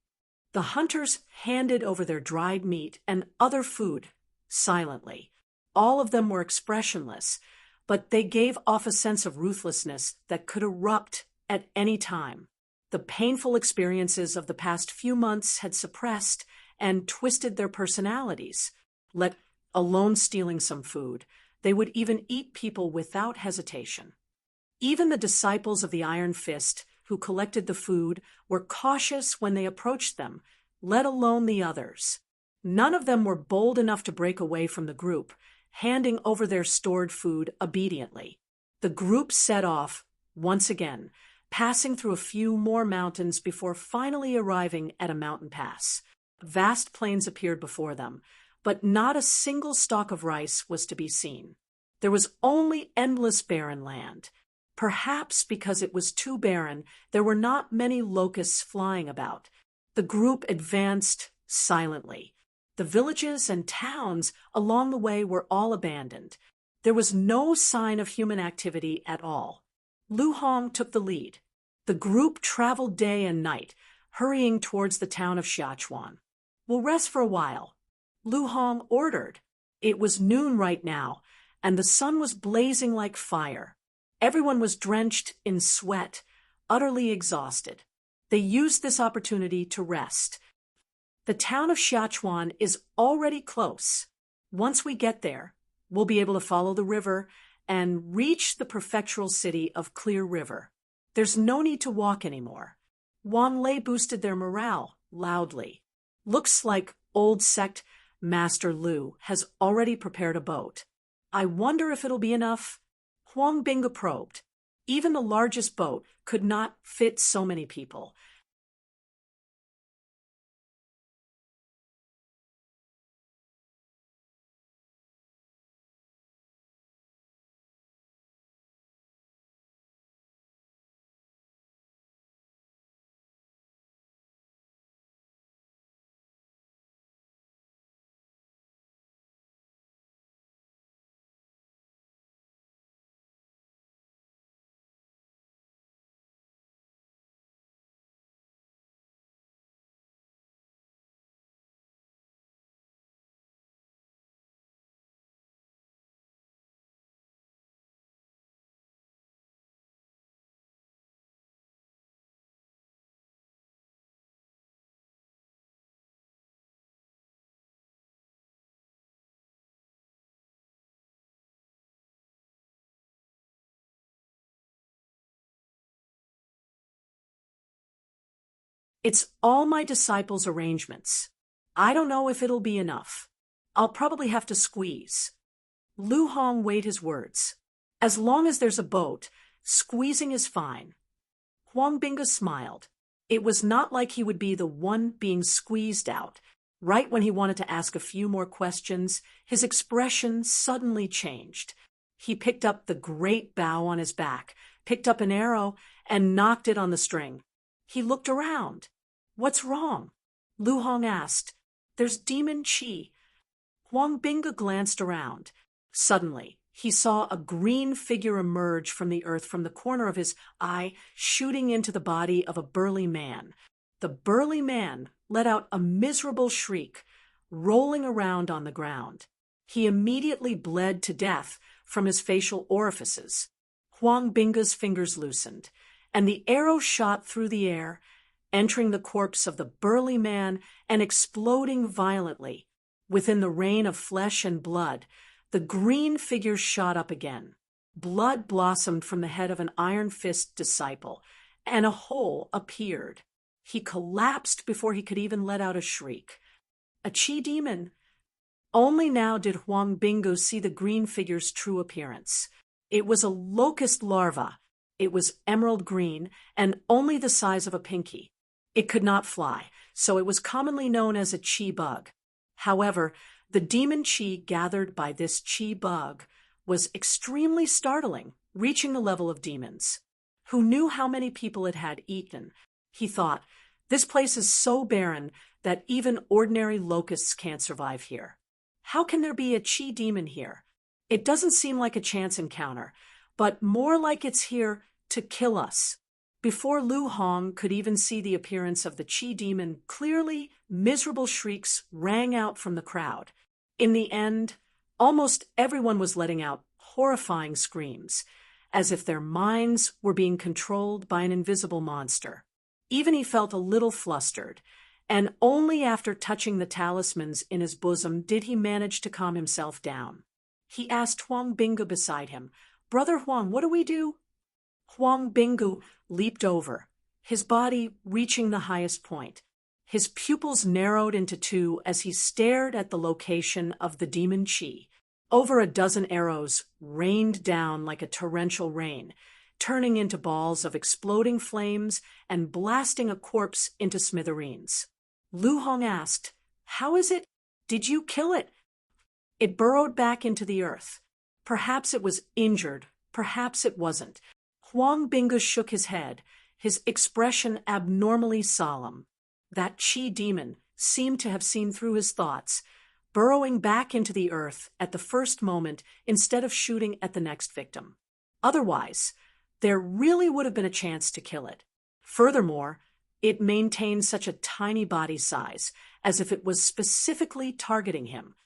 The hunters handed over their dried meat and other food silently. All of them were expressionless, but they gave off a sense of ruthlessness that could erupt at any time. The painful experiences of the past few months had suppressed and twisted their personalities. Let alone stealing some food, they would even eat people without hesitation. Even the disciples of the Iron Fist who collected the food were cautious when they approached them, let alone the others. None of them were bold enough to break away from the group, handing over their stored food obediently. The group set off, once again, passing through a few more mountains before finally arriving at a mountain pass. Vast plains appeared before them, but not a single stalk of rice was to be seen. There was only endless barren land. Perhaps because it was too barren, there were not many locusts flying about. The group advanced silently. The villages and towns along the way were all abandoned. There was no sign of human activity at all. Lu Hong took the lead. The group traveled day and night, hurrying towards the town of Xiachuan. "We'll rest for a while," Lu Hong ordered. It was noon right now, and the sun was blazing like fire. Everyone was drenched in sweat, utterly exhausted. They used this opportunity to rest. "The town of Xiachuan is already close. Once we get there, we'll be able to follow the river and reach the prefectural city of Clear River. There's no need to walk anymore." Wang Lei boosted their morale loudly. "Looks like Old Sect Master Lu has already prepared a boat. I wonder if it'll be enough?" Huang Bingu probed. Even the largest boat could not fit so many people. "It's all my disciples' arrangements. I don't know if it'll be enough. I'll probably have to squeeze." Lu Hong weighed his words. As long as there's a boat, squeezing is fine. Huang Binga smiled. It was not like he would be the one being squeezed out. Right when he wanted to ask a few more questions, his expression suddenly changed. He picked up the great bow on his back, picked up an arrow, and knocked it on the string. He looked around. What's wrong? Lu Hong asked. There's demon qi. Huang Binga glanced around. Suddenly, he saw a green figure emerge from the earth from the corner of his eye, shooting into the body of a burly man. The burly man let out a miserable shriek, rolling around on the ground. He immediately bled to death from his facial orifices. Huang Binga's fingers loosened, and the arrow shot through the air, entering the corpse of the burly man and exploding violently. Within the rain of flesh and blood, the green figure shot up again. Blood blossomed from the head of an Iron Fist disciple, and a hole appeared. He collapsed before he could even let out a shriek. A Qi demon. Only now did Huang Bingo see the green figure's true appearance. It was a locust larva. It was emerald green and only the size of a pinky. It could not fly, so it was commonly known as a Qi bug. However, the demon Qi gathered by this Qi bug was extremely startling, reaching the level of demons. Who knew how many people it had eaten? He thought, this place is so barren that even ordinary locusts can't survive here. How can there be a Qi demon here? It doesn't seem like a chance encounter, but more like it's here to kill us. Before Lu Hong could even see the appearance of the Qi demon clearly, miserable shrieks rang out from the crowd. In the end, almost everyone was letting out horrifying screams, as if their minds were being controlled by an invisible monster. Even he felt a little flustered, and only after touching the talismans in his bosom did he manage to calm himself down. He asked Huang Bingu beside him, "Brother Huang, what do we do?" Huang Bingu leaped over, his body reaching the highest point. His pupils narrowed into two as he stared at the location of the demon Qi. Over a dozen arrows rained down like a torrential rain, turning into balls of exploding flames and blasting a corpse into smithereens. Lu Hong asked, "How is it? Did you kill it?" It burrowed back into the earth. Perhaps it was injured, perhaps it wasn't. Huang Bingu shook his head, his expression abnormally solemn. That Qi demon seemed to have seen through his thoughts, burrowing back into the earth at the first moment instead of shooting at the next victim. Otherwise, there really would have been a chance to kill it. Furthermore, it maintained such a tiny body size, as if it was specifically targeting him.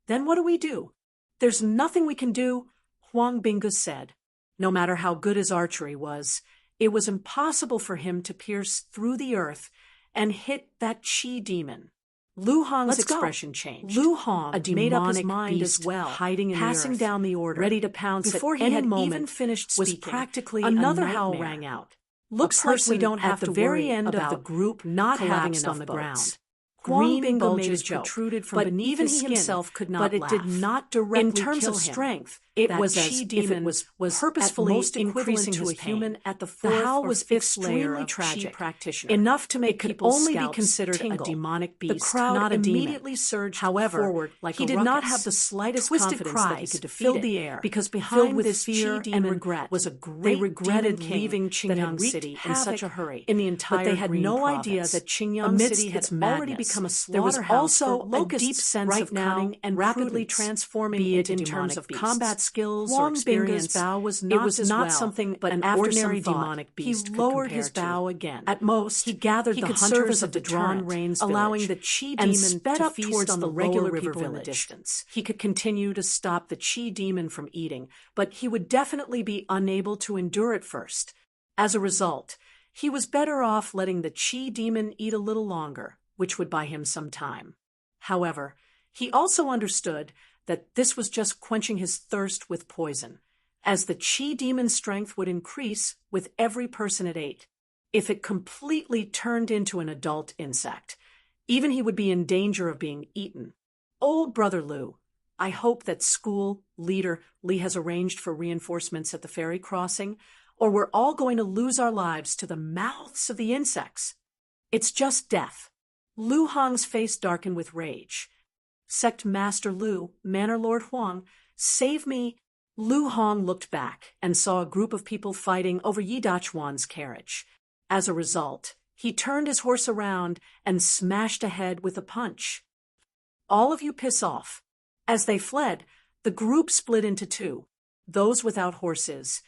Then what do we do? There's nothing we can do, Huang Bingu said. No matter how good his archery was, it was impossible for him to pierce through the earth and hit that Qi demon. Lu Hong's expression changed. Lu Hong made up his mind as well, hiding in passing the earth, down the order, ready to pounce before he had even finished speaking. Was practically another howl rang out. Looks like we don't have to worry end of the group not having enough on the ground. Green bulges protruded from beneath his skin, himself could not but it did not directly in terms kill of strength. It was as if it was purposefully most increasing to a human at the fourth or fifth layer of tragic practitioner, enough to make people only be considered tingle. A demonic beast. The crowd not immediately surged forward like he did not have the slightest twisted confidence cry that he could defeat the air because behind this fear and regret was a great they regretted leaving Qingyang City in such a hurry in the entire but they had no idea that Qingyang City had already become a slaughterhouse. There was also a deep sense of cunning and rapidly transforming it in terms of combat skills or experience. Bow was not it was not something but an ordinary demonic beast. He lowered his bow again. At most, he gathered the hunters of the drawn reins, allowing the Qi demon sped up towards the regular people in the distance. He could continue to stop the Qi demon from eating, but he would definitely be unable to endure it first. As a result, he was better off letting the Qi demon eat a little longer, which would buy him some time. However, he also understood that this was just quenching his thirst with poison, as the Qi demon's strength would increase with every person it ate. If it completely turned into an adult insect, even he would be in danger of being eaten. Old Brother Lu, I hope that school leader Lee has arranged for reinforcements at the ferry crossing, or we're all going to lose our lives to the mouths of the insects. It's just death." Lu Hong's face darkened with rage. "Sect Master Lu, Manor Lord Huang, save me." Lu Hong looked back and saw a group of people fighting over Yi Dachuan's carriage. As a result, he turned his horse around and smashed ahead with a punch. "All of you piss off." As they fled, the group split into two. Those without horses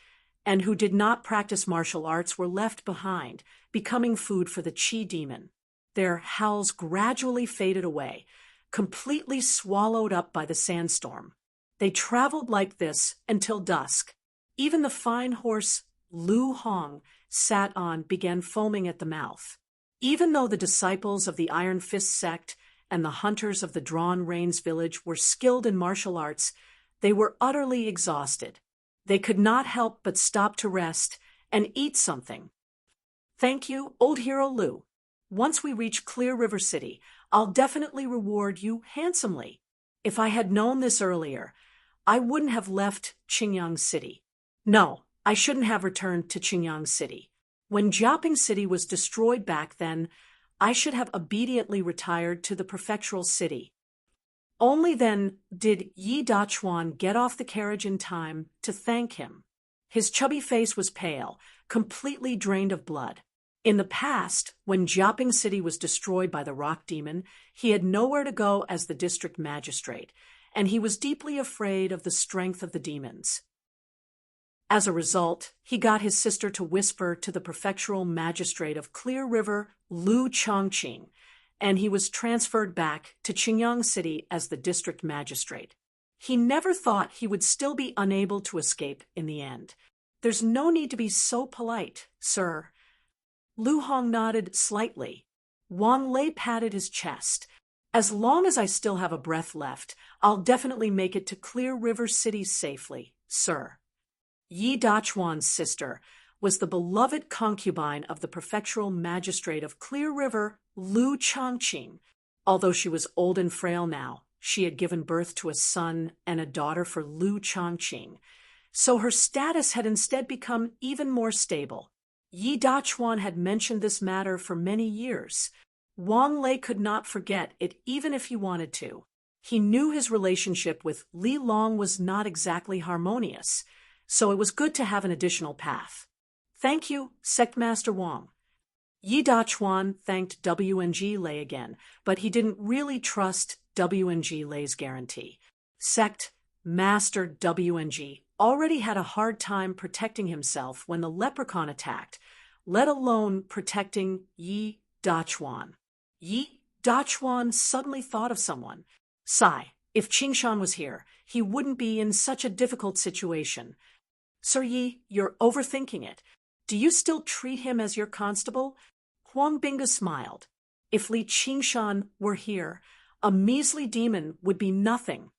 and who did not practice martial arts were left behind, becoming food for the Qi demon. Their howls gradually faded away, completely swallowed up by the sandstorm. They traveled like this until dusk. Even the fine horse Lu Hong sat on began foaming at the mouth. Even though the disciples of the Iron Fist sect and the hunters of the Drawn Reins village were skilled in martial arts, they were utterly exhausted. They could not help but stop to rest and eat something. "Thank you, old hero Lu. Once we reach Clear River City, I'll definitely reward you handsomely. If I had known this earlier, I wouldn't have left Qingyang City. No, I shouldn't have returned to Qingyang City. When Jiaping City was destroyed back then, I should have obediently retired to the prefectural city." Only then did Yi Dachuan get off the carriage in time to thank him. His chubby face was pale, completely drained of blood. In the past, when Jiaping City was destroyed by the rock demon, he had nowhere to go as the district magistrate, and he was deeply afraid of the strength of the demons. As a result, he got his sister to whisper to the prefectural magistrate of Clear River, Lu Chongqing, and he was transferred back to Qingyang City as the district magistrate. He never thought he would still be unable to escape in the end. "There's no need to be so polite, sir." Lu Hong nodded slightly. Wang Lei patted his chest. "As long as I still have a breath left, I'll definitely make it to Clear River City safely, sir." Yi Dachuan's sister was the beloved concubine of the prefectural magistrate of Clear River, Lu Chongqing. Although she was old and frail now, she had given birth to a son and a daughter for Lu Chongqing, so her status had instead become even more stable. Yi Dachuan had mentioned this matter for many years. Wang Lei could not forget it even if he wanted to. He knew his relationship with Li Long was not exactly harmonious, so it was good to have an additional path. "Thank you, Sect Master Wang." Yi Dachuan thanked WNG Lei again, but he didn't really trust WNG Lei's guarantee. Sect Master WNG already had a hard time protecting himself when the leprechaun attacked, let alone protecting Yi Dachuan. Yi Dachuan suddenly thought of someone. Sigh, if Qingshan was here, he wouldn't be in such a difficult situation. "Sir Yi, you're overthinking it. Do you still treat him as your constable?" Huang Binga smiled. "If Li Qingshan were here, a measly demon would be nothing.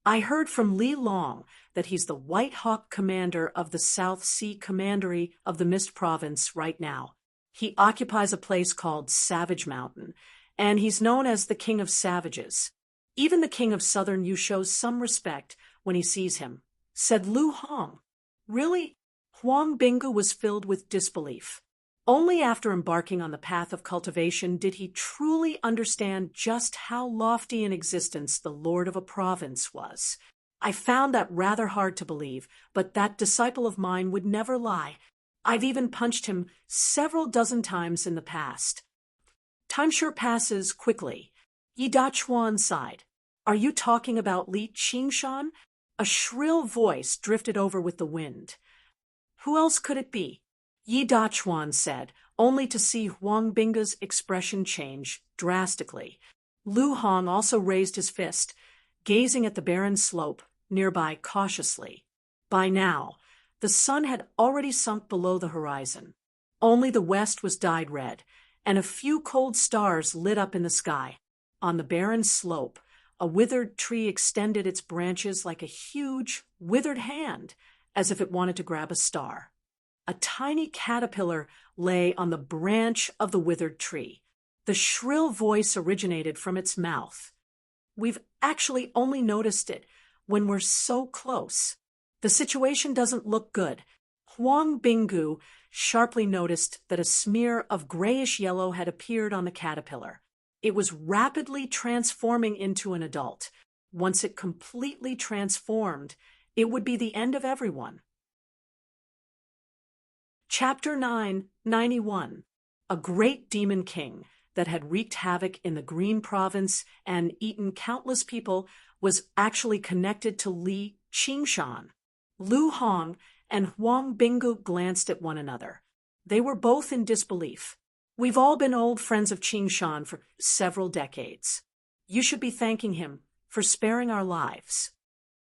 I heard from Li Long that he's the White Hawk commander of the South Sea Commandery of the Mist Province right now. He occupies a place called Savage Mountain, and he's known as the King of Savages. Even the King of Southern Yu shows some respect when he sees him," said Lu Hong. "Really?" Huang Binga was filled with disbelief. Only after embarking on the path of cultivation did he truly understand just how lofty in existence the lord of a province was. "I found that rather hard to believe, but that disciple of mine would never lie. I've even punched him several dozen times in the past." "Time sure passes quickly." Yi Dachuan sighed. "Are you talking about Li Qingshan?" A shrill voice drifted over with the wind. "Who else could it be?" Yi Dachuan said, only to see Huang Binga's expression change drastically. Lu Hong also raised his fist, gazing at the barren slope nearby cautiously. By now, the sun had already sunk below the horizon. Only the west was dyed red, and a few cold stars lit up in the sky. On the barren slope, a withered tree extended its branches like a huge, withered hand, as if it wanted to grab a star. A tiny caterpillar lay on the branch of the withered tree. The shrill voice originated from its mouth. We've actually only noticed it when we're so close. The situation doesn't look good. Huang Binggu sharply noticed that a smear of grayish yellow had appeared on the caterpillar. It was rapidly transforming into an adult. Once it completely transformed, it would be the end of everyone. Chapter 991. A great demon king that had wreaked havoc in the Green Province and eaten countless people was actually connected to Li Qingshan. Lu Hong and Huang Binggu glanced at one another. They were both in disbelief. We've all been old friends of Qingshan for several decades. You should be thanking him for sparing our lives.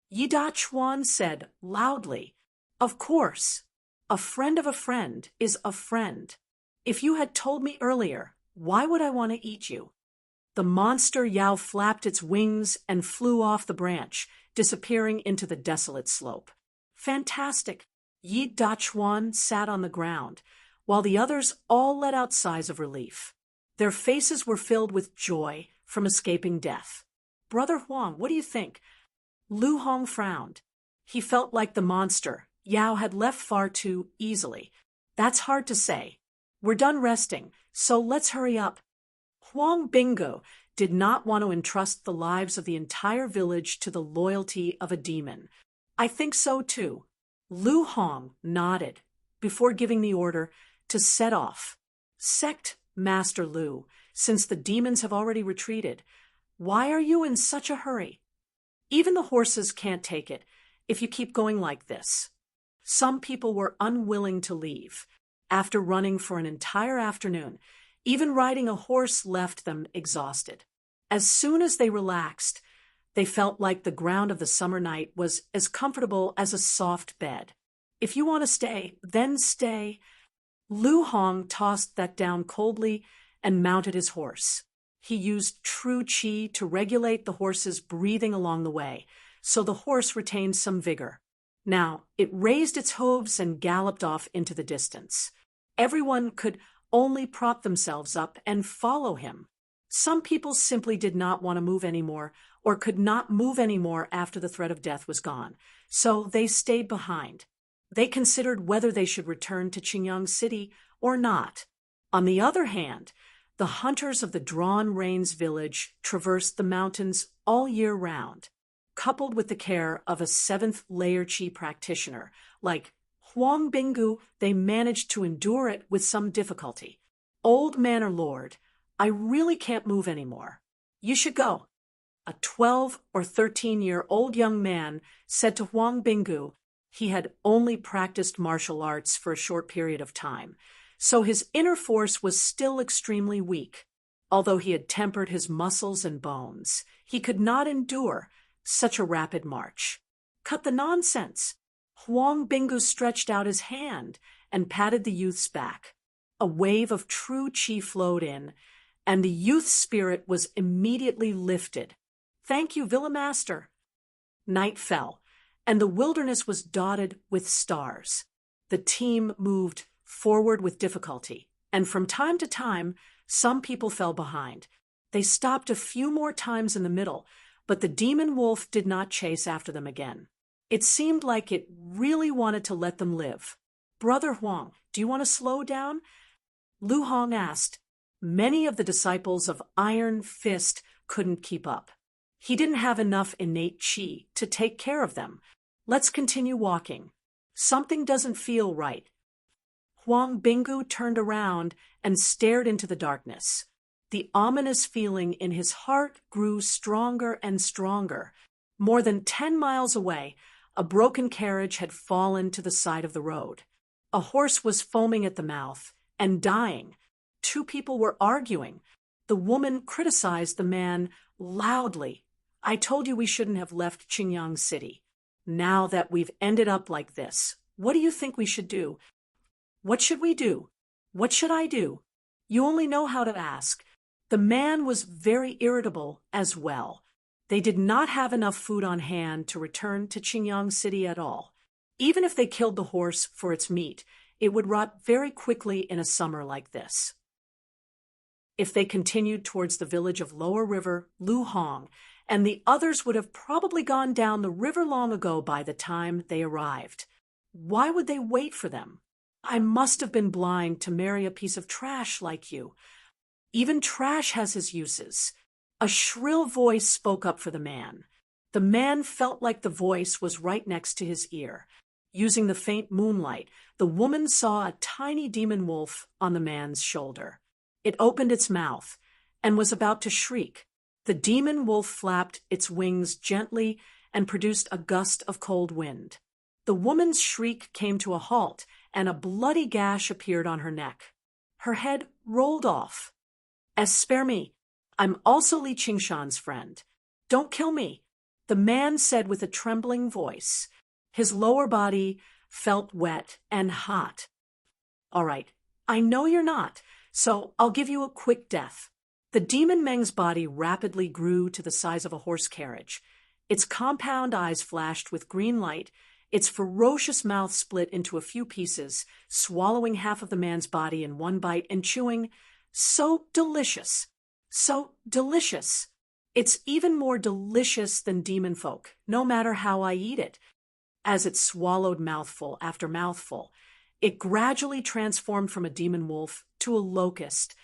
Yi Dachuan said loudly, "Of course. A friend of a friend is a friend. If you had told me earlier, why would I want to eat you?" The monster Yao flapped its wings and flew off the branch, disappearing into the desolate slope. Fantastic! Yi Dachuan sat on the ground, while the others all let out sighs of relief. Their faces were filled with joy from escaping death. "Brother Huang, what do you think?" Lu Hong frowned. He felt like the monster Yao had left far too easily. "That's hard to say. We're done resting, so let's hurry up." Huang Binggu did not want to entrust the lives of the entire village to the loyalty of a demon. "I think so too." Lu Hong nodded before giving the order to set off. "Sect Master Lu, since the demons have already retreated, why are you in such a hurry? Even the horses can't take it if you keep going like this." Some people were unwilling to leave. After running for an entire afternoon, even riding a horse left them exhausted. As soon as they relaxed, they felt like the ground of the summer night was as comfortable as a soft bed. "If you want to stay, then stay." Lu Hong tossed that down coldly and mounted his horse. He used true qi to regulate the horse's breathing along the way, so the horse retained some vigor. Now, it raised its hooves and galloped off into the distance. Everyone could only prop themselves up and follow him. Some people simply did not want to move anymore or could not move anymore after the threat of death was gone, so they stayed behind. They considered whether they should return to Qingyang City or not. On the other hand, the hunters of the Drawn Rains village traversed the mountains all year round. Coupled with the care of a seventh layer qi practitioner like Huang Binggu, they managed to endure it with some difficulty. "Old Manor Lord, I really can't move anymore. You should go." A 12 or 13-year-old young man said to Huang Binggu he had only practiced martial arts for a short period of time, so his inner force was still extremely weak. Although he had tempered his muscles and bones, he could not endure such a rapid march. "Cut the nonsense." Huang Binggu stretched out his hand and patted the youth's back. A wave of true qi flowed in, and the youth's spirit was immediately lifted. "Thank you, Villa Master." Night fell, and the wilderness was dotted with stars. The team moved forward with difficulty, and from time to time, some people fell behind. They stopped a few more times in the middle, but the demon wolf did not chase after them again. It seemed like it really wanted to let them live. "Brother Huang, do you want to slow down?" Lu Hong asked. Many of the disciples of Iron Fist couldn't keep up. He didn't have enough innate qi to take care of them. "Let's continue walking. Something doesn't feel right." Huang Binggu turned around and stared into the darkness. The ominous feeling in his heart grew stronger and stronger. More than 10 miles away, a broken carriage had fallen to the side of the road. A horse was foaming at the mouth and dying. 2 people were arguing. The woman criticized the man loudly. "I told you we shouldn't have left Qingyang City. Now that we've ended up like this, what do you think we should do?" "What should we do? What should I do? You only know how to ask." The man was very irritable as well. They did not have enough food on hand to return to Qingyang City at all. Even if they killed the horse for its meat, it would rot very quickly in a summer like this. If they continued towards the village of Lower River Luhong and the others would have probably gone down the river long ago by the time they arrived. Why would they wait for them? I must have been blind to marry a piece of trash like you. Even trash has his uses. A shrill voice spoke up for the man. The man felt like the voice was right next to his ear. Using the faint moonlight, the woman saw a tiny demon wolf on the man's shoulder. It opened its mouth and was about to shriek. The demon wolf flapped its wings gently and produced a gust of cold wind. The woman's shriek came to a halt, and a bloody gash appeared on her neck. Her head rolled off. Spare me. I'm also Li Qingshan's friend. Don't kill me, the man said with a trembling voice. His lower body felt wet and hot. All right, I know you're not, so I'll give you a quick death. The demon Meng's body rapidly grew to the size of a horse carriage. Its compound eyes flashed with green light, its ferocious mouth split into a few pieces, swallowing half of the man's body in one bite and chewing, so delicious, so delicious. It's even more delicious than demon folk, no matter how I eat it. As it swallowed mouthful after mouthful, it gradually transformed from a demon wolf to a locust.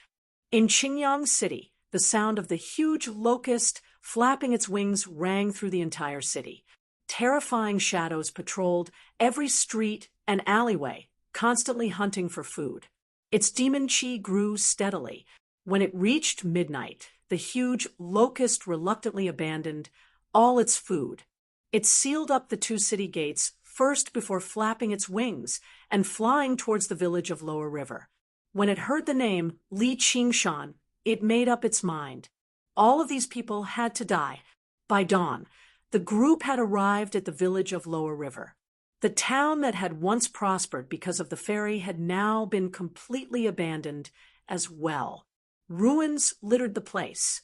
In Qingyang City, the sound of the huge locust flapping its wings rang through the entire city. Terrifying shadows patrolled every street and alleyway, constantly hunting for food. Its demon qi grew steadily. When it reached midnight, the huge locust reluctantly abandoned all its food. It sealed up the two city gates first before flapping its wings and flying towards the village of Lower River. When it heard the name Li Qingshan, it made up its mind. All of these people had to die. By dawn, the group had arrived at the village of Lower River. The town that had once prospered because of the ferry had now been completely abandoned as well. Ruins littered the place.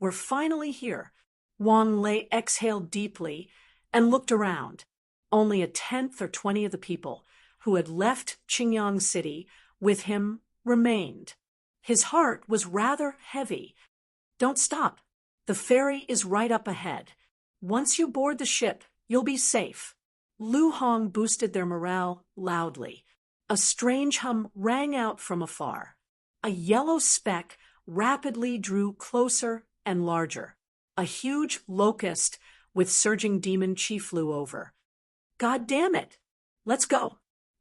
We're finally here. Wang Lei exhaled deeply and looked around. Only a tenth or 20 of the people who had left Qingyang City with him remained. His heart was rather heavy. Don't stop. The ferry is right up ahead. Once you board the ship, you'll be safe. Lu Hong boosted their morale loudly. A strange hum rang out from afar. A yellow speck rapidly drew closer and larger. A huge locust with surging demon qi flew over. God damn it! Let's go.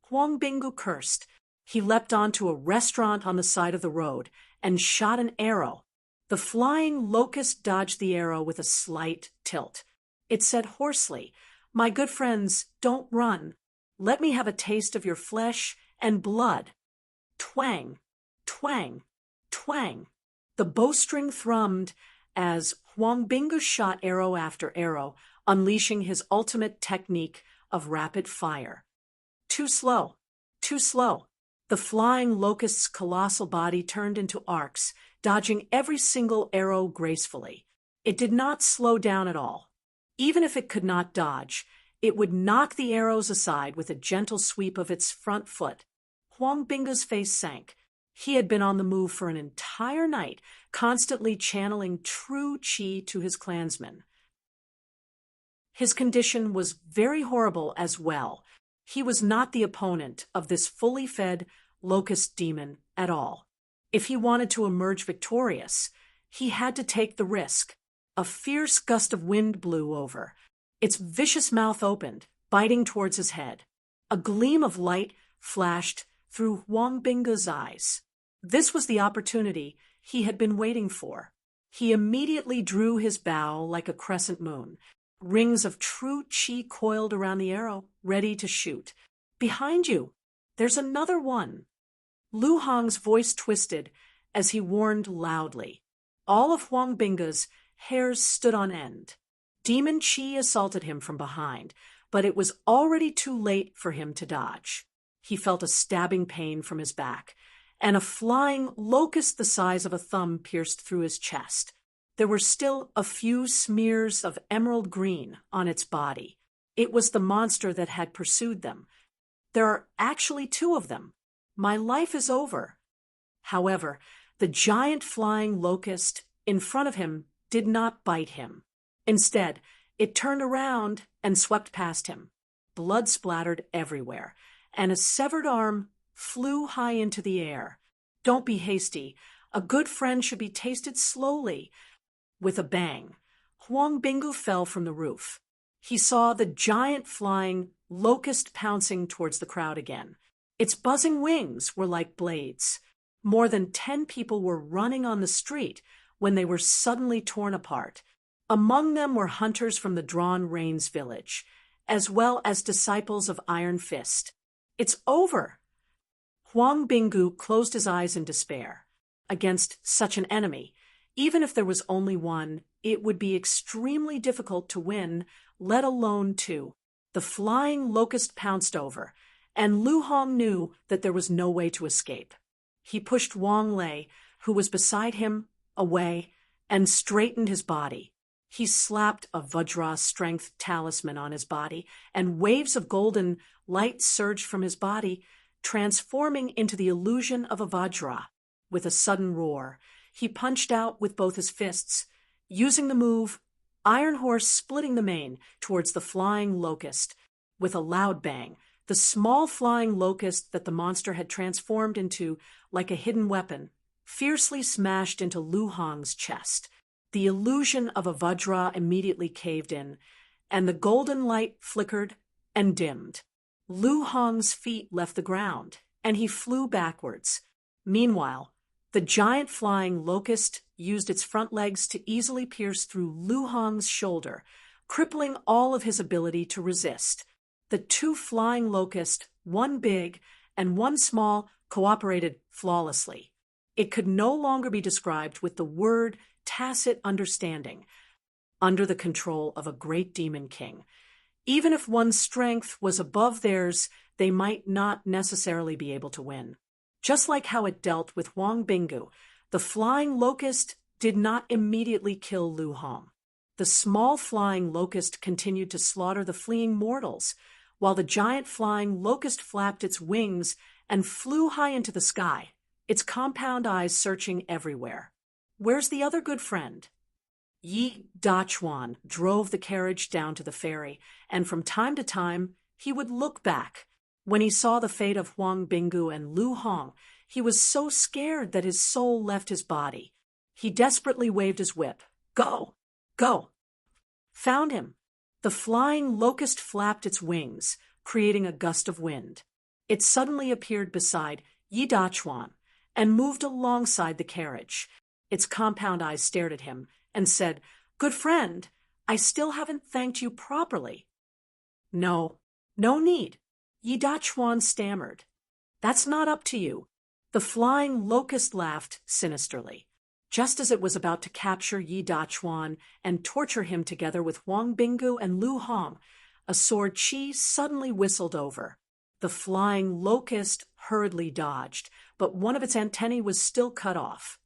Huang Binggu cursed. He leapt onto a restaurant on the side of the road and shot an arrow. The flying locust dodged the arrow with a slight tilt. It said hoarsely, "My good friends, don't run. Let me have a taste of your flesh and blood." Twang, twang, twang. The bowstring thrummed as Huang Binggu shot arrow after arrow, unleashing his ultimate technique of rapid fire. Too slow, too slow. The flying locust's colossal body turned into arcs, dodging every single arrow gracefully. It did not slow down at all. Even if it could not dodge, it would knock the arrows aside with a gentle sweep of its front foot. Huang Binggu's face sank. He had been on the move for an entire night, constantly channeling true qi to his clansmen. His condition was very horrible as well. He was not the opponent of this fully fed locust demon at all. If he wanted to emerge victorious, he had to take the risk. A fierce gust of wind blew over. Its vicious mouth opened, biting towards his head. A gleam of light flashed through Huang Binggu's eyes. This was the opportunity he had been waiting for. He immediately drew his bow like a crescent moon. Rings of true qi coiled around the arrow, ready to shoot. Behind you, there's another one. Lu Hong's voice twisted as he warned loudly. All of Huang Binggu's hairs stood on end. Demon qi assaulted him from behind, but it was already too late for him to dodge. He felt a stabbing pain from his back, and a flying locust the size of a thumb pierced through his chest. There were still a few smears of emerald green on its body. It was the monster that had pursued them. There are actually two of them. My life is over. However, the giant flying locust in front of him did not bite him. Instead, it turned around and swept past him. Blood splattered everywhere, and a severed arm flew high into the air. Don't be hasty. A good friend should be tasted slowly. With a bang, Huang Bingu fell from the roof. He saw the giant flying locust pouncing towards the crowd again. Its buzzing wings were like blades. More than 10 people were running on the street when they were suddenly torn apart. Among them were hunters from the Drawn Reins village, as well as disciples of Iron Fist. It's over! Huang Bingu closed his eyes in despair. Against such an enemy, even if there was only one, it would be extremely difficult to win, let alone two. The flying locust pounced over, and Lu Hong knew that there was no way to escape. He pushed Wang Lei, who was beside him, away, and straightened his body. He slapped a Vajra strength talisman on his body, and waves of golden light surged from his body, transforming into the illusion of a Vajra. With a sudden roar, he punched out with both his fists, using the move Iron Horse splitting the mane towards the flying locust. With a loud bang, the small flying locust that the monster had transformed into, like a hidden weapon, fiercely smashed into Lu Hong's chest. The illusion of a Vajra immediately caved in, and the golden light flickered and dimmed. Lu Hong's feet left the ground, and he flew backwards. Meanwhile, the giant flying locust used its front legs to easily pierce through Lu Hong's shoulder, crippling all of his ability to resist. The two flying locusts, one big and one small, cooperated flawlessly. It could no longer be described with the word tacit understanding. Under the control of a great demon king, even if one's strength was above theirs, they might not necessarily be able to win. Just like how it dealt with Huang Bingu, the flying locust did not immediately kill Lu Hong. The small flying locust continued to slaughter the fleeing mortals, while the giant flying locust flapped its wings and flew high into the sky, its compound eyes searching everywhere. Where's the other good friend? Yi Dachuan drove the carriage down to the ferry, and from time to time he would look back. When he saw the fate of Huang Bingu and Lu Hong, he was so scared that his soul left his body. He desperately waved his whip. Go! Go! Found him. The flying locust flapped its wings, creating a gust of wind. It suddenly appeared beside Yi Dachuan and moved alongside the carriage. Its compound eyes stared at him and said, "Good friend, I still haven't thanked you properly." No need. Yi Dachuan stammered. That's not up to you. The flying locust laughed sinisterly. Just as it was about to capture Yi Dachuan and torture him together with Huang Bingu and Lu Hong, a sword chi suddenly whistled over. The flying locust hurriedly dodged, but one of its antennae was still cut off.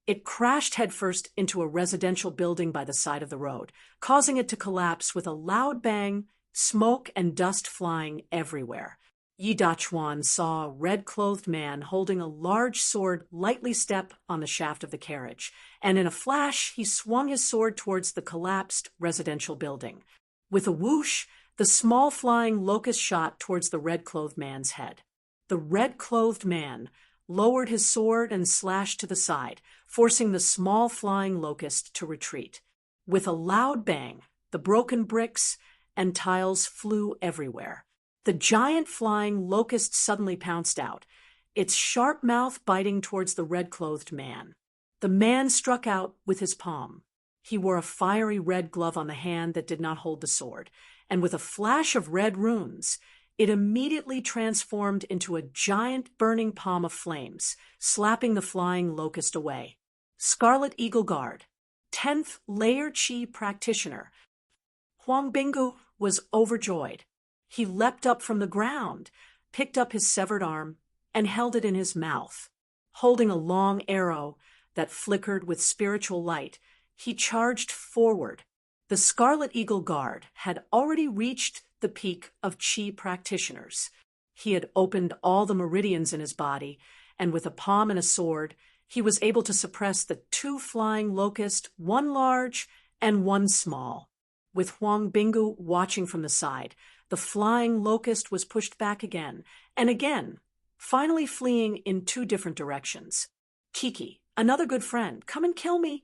It crashed headfirst into a residential building by the side of the road, causing it to collapse with a loud bang, smoke and dust flying everywhere. Yi Dachuan saw a red-clothed man holding a large sword lightly step on the shaft of the carriage, and in a flash he swung his sword towards the collapsed residential building. With a whoosh, the small flying locust shot towards the red-clothed man's head. The red-clothed man lowered his sword and slashed to the side, forcing the small flying locust to retreat. With a loud bang, the broken bricks and tiles flew everywhere. The giant flying locust suddenly pounced out, its sharp mouth biting towards the red-clothed man. The man struck out with his palm. He wore a fiery red glove on the hand that did not hold the sword, and with a flash of red runes, it immediately transformed into a giant burning palm of flames, slapping the flying locust away. Scarlet Eagle Guard, 10th Layer Chi Practitioner. Huang Bingu was overjoyed. He leapt up from the ground, picked up his severed arm, and held it in his mouth. Holding a long arrow that flickered with spiritual light, he charged forward. The Scarlet Eagle Guard had already reached the peak of Chi practitioners. He had opened all the meridians in his body, and with a palm and a sword, he was able to suppress the two flying locusts, one large and one small. With Huang Binggu watching from the side, the flying locust was pushed back again and again, finally fleeing in two different directions. Kiki, another good friend, come and kill me.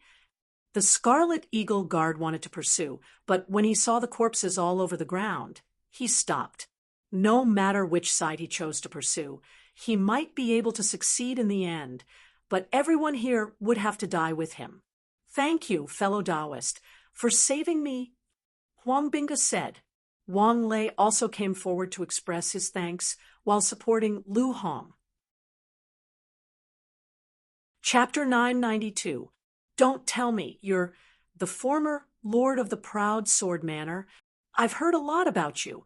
The Scarlet Eagle guard wanted to pursue, but when he saw the corpses all over the ground, he stopped. No matter which side he chose to pursue, he might be able to succeed in the end, but everyone here would have to die with him. Thank you, fellow Taoist, for saving me, Huang Binggu said. Wang Lei also came forward to express his thanks while supporting Lu Hong. Chapter 992. Don't tell me you're the former Lord of the Proud Sword Manor. I've heard a lot about you.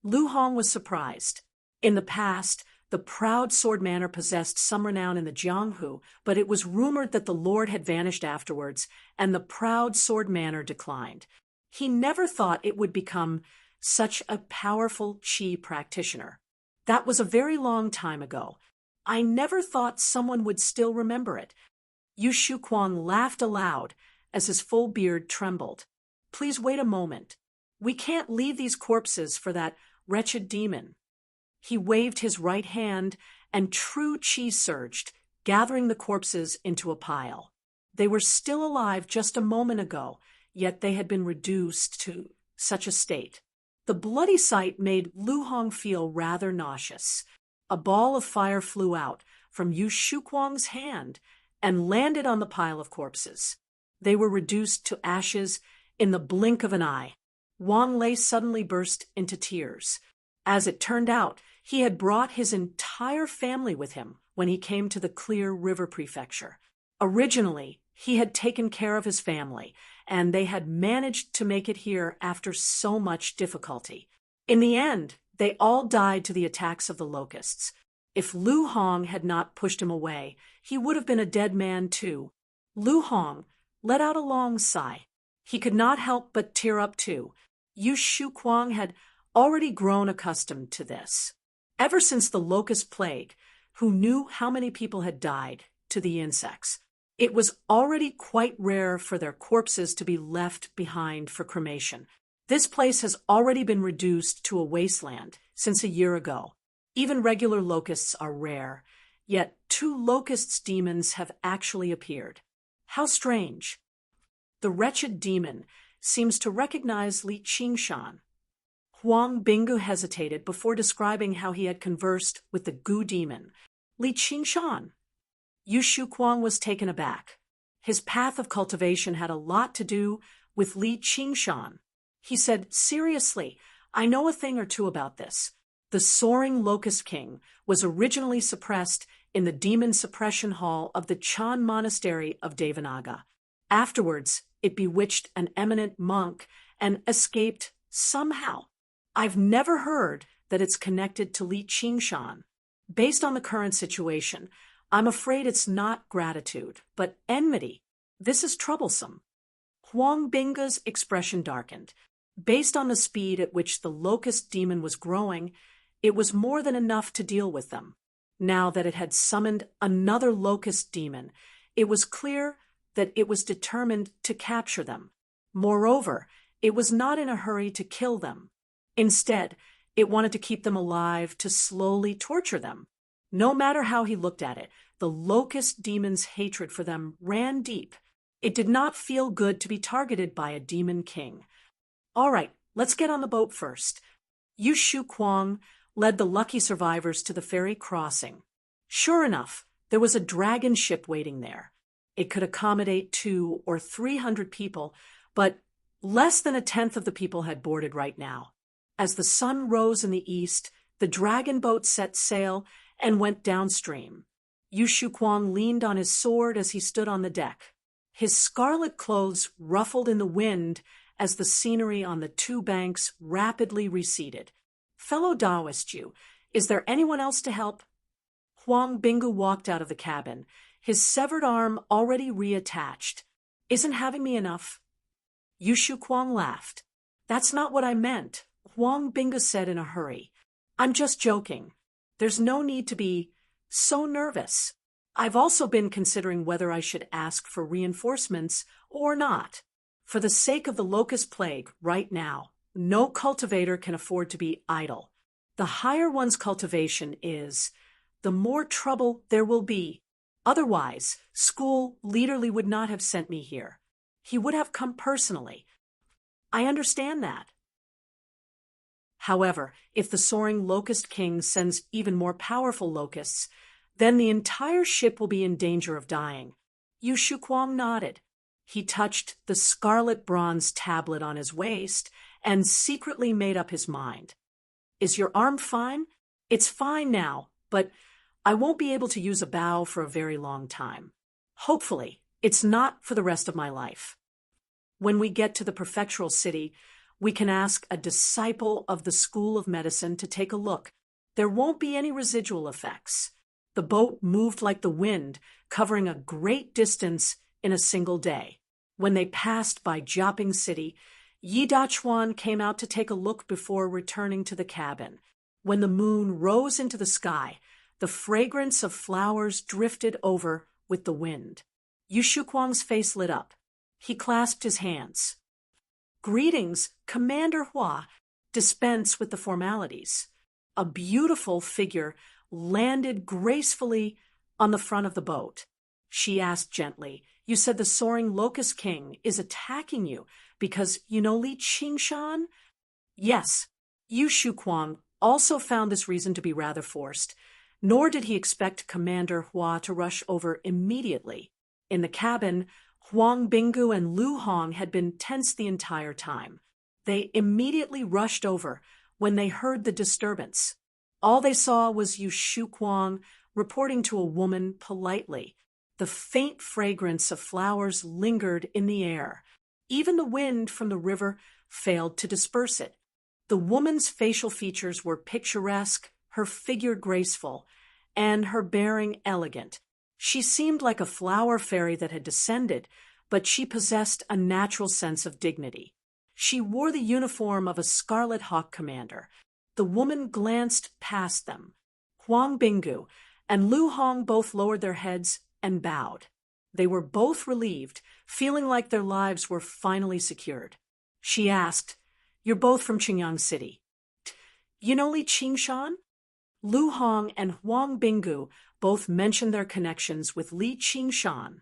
Lu Hong was surprised. In the past, the Proud Sword Manor possessed some renown in the Jianghu, but it was rumored that the lord had vanished afterwards, and the Proud Sword Manor declined. He never thought it would become such a powerful qi practitioner. That was a very long time ago. I never thought someone would still remember it. Yu Shuquang laughed aloud as his full beard trembled. Please wait a moment. We can't leave these corpses for that wretched demon. He waved his right hand, and true qi surged, gathering the corpses into a pile. They were still alive just a moment ago, yet they had been reduced to such a state. The bloody sight made Lu Hong feel rather nauseous. A ball of fire flew out from Yu Shuquang's hand and landed on the pile of corpses. They were reduced to ashes in the blink of an eye. Wang Lei suddenly burst into tears. As it turned out, he had brought his entire family with him when he came to the Clear River Prefecture. Originally, he had taken care of his family, and they had managed to make it here after so much difficulty. In the end, they all died to the attacks of the locusts. If Lu Hong had not pushed him away, he would have been a dead man too. Lu Hong let out a long sigh. He could not help but tear up too. Yu Shuquang had already grown accustomed to this. Ever since the locust plague, who knew how many people had died to the insects, it was already quite rare for their corpses to be left behind for cremation. This place has already been reduced to a wasteland since a year ago. Even regular locusts are rare, yet 2 locust demons have actually appeared. How strange. The wretched demon seems to recognize Li Qingshan. Huang Binggu hesitated before describing how he had conversed with the Gu demon. Li Qingshan. Yu Shuquang was taken aback. His path of cultivation had a lot to do with Li Qingshan. He said, seriously, I know a thing or two about this. The Soaring Locust King was originally suppressed in the Demon Suppression Hall of the Chan Monastery of Devanaga. Afterwards, it bewitched an eminent monk and escaped somehow. I've never heard that it's connected to Li Qingshan. Based on the current situation, I'm afraid it's not gratitude, but enmity. This is troublesome. Huang Binggu's expression darkened. Based on the speed at which the locust demon was growing, it was more than enough to deal with them. Now that it had summoned another locust demon, it was clear that it was determined to capture them. Moreover, it was not in a hurry to kill them. Instead, it wanted to keep them alive to slowly torture them. No matter how he looked at it, the locust demon's hatred for them ran deep. It did not feel good to be targeted by a demon king. All right, let's get on the boat first. Yu Shuquang led the lucky survivors to the ferry crossing. Sure enough, there was a dragon ship waiting there. It could accommodate 200 or 300 people, but less than 1/10 of the people had boarded right now. As the sun rose in the east, the dragon boat set sail and went downstream. Yu Shuquang leaned on his sword as he stood on the deck. His scarlet clothes ruffled in the wind as the scenery on the 2 banks rapidly receded. Fellow Taoist Jew, is there anyone else to help? Huang Binggu walked out of the cabin, his severed arm already reattached. Isn't having me enough? Yu Shuquang laughed. That's not what I meant, Huang Binggu said in a hurry. I'm just joking. There's no need to be so nervous. I've also been considering whether I should ask for reinforcements or not. For the sake of the locust plague right now, no cultivator can afford to be idle. The higher one's cultivation is, the more trouble there will be. Otherwise, school leaderly would not have sent me here. He would have come personally. I understand that. However, if the soaring locust king sends even more powerful locusts, then the entire ship will be in danger of dying. Yu Shuquang nodded. He touched the scarlet bronze tablet on his waist and secretly made up his mind. Is your arm fine? It's fine now, but I won't be able to use a bow for a very long time. Hopefully, it's not for the rest of my life. When we get to the prefectural city, we can ask a disciple of the School of Medicine to take a look. There won't be any residual effects. The boat moved like the wind, covering a great distance in a single day. When they passed by Jiaping City, Yi Dachuan came out to take a look before returning to the cabin. When the moon rose into the sky, the fragrance of flowers drifted over with the wind. Yu Shuquang's face lit up. He clasped his hands. Greetings, Commander Hua. Dispense with the formalities. A beautiful figure landed gracefully on the front of the boat. She asked gently, "You said the soaring locust king is attacking you because you know Li Qingshan?" Yes. Yu Shuquang also found this reason to be rather forced, nor did he expect Commander Hua to rush over immediately. In the cabin, Huang Binggu and Lu Hong had been tense the entire time. They immediately rushed over when they heard the disturbance. All they saw was Yu Shuquang reporting to a woman politely. The faint fragrance of flowers lingered in the air. Even the wind from the river failed to disperse it. The woman's facial features were picturesque, her figure graceful, and her bearing elegant. She seemed like a flower fairy that had descended, but she possessed a natural sense of dignity. She wore the uniform of a Scarlet Hawk commander. The woman glanced past them. Huang Binggu and Lu Hong both lowered their heads and bowed. They were both relieved, feeling like their lives were finally secured. She asked, "You're both from Qingyang City. You know Li Qingshan?" Lu Hong and Huang Binggu both mentioned their connections with Li Qingshan.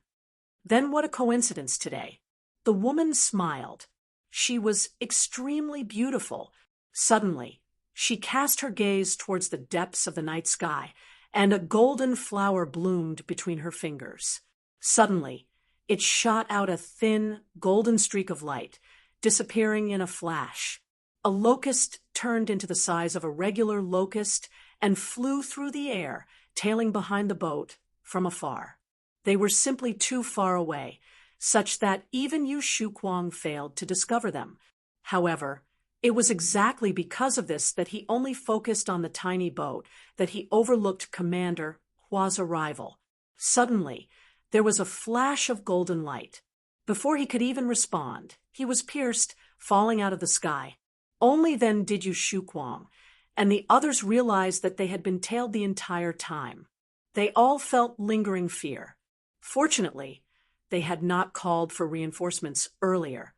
Then what a coincidence today. The woman smiled. She was extremely beautiful. Suddenly, she cast her gaze towards the depths of the night sky, and a golden flower bloomed between her fingers. Suddenly, it shot out a thin, golden streak of light, disappearing in a flash. A locust turned into the size of a regular locust and flew through the air, tailing behind the boat from afar. They were simply too far away, such that even Yu Shuquang failed to discover them. However, it was exactly because of this that he only focused on the tiny boat, that he overlooked Commander Hua's arrival. Suddenly, there was a flash of golden light. Before he could even respond, he was pierced, falling out of the sky. Only then did Yu Shuquang and the others realized that they had been tailed the entire time. They all felt lingering fear. Fortunately, they had not called for reinforcements earlier,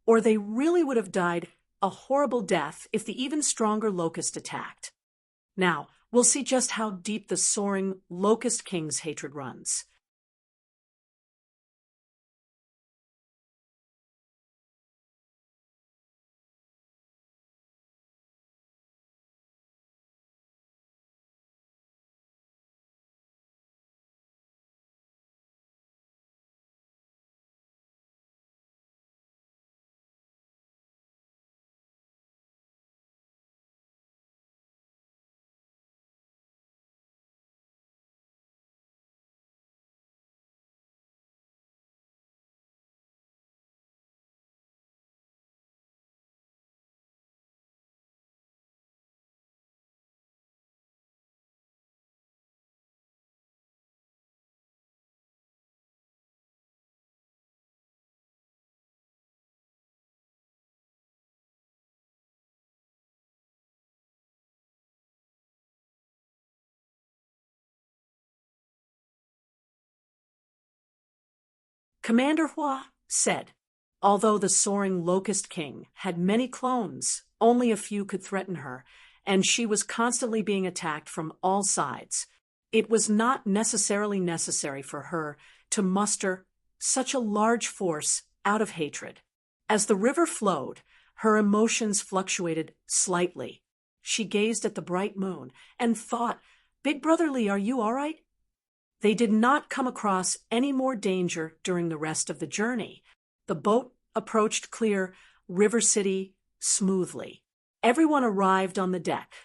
or they really would have died a horrible death if the even stronger locust attacked. Now, we'll see just how deep the soaring locust king's hatred runs. Commander Hua said, although the soaring Locust King had many clones, only a few could threaten her, and she was constantly being attacked from all sides. It was not necessarily necessary for her to muster such a large force out of hatred. As the river flowed, her emotions fluctuated slightly. She gazed at the bright moon and thought, "Big Brother Lee, are you all right?" They did not come across any more danger during the rest of the journey. The boat approached clear River City smoothly. Everyone arrived on the deck.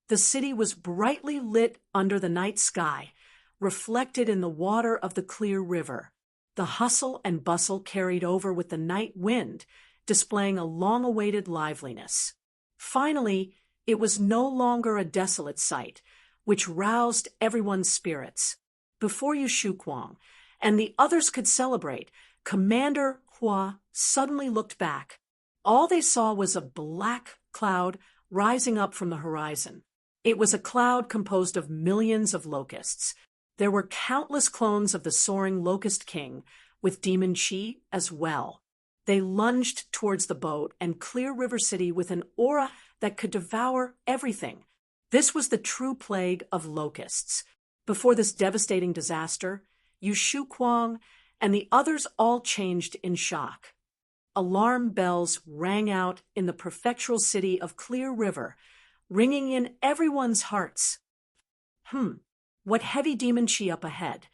The city was brightly lit under the night sky, reflected in the water of the clear river. The hustle and bustle carried over with the night wind, displaying a long-awaited liveliness. Finally, it was no longer a desolate sight, which roused everyone's spirits. Before Yu Shuquang and the others could celebrate, Commander Hua suddenly looked back. All they saw was a black cloud rising up from the horizon. It was a cloud composed of millions of locusts. There were countless clones of the soaring Locust King, with demon chi as well. They lunged towards the boat and Clear River City with an aura that could devour everything. This was the true plague of locusts. Before this devastating disaster, Yu Shuquang and the others all changed in shock. Alarm bells rang out in the prefectural city of Clear River, ringing in everyone's hearts. What heavy demon chi up ahead?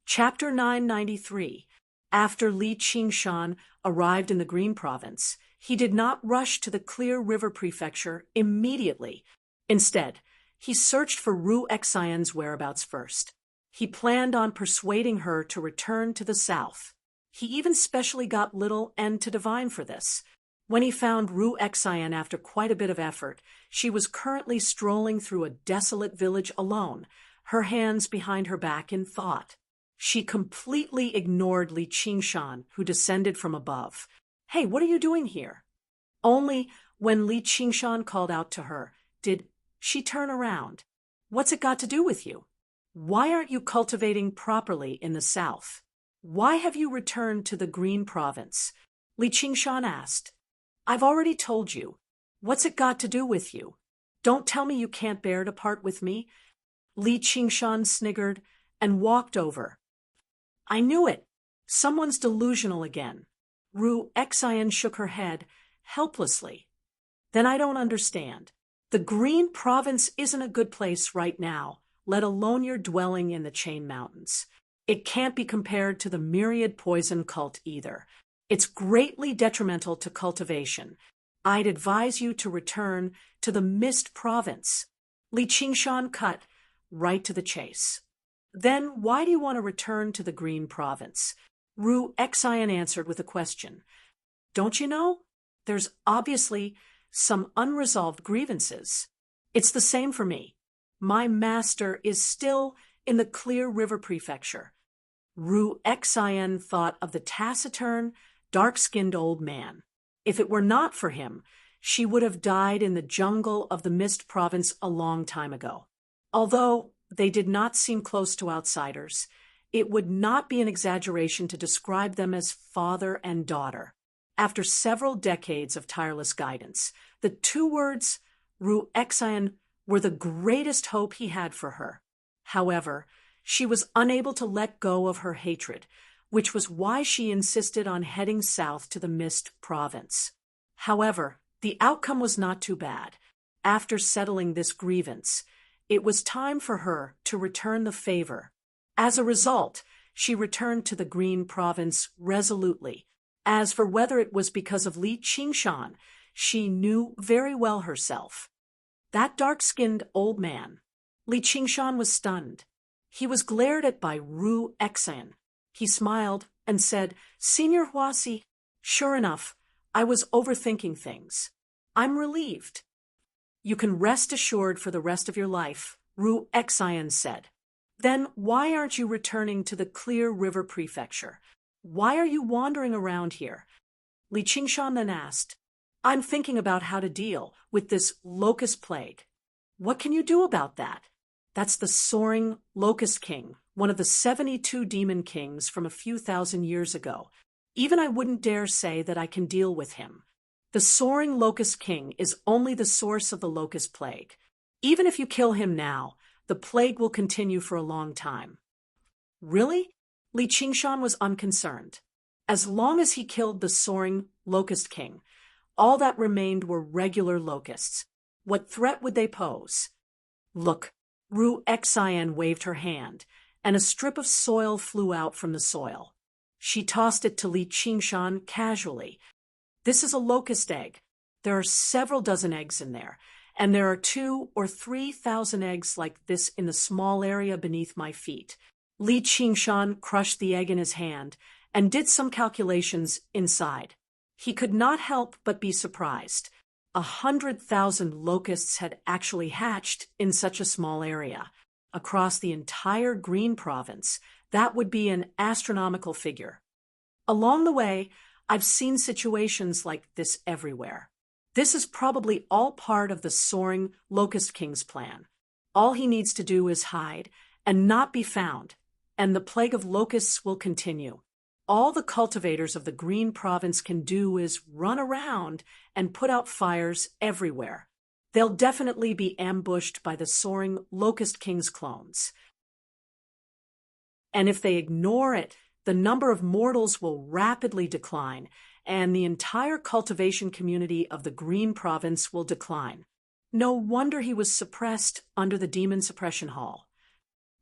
Chapter 993. After Li Qingshan arrived in the Green Province, he did not rush to the Clear River Prefecture immediately. Instead, he searched for Ru Xian's whereabouts first. He planned on persuading her to return to the south. He even specially got Little N to divine for this. When he found Ru Xian after quite a bit of effort, she was currently strolling through a desolate village alone, her hands behind her back in thought. She completely ignored Li Qingshan, who descended from above. "Hey, what are you doing here?" Only when Li Qingshan called out to her did she turn around. "What's it got to do with you? Why aren't you cultivating properly in the south? Why have you returned to the Green Province?" Li Qingshan asked. "I've already told you. What's it got to do with you? Don't tell me you can't bear to part with me." Li Qingshan sniggered and walked over. "I knew it. Someone's delusional again." Ru Xian shook her head helplessly. "Then I don't understand. The Green Province isn't a good place right now, let alone your dwelling in the Chain Mountains. It can't be compared to the myriad poison cult either. It's greatly detrimental to cultivation. I'd advise you to return to the Mist Province. Li Qingshan cut right to the chase. Then why do you want to return to the Green Province? Ru Xian answered with a question. Don't you know? There's obviously some unresolved grievances. It's the same for me. My master is still in the Clear River Prefecture. Ru Xian thought of the taciturn, dark-skinned old man. If it were not for him, she would have died in the jungle of the Mist Province a long time ago. Although they did not seem close to outsiders, it would not be an exaggeration to describe them as father and daughter. After several decades of tireless guidance, the two words Ru Xian were the greatest hope he had for her. However, she was unable to let go of her hatred, which was why she insisted on heading south to the Mist Province. However, the outcome was not too bad. After settling this grievance, it was time for her to return the favor. As a result, she returned to the Green Province resolutely. As for whether it was because of Li Qingshan, she knew very well herself. That dark-skinned old man. Li Qingshan was stunned. He was glared at by Ru Xian. He smiled and said, Senior Huasi, sure enough, I was overthinking things. I'm relieved. You can rest assured for the rest of your life, Ru Xian said. Then why aren't you returning to the Clear River Prefecture? Why are you wandering around here? Li Qingshan then asked. I'm thinking about how to deal with this locust plague. What can you do about that? That's the soaring Locust King, one of the 72 demon kings from a few thousand years ago. Even I wouldn't dare say that I can deal with him. The soaring Locust King is only the source of the locust plague. Even if you kill him now, the plague will continue for a long time. Really? Li Qingshan was unconcerned. As long as he killed the soaring Locust King, all that remained were regular locusts. What threat would they pose? Look, Ru Xian waved her hand, and a strip of soil flew out from the soil. She tossed it to Li Qingshan casually. This is a locust egg. There are several dozen eggs in there, and there are 2,000 or 3,000 eggs like this in the small area beneath my feet. Li Qingshan crushed the egg in his hand and did some calculations inside. He could not help but be surprised. 100,000 locusts had actually hatched in such a small area. Across the entire Green Province, that would be an astronomical figure. Along the way, I've seen situations like this everywhere. This is probably all part of the soaring Locust King's plan. All he needs to do is hide and not be found, and the plague of locusts will continue. All the cultivators of the Green Province can do is run around and put out fires everywhere. They'll definitely be ambushed by the soaring Locust King's clones. And if they ignore it, the number of mortals will rapidly decline, and the entire cultivation community of the Green Province will decline. No wonder he was suppressed under the Demon Suppression Hall.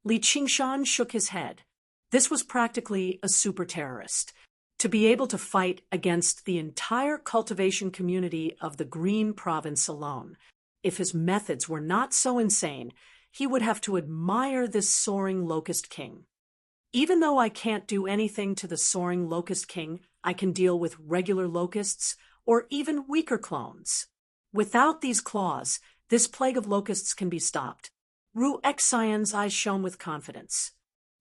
Li Qingshan shook his head. This was practically a super terrorist. To be able to fight against the entire cultivation community of the Green Province alone. If his methods were not so insane, he would have to admire this soaring Locust King. Even though I can't do anything to the soaring Locust King, I can deal with regular locusts or even weaker clones. Without these claws, this plague of locusts can be stopped. Ru Xian's eyes shone with confidence.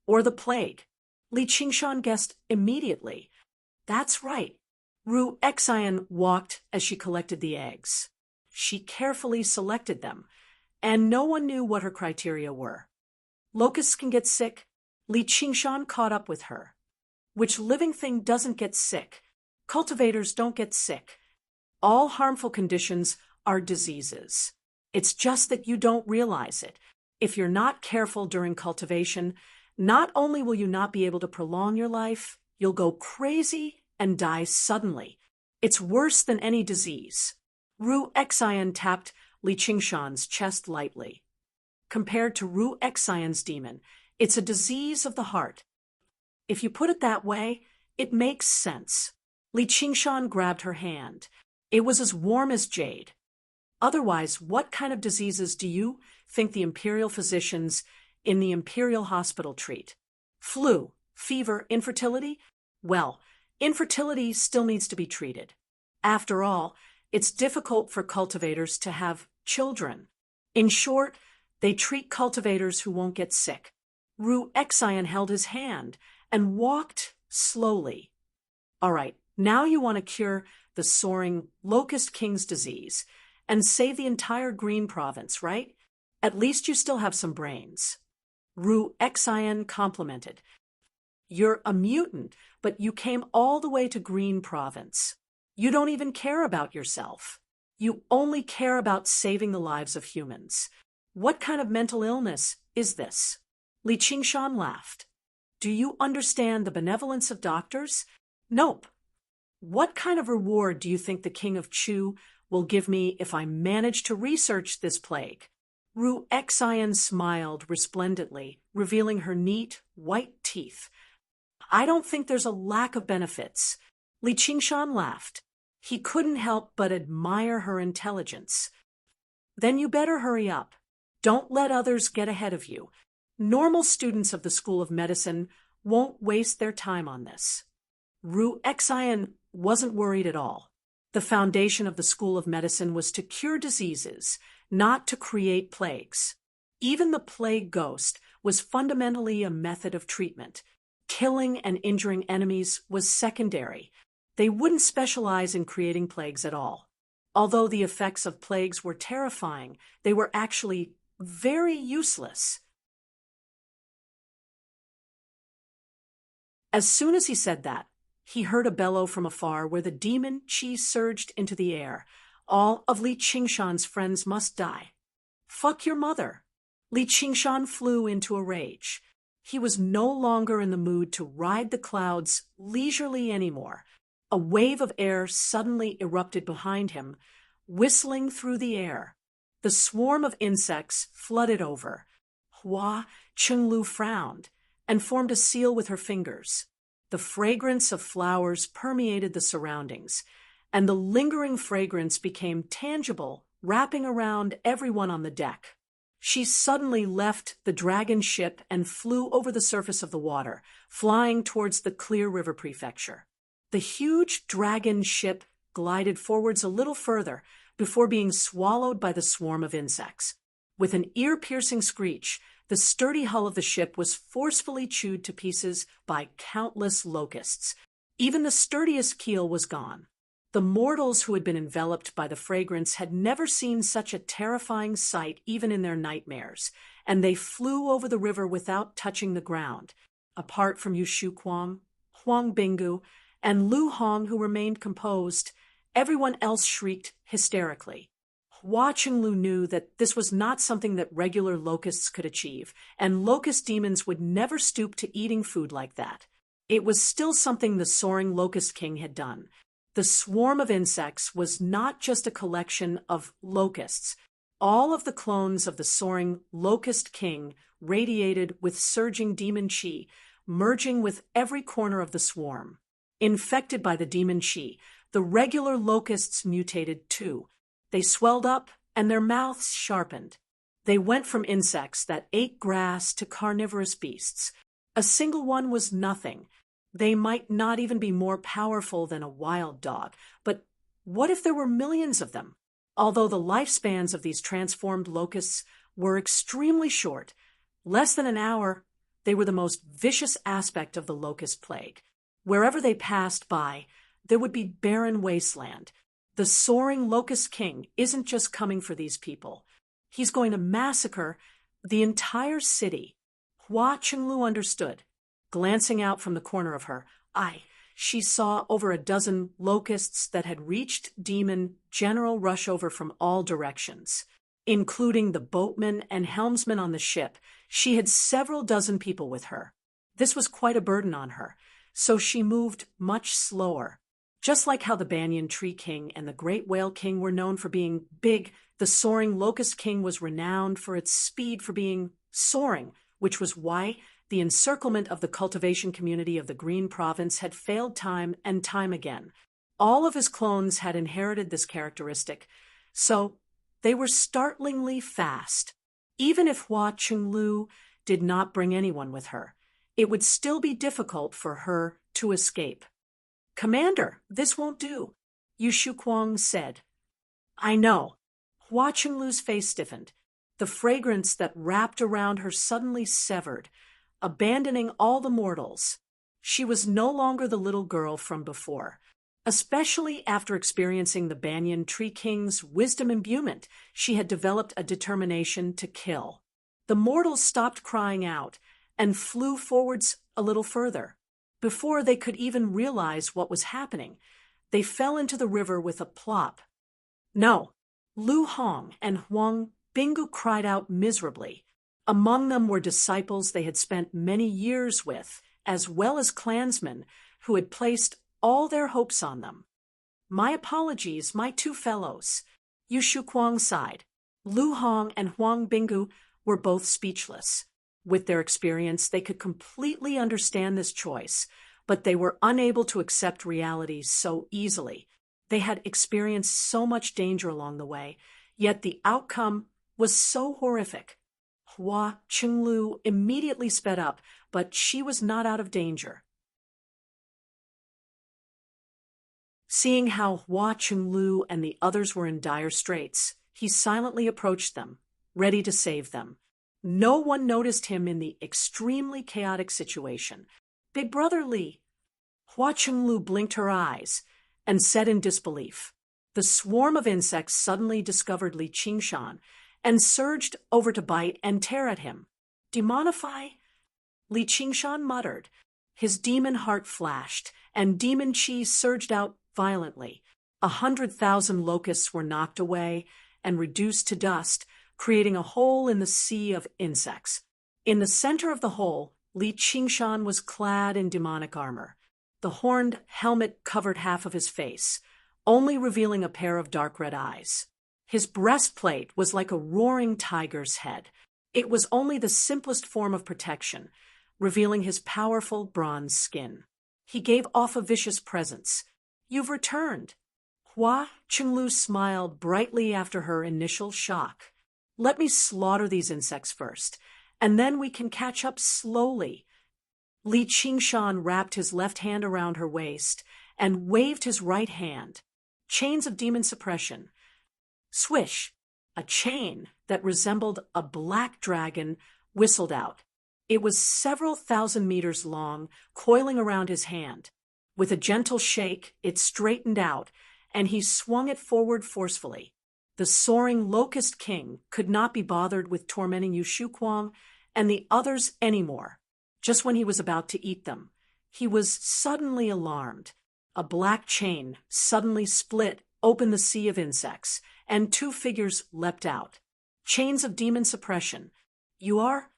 Or the plague. Li Qingshan guessed immediately. That's right. Ru Xian walked as she collected the eggs. She carefully selected them, and no one knew what her criteria were. Locusts can get sick. Li Qingshan caught up with her. Which living thing doesn't get sick? Cultivators don't get sick. All harmful conditions are diseases. It's just that you don't realize it. If you're not careful during cultivation, not only will you not be able to prolong your life, you'll go crazy and die suddenly. It's worse than any disease. Ru Xian tapped Li Qingshan's chest lightly. Compared to Ru Xian's demon, it's a disease of the heart. If you put it that way, it makes sense. Li Qingshan grabbed her hand. It was as warm as jade. Otherwise, what kind of diseases do you think the imperial physicians in the imperial hospital treat? Flu, fever, infertility? Well, infertility still needs to be treated. After all, it's difficult for cultivators to have children. In short, they treat cultivators who won't get sick. Ru Exion held his hand and walked slowly. All right, now you want to cure the soaring Locust King's disease and save the entire Green Province, right? At least you still have some brains. Ru Exion complimented. You're a mutant, but you came all the way to Green Province. You don't even care about yourself. You only care about saving the lives of humans. What kind of mental illness is this? Li Qingshan laughed. Do you understand the benevolence of doctors? Nope. What kind of reward do you think the King of Chu will give me if I manage to research this plague? Ru Exion smiled resplendently, revealing her neat, white teeth. I don't think there's a lack of benefits. Li Qingshan laughed. He couldn't help but admire her intelligence. Then you better hurry up. Don't let others get ahead of you. Normal students of the School of Medicine won't waste their time on this. Ru Exion wasn't worried at all. The foundation of the School of Medicine was to cure diseases, not to create plagues. Even the plague ghost was fundamentally a method of treatment. Killing and injuring enemies was secondary. They wouldn't specialize in creating plagues at all. Although the effects of plagues were terrifying, they were actually very useless. As soon as he said that, he heard a bellow from afar where the demon Qi surged into the air. All of Li Qingshan's friends must die. Fuck your mother. Li Qingshan flew into a rage. He was no longer in the mood to ride the clouds leisurely anymore. A wave of air suddenly erupted behind him, whistling through the air. The swarm of insects flooded over. Hua Chenglu frowned and formed a seal with her fingers. The fragrance of flowers permeated the surroundings, and the lingering fragrance became tangible, wrapping around everyone on the deck. She suddenly left the dragon ship and flew over the surface of the water, flying towards the Clear River Prefecture. The huge dragon ship glided forwards a little further before being swallowed by the swarm of insects. With an ear-piercing screech, the sturdy hull of the ship was forcefully chewed to pieces by countless locusts. Even the sturdiest keel was gone. The mortals who had been enveloped by the fragrance had never seen such a terrifying sight even in their nightmares, and they flew over the river without touching the ground. Apart from Yu Shuquang, Huang Binggu, and Lu Hong, who remained composed, everyone else shrieked hysterically. Hua Chenglu knew that this was not something that regular locusts could achieve, and locust demons would never stoop to eating food like that. It was still something the soaring Locust King had done. The swarm of insects was not just a collection of locusts. All of the clones of the soaring Locust King radiated with surging demon qi, merging with every corner of the swarm. Infected by the demon qi, the regular locusts mutated too. They swelled up and their mouths sharpened. They went from insects that ate grass to carnivorous beasts. A single one was nothing. They might not even be more powerful than a wild dog, but what if there were millions of them? Although the lifespans of these transformed locusts were extremely short, less than an hour, they were the most vicious aspect of the locust plague. Wherever they passed by, there would be barren wasteland. The soaring Locust King isn't just coming for these people. He's going to massacre the entire city. Hua Chenglu understood. Glancing out from the corner of her eye, she saw over a dozen locusts that had reached Demon General Rushover from all directions. Including the boatman and helmsman on the ship, she had several dozen people with her. This was quite a burden on her, so she moved much slower. Just like how the Banyan Tree King and the Great Whale King were known for being big, the soaring Locust King was renowned for its speed for being soaring, which was why the encirclement of the cultivation community of the Green Province had failed time and time again. All of his clones had inherited this characteristic, so they were startlingly fast. Even if Hua Qinglu did not bring anyone with her, it would still be difficult for her to escape. "Commander, this won't do," Yu Shuquang said. "I know." Hua Qinglu's face stiffened. The fragrance that wrapped around her suddenly severed, abandoning all the mortals. She was no longer the little girl from before. Especially after experiencing the Banyan Tree King's wisdom imbuement, she had developed a determination to kill. The mortals stopped crying out and flew forwards a little further. Before they could even realize what was happening, they fell into the river with a plop. "No!" Lu Hong and Huang Bingu cried out miserably. Among them were disciples they had spent many years with, as well as clansmen who had placed all their hopes on them. "My apologies, my two fellows." Yu Shuquang sighed. Lu Hong and Huang Bingu were both speechless. With their experience, they could completely understand this choice, but they were unable to accept reality so easily. They had experienced so much danger along the way, yet the outcome was so horrific. Hua Qinglu immediately sped up, but she was not out of danger. Seeing how Hua Qinglu and the others were in dire straits, he silently approached them, ready to save them. No one noticed him in the extremely chaotic situation. "Big Brother Li." Hua Qinglu blinked her eyes and said in disbelief. The swarm of insects suddenly discovered Li Qingshan and surged over to bite and tear at him. "Demonify?" Li Qingshan muttered. His demon heart flashed, and demon chi surged out violently. 100,000 locusts were knocked away and reduced to dust, creating a hole in the sea of insects. In the center of the hole, Li Qingshan was clad in demonic armor. The horned helmet covered half of his face, only revealing a pair of dark red eyes. His breastplate was like a roaring tiger's head. It was only the simplest form of protection, revealing his powerful bronze skin. He gave off a vicious presence. "You've returned." Hua Qinglu smiled brightly after her initial shock. "Let me slaughter these insects first, and then we can catch up slowly." Li Qingshan wrapped his left hand around her waist and waved his right hand. Chains of demon suppression. Swish! A chain that resembled a black dragon whistled out. It was several thousand meters long, coiling around his hand. With a gentle shake, it straightened out, and he swung it forward forcefully. The soaring Locust King could not be bothered with tormenting Yu Shuquang and the others anymore. Just when he was about to eat them, he was suddenly alarmed. A black chain suddenly split open the sea of insects, and two figures leapt out. Chains of demon suppression. "You are?"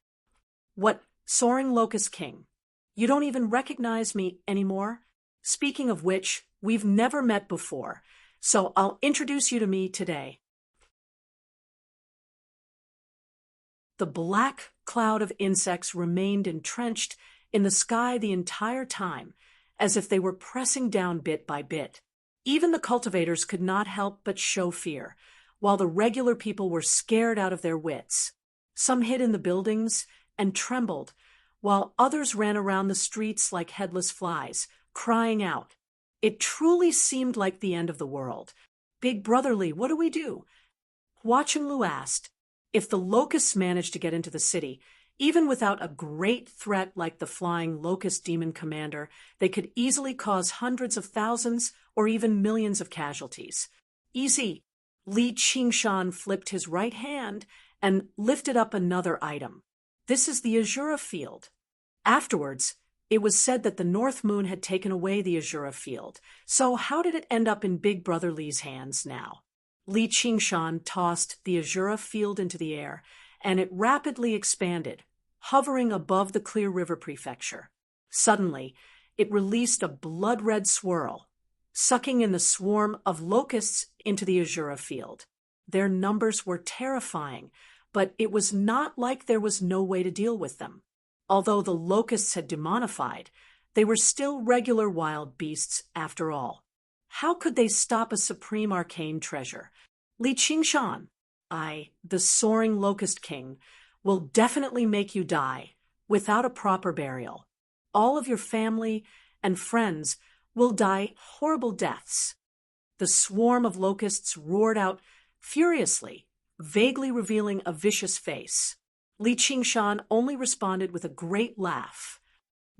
"What, Soaring Locust King? You don't even recognize me anymore? Speaking of which, we've never met before, so I'll introduce you to me today." The black cloud of insects remained entrenched in the sky the entire time, as if they were pressing down bit by bit. Even the cultivators could not help but show fear, while the regular people were scared out of their wits. Some hid in the buildings and trembled, while others ran around the streets like headless flies, crying out. It truly seemed like the end of the world. "Big Brother Li, what do we do?" Hua Chenglu asked. If the locusts managed to get into the city, even without a great threat like the flying locust demon commander, they could easily cause hundreds of thousands or even millions of casualties. "Easy." Li Qingshan flipped his right hand and lifted up another item. "This is the Azura field." Afterwards, it was said that the North Moon had taken away the Azura field. So how did it end up in Big Brother Li's hands now? Li Qingshan tossed the Azura field into the air, and it rapidly expanded, hovering above the Clear River Prefecture. Suddenly, it released a blood-red swirl, sucking in the swarm of locusts into the Azura field. Their numbers were terrifying, but it was not like there was no way to deal with them. Although the locusts had demonified, they were still regular wild beasts after all. How could they stop a supreme arcane treasure? Li Qingshan, the soaring locust king, will definitely make you die without a proper burial. All of your family and friends will die horrible deaths. The swarm of locusts roared out furiously, vaguely revealing a vicious face. Li Qingshan only responded with a great laugh.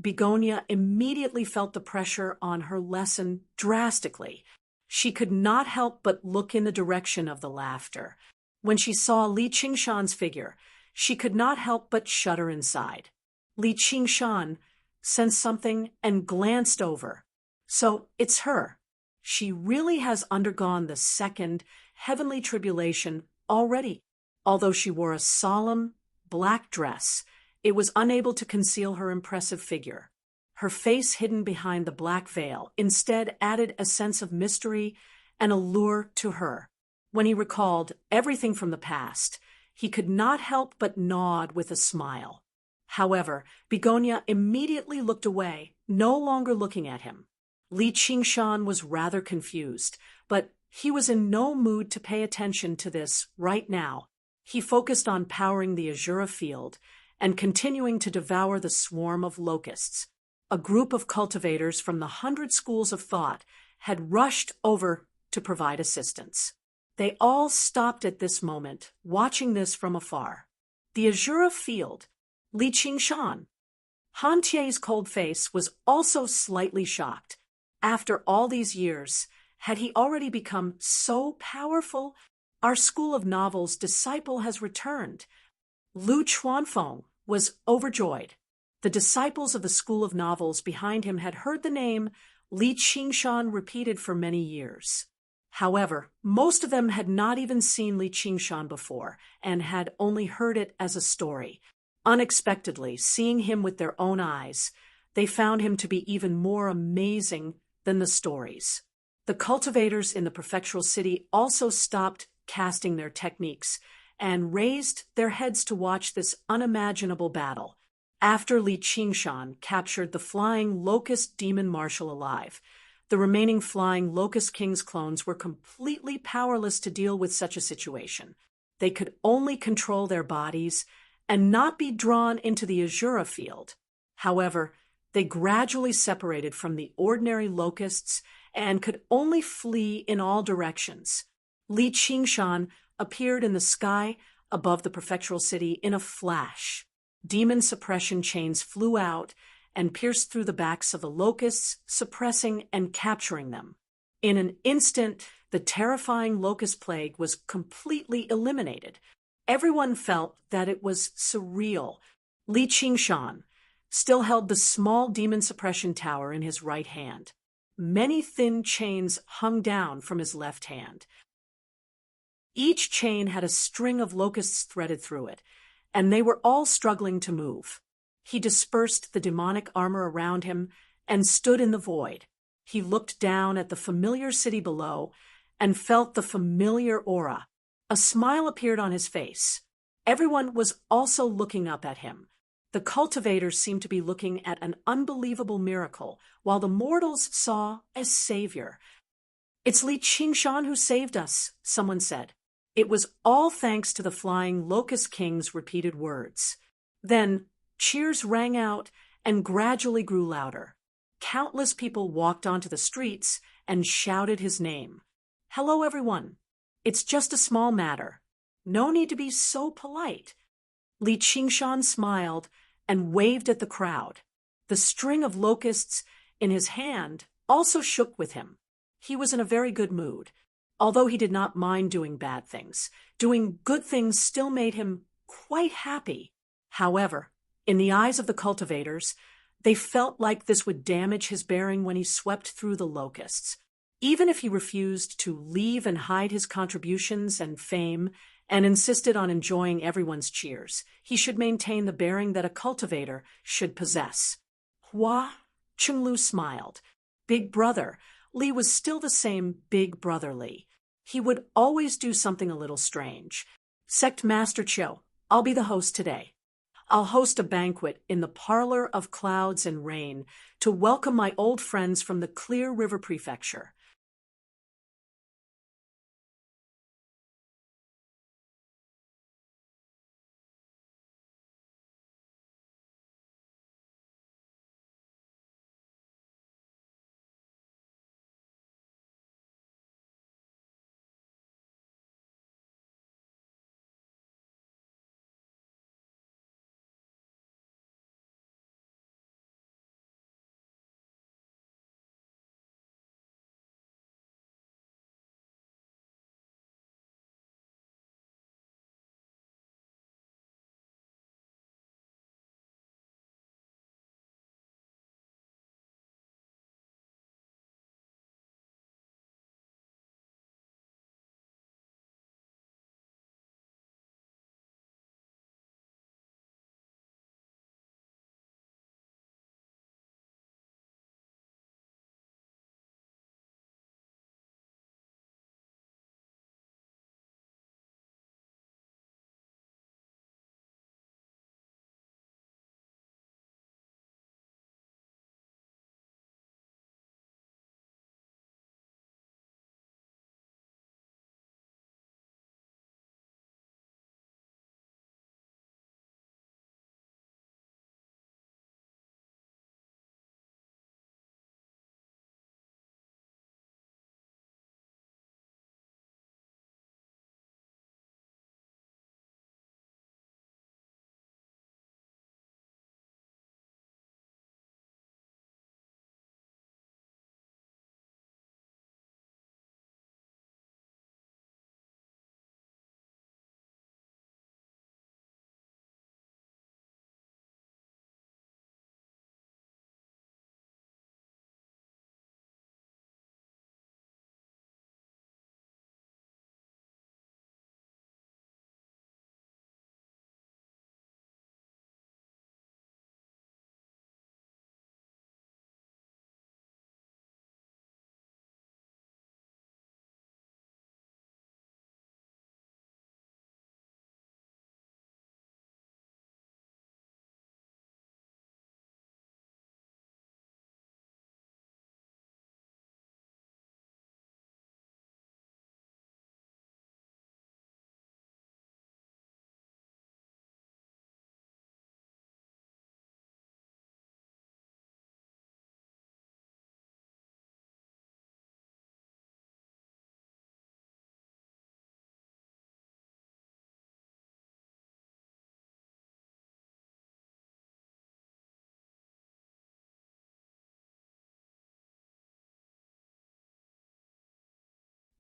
Begonia immediately felt the pressure on her lesson drastically. She could not help but look in the direction of the laughter. When she saw Li Qingshan's figure, she could not help but shudder inside. Li Qingshan sensed something and glanced over. So it's her. She really has undergone the second heavenly tribulation already. Although she wore a solemn, black dress, it was unable to conceal her impressive figure. Her face, hidden behind the black veil, instead added a sense of mystery and allure to her. When he recalled everything from the past, he could not help but nod with a smile. However, Begonia immediately looked away, no longer looking at him. Li Qingshan was rather confused, but he was in no mood to pay attention to this right now. He focused on powering the Azura field and continuing to devour the swarm of locusts. A group of cultivators from the 100 schools of thought had rushed over to provide assistance. They all stopped at this moment, watching this from afar. The Azura field, Li Qingshan. Han Tie's cold face was also slightly shocked. After all these years, had he already become so powerful? Our school of novels disciple has returned. Lu Chuanfeng was overjoyed. The disciples of the school of novels behind him had heard the name Li Qingshan repeated for many years. However, most of them had not even seen Li Qingshan before and had only heard it as a story. Unexpectedly, seeing him with their own eyes, they found him to be even more amazing than the stories. The cultivators in the prefectural city also stopped casting their techniques and raised their heads to watch this unimaginable battle. After Li Qingshan captured the flying locust demon marshal alive, the remaining flying locust king's clones were completely powerless to deal with such a situation. They could only control their bodies and not be drawn into the Azura field. However, they gradually separated from the ordinary locusts and could only flee in all directions. Li Qingshan appeared in the sky above the prefectural city in a flash. Demon suppression chains flew out and pierced through the backs of the locusts, suppressing and capturing them. In an instant, the terrifying locust plague was completely eliminated. Everyone felt that it was surreal. Li Qingshan still held the small demon suppression tower in his right hand. Many thin chains hung down from his left hand. Each chain had a string of locusts threaded through it, and they were all struggling to move. He dispersed the demonic armor around him and stood in the void. He looked down at the familiar city below and felt the familiar aura. A smile appeared on his face. Everyone was also looking up at him. The cultivators seemed to be looking at an unbelievable miracle, while the mortals saw a savior. "It's Li Qingshan who saved us," someone said. It was all thanks to the flying locust king's repeated words. Then cheers rang out and gradually grew louder. Countless people walked onto the streets and shouted his name. "Hello, everyone. It's just a small matter. No need to be so polite." Li Qingshan smiled and waved at the crowd. The string of locusts in his hand also shook with him. He was in a very good mood. Although he did not mind doing bad things, doing good things still made him quite happy. However, in the eyes of the cultivators, they felt like this would damage his bearing when he swept through the locusts. Even if he refused to leave and hide his contributions and fame and insisted on enjoying everyone's cheers, he should maintain the bearing that a cultivator should possess. Hua Chenglu smiled. Big brother, Li was still the same big brother Li. He would always do something a little strange. "Sect Master Chiu, I'll be the host today. I'll host a banquet in the Parlor of Clouds and Rain to welcome my old friends from the Clear River Prefecture.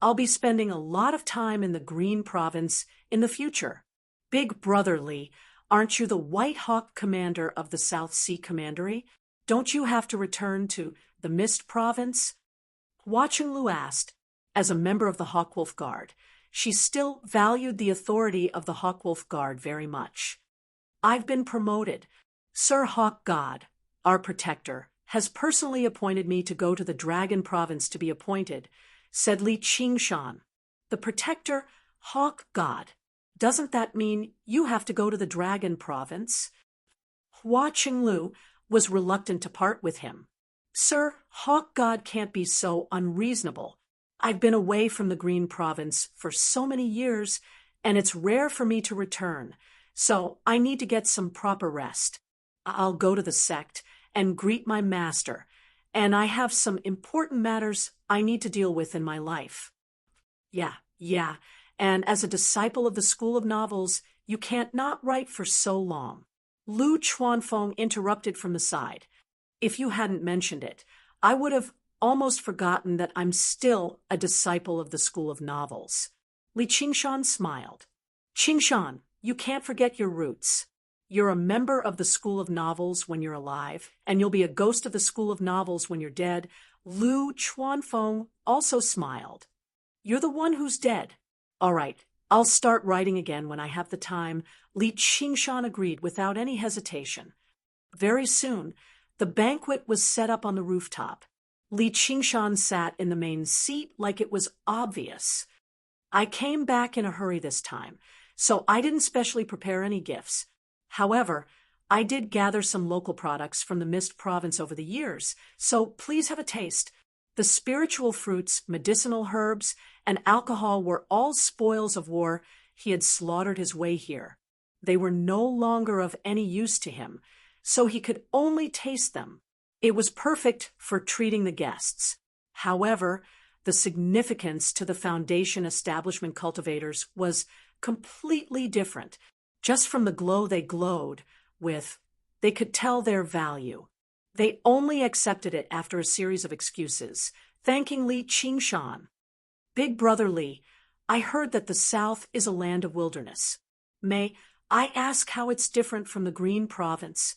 I'll be spending a lot of time in the Green Province in the future. Big brother Lee, aren't you the White Hawk commander of the South Sea Commandery? Don't you have to return to the Mist Province? Hua Chenglu asked. As a member of the Hawkwolf Guard, she still valued the authority of the Hawkwolf Guard very much. I've been promoted. Sir Hawk God, our protector, has personally appointed me to go to the Dragon Province to be appointed, said Li Qingshan. The protector, Hawk God. Doesn't that mean you have to go to the Dragon Province? Hua Chenglu was reluctant to part with him. Sir, Hawk God can't be so unreasonable. I've been away from the Green Province for so many years, and it's rare for me to return, so I need to get some proper rest. I'll go to the sect and greet my master, and I have some important matters I need to deal with in my life. Yeah, and as a disciple of the School of Novels, you can't not write for so long. Lu Chuanfeng interrupted from the side. If you hadn't mentioned it, I would have almost forgotten that I'm still a disciple of the School of Novels. Li Qingshan smiled. Qingshan, you can't forget your roots. You're a member of the School of Novels when you're alive, and you'll be a ghost of the School of Novels when you're dead. Lu Chuanfeng also smiled. You're the one who's dead. All right, I'll start writing again when I have the time, Li Qingshan agreed without any hesitation. Very soon, the banquet was set up on the rooftop. Li Qingshan sat in the main seat like it was obvious. I came back in a hurry this time, so I didn't specially prepare any gifts. However, I did gather some local products from the Mist Province over the years, so please have a taste. The spiritual fruits, medicinal herbs, and alcohol were all spoils of war he had slaughtered his way here. They were no longer of any use to him, so he could only taste them. It was perfect for treating the guests. However, the significance to the Foundation establishment cultivators was completely different. Just from the glow they glowed with, they could tell their value. They only accepted it after a series of excuses, thanking Li Qingshan. Big brother Li, I heard that the South is a land of wilderness. May I ask how it's different from the Green Province?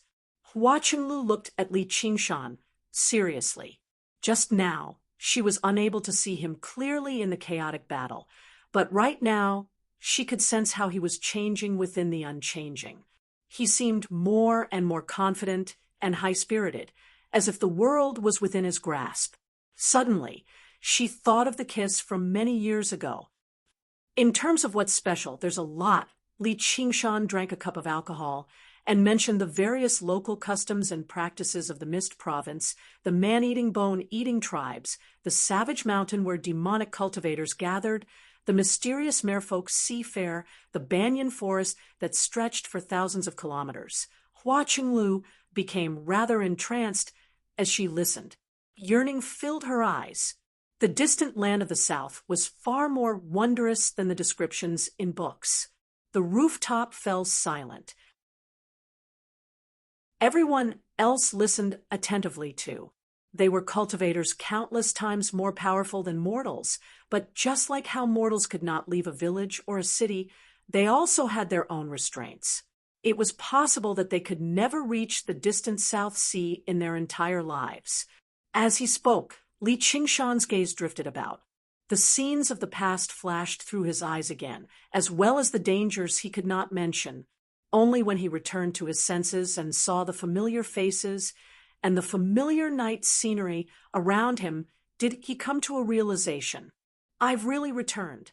Hua Chenglu looked at Li Qingshan seriously. Just now, she was unable to see him clearly in the chaotic battle, but right now, she could sense how he was changing within the unchanging. He seemed more and more confident and high-spirited, as if the world was within his grasp. Suddenly, she thought of the kiss from many years ago. In terms of what's special, there's a lot. Li Qingshan drank a cup of alcohol and mentioned the various local customs and practices of the Mist Province, the man-eating, bone-eating tribes, the savage mountain where demonic cultivators gathered, the mysterious merfolk sea fair, the banyan forest that stretched for thousands of kilometers. Hua Chenglu became rather entranced as she listened. Yearning filled her eyes. The distant land of the South was far more wondrous than the descriptions in books. The rooftop fell silent. Everyone else listened attentively too. They were cultivators countless times more powerful than mortals, but just like how mortals could not leave a village or a city, they also had their own restraints. It was possible that they could never reach the distant South Sea in their entire lives. As he spoke, Li Qingshan's gaze drifted about. The scenes of the past flashed through his eyes again, as well as the dangers he could not mention. Only when he returned to his senses and saw the familiar faces and the familiar night scenery around him did he come to a realization. I've really returned.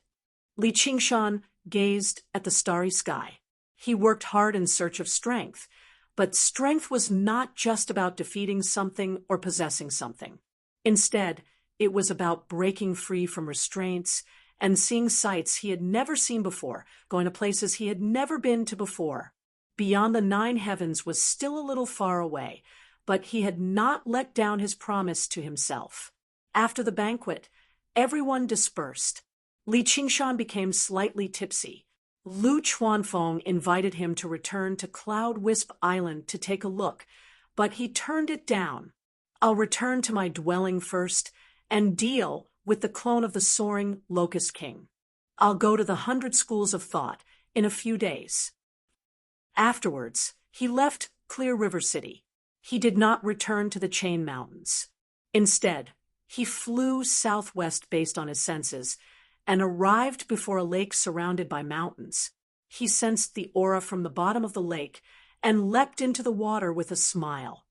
Li Qingshan gazed at the starry sky. He worked hard in search of strength, but strength was not just about defeating something or possessing something. Instead, it was about breaking free from restraints and seeing sights he had never seen before, going to places he had never been to before. Beyond the 9 heavens was still a little far away, but he had not let down his promise to himself. After the banquet, everyone dispersed. Li Qingshan became slightly tipsy. Lu Chuanfeng invited him to return to Cloud Wisp Island to take a look, but he turned it down. I'll return to my dwelling first and deal with with the clone of the soaring Locust King. I'll go to the 100 schools of thought in a few days. Afterwards, he left Clear River City. He did not return to the Chain Mountains. Instead, he flew southwest based on his senses and arrived before a lake surrounded by mountains. He sensed the aura from the bottom of the lake and leapt into the water with a smile.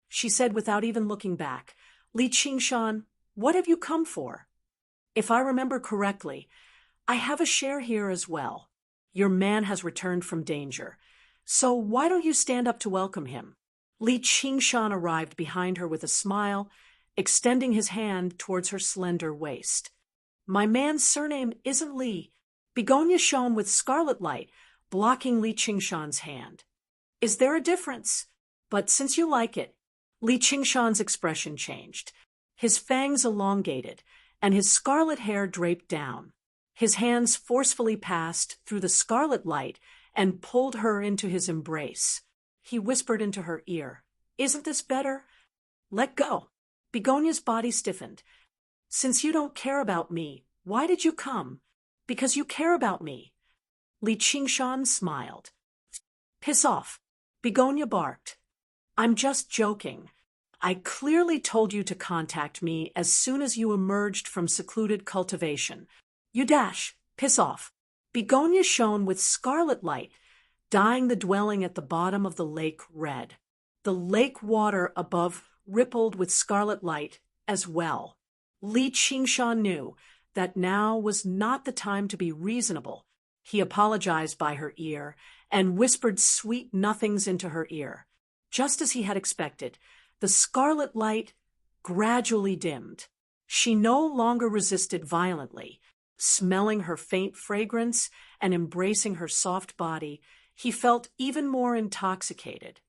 She said without even looking back, "Li Qingshan, what have you come for?" "If I remember correctly, I have a share here as well. Your man has returned from danger, so why don't you stand up to welcome him?" Li Qingshan arrived behind her with a smile, extending his hand towards her slender waist. "My man's surname isn't Li." Begonia shone with scarlet light, blocking Li Qingshan's hand. "Is there a difference? But since you like it." Li Qingshan's expression changed. His fangs elongated, and his scarlet hair draped down. His hands forcefully passed through the scarlet light and pulled her into his embrace. He whispered into her ear, "Isn't this better? Let go." Begonia's body stiffened. "Since you don't care about me, why did you come?" "Because you care about me." Li Qingshan smiled. "Piss off." Begonia barked. "I'm just joking. I clearly told you to contact me as soon as you emerged from secluded cultivation. You dash. Piss off." Begonia shone with scarlet light, dyeing the dwelling at the bottom of the lake red. The lake water above rippled with scarlet light as well. Li Qingshan knew that now was not the time to be reasonable. He apologized by her ear and whispered sweet nothings into her ear. Just as he had expected, the scarlet light gradually dimmed. She no longer resisted violently. Smelling her faint fragrance and embracing her soft body, he felt even more intoxicated.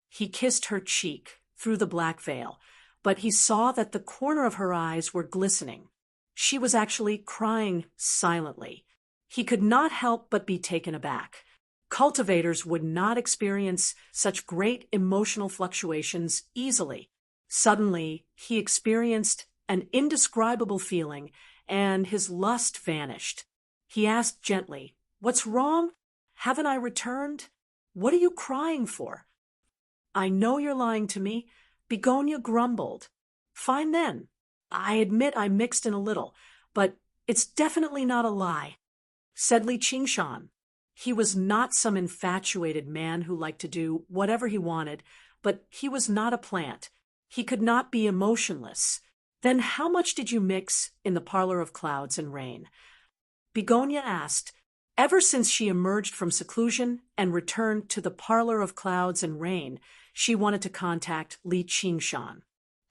He kissed her cheek through the black veil, but he saw that the corner of her eyes were glistening. She was actually crying silently. He could not help but be taken aback. Cultivators would not experience such great emotional fluctuations easily. Suddenly, he experienced an indescribable feeling, and his lust vanished. He asked gently, "What's wrong? Haven't I returned? What are you crying for?" "I know you're lying to me," Begonia grumbled. "Fine then. I admit I mixed in a little, but it's definitely not a lie," said Li Qingshan. He was not some infatuated man who liked to do whatever he wanted, but he was not a plant. He could not be emotionless. "Then how much did you mix in the parlor of clouds and rain?" Begonia asked. Ever since she emerged from seclusion and returned to the parlor of clouds and rain, she wanted to contact Li Qingshan.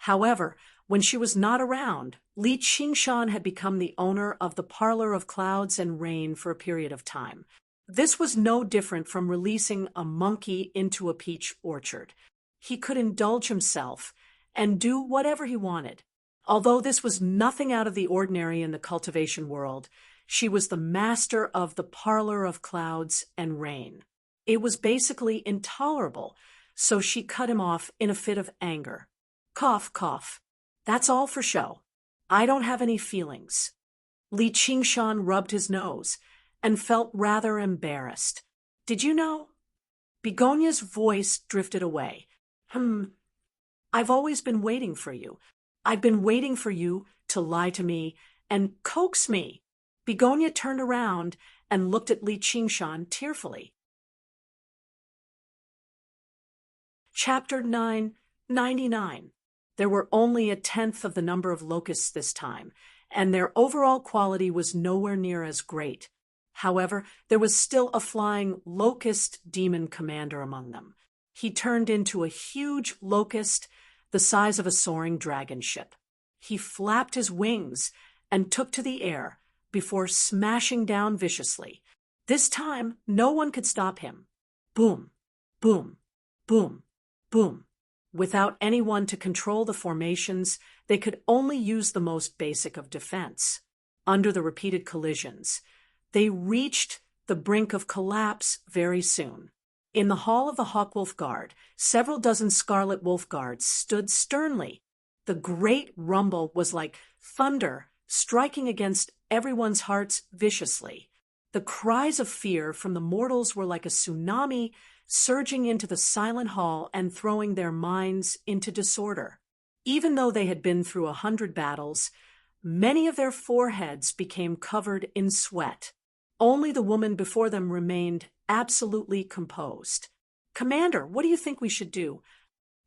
However, when she was not around, Li Qingshan had become the owner of the parlor of clouds and rain for a period of time. This was no different from releasing a monkey into a peach orchard. He could indulge himself and do whatever he wanted. Although this was nothing out of the ordinary in the cultivation world, she was the master of the parlor of clouds and rain. It was basically intolerable, so she cut him off in a fit of anger. "Cough, cough. That's all for show. I don't have any feelings." Li Qingshan rubbed his nose and felt rather embarrassed. "Did you know?" Begonia's voice drifted away. "I've always been waiting for you. I've been waiting for you to lie to me and coax me." Begonia turned around and looked at Li Qingshan tearfully. Chapter 999. There were only 1/10 of the number of locusts this time, and their overall quality was nowhere near as great. However, there was still a flying locust demon commander among them. He turned into a huge locust the size of a soaring dragon ship. He flapped his wings and took to the air before smashing down viciously. This time, no one could stop him. Boom, boom, boom, boom. Without anyone to control the formations, they could only use the most basic of defense. Under the repeated collisions, they reached the brink of collapse very soon. In the hall of the Hawkwolf Guard, several dozen Scarlet Wolf Guards stood sternly. The great rumble was like thunder striking against everyone's hearts viciously. The cries of fear from the mortals were like a tsunami surging into the silent hall and throwing their minds into disorder. Even though they had been through 100 battles, many of their foreheads became covered in sweat. Only the woman before them remained absolutely composed. "Commander, what do you think we should do?"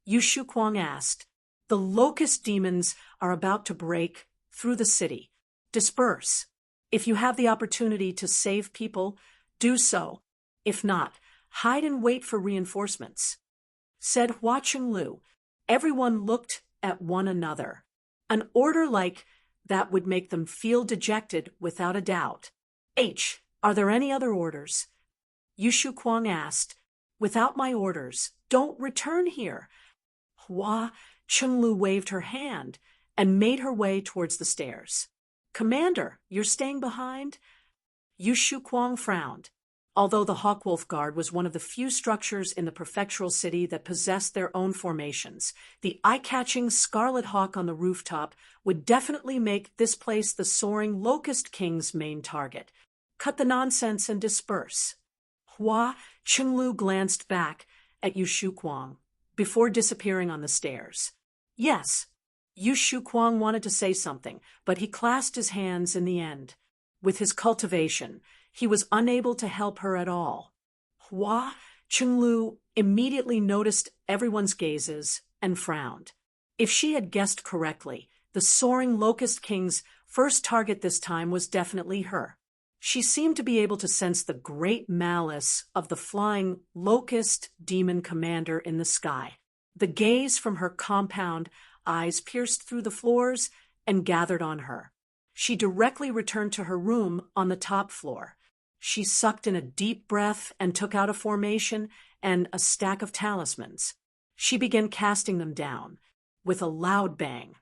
Yu Shuquang asked. "The locust demons are about to break through the city. Disperse. If you have the opportunity to save people, do so. If not, hide and wait for reinforcements," said Hua Chenglu. Everyone looked at one another. An order like that would make them feel dejected without a doubt. Are there any other orders?" Yu Shuquang asked. "Without my orders, don't return here." Hua Chenglu waved her hand and made her way towards the stairs. "Commander, you're staying behind?" Yu Shuquang frowned. Although the Hawkwolf Guard was one of the few structures in the prefectural city that possessed their own formations, the eye-catching Scarlet Hawk on the rooftop would definitely make this place the soaring Locust King's main target. Cut the nonsense and disperse. Hua Chenglu glanced back at Yu Shuquang before disappearing on the stairs. Yes, Yu Shuquang wanted to say something, but he clasped his hands in the end. With his cultivation, he was unable to help her at all. Hua Chenglu immediately noticed everyone's gazes and frowned. If she had guessed correctly, the soaring Locust King's first target this time was definitely her. She seemed to be able to sense the great malice of the flying Locust Demon Commander in the sky. The gaze from her compound eyes pierced through the floors and gathered on her. She directly returned to her room on the top floor. She sucked in a deep breath and took out a formation and a stack of talismans. She began casting them down with a loud bang.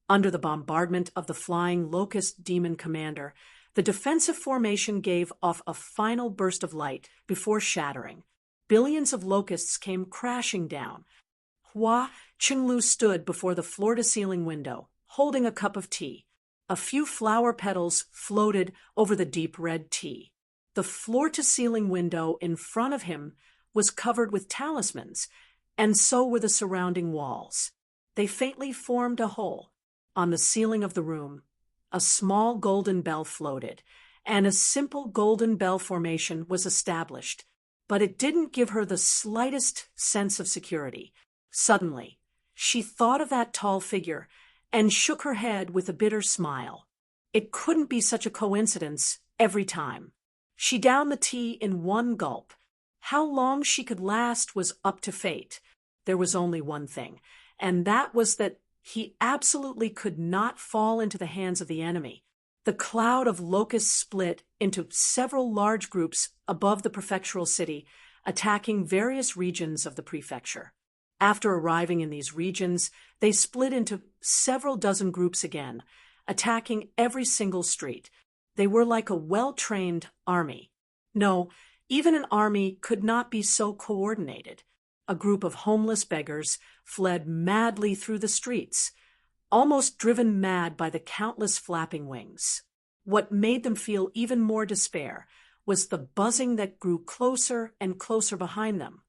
Under the bombardment of the flying Locust Demon Commander, the defensive formation gave off a final burst of light before shattering. Billions of locusts came crashing down. Hua Chenglu stood before the floor-to-ceiling window, holding a cup of tea. A few flower petals floated over the deep red tea. The floor-to-ceiling window in front of him was covered with talismans, and so were the surrounding walls. They faintly formed a hole. On the ceiling of the room, a small golden bell floated, and a simple golden bell formation was established, but it didn't give her the slightest sense of security. Suddenly, she thought of that tall figure and shook her head with a bitter smile. It couldn't be such a coincidence every time. She downed the tea in one gulp. How long she could last was up to fate. There was only one thing, and that was that he absolutely could not fall into the hands of the enemy. The cloud of locusts split into several large groups above the prefectural city, attacking various regions of the prefecture. After arriving in these regions, they split into several dozen groups again, attacking every single street. They were like a well-trained army. No, even an army could not be so coordinated. A group of homeless beggars fled madly through the streets, almost driven mad by the countless flapping wings. What made them feel even more despair was the buzzing that grew closer and closer behind them.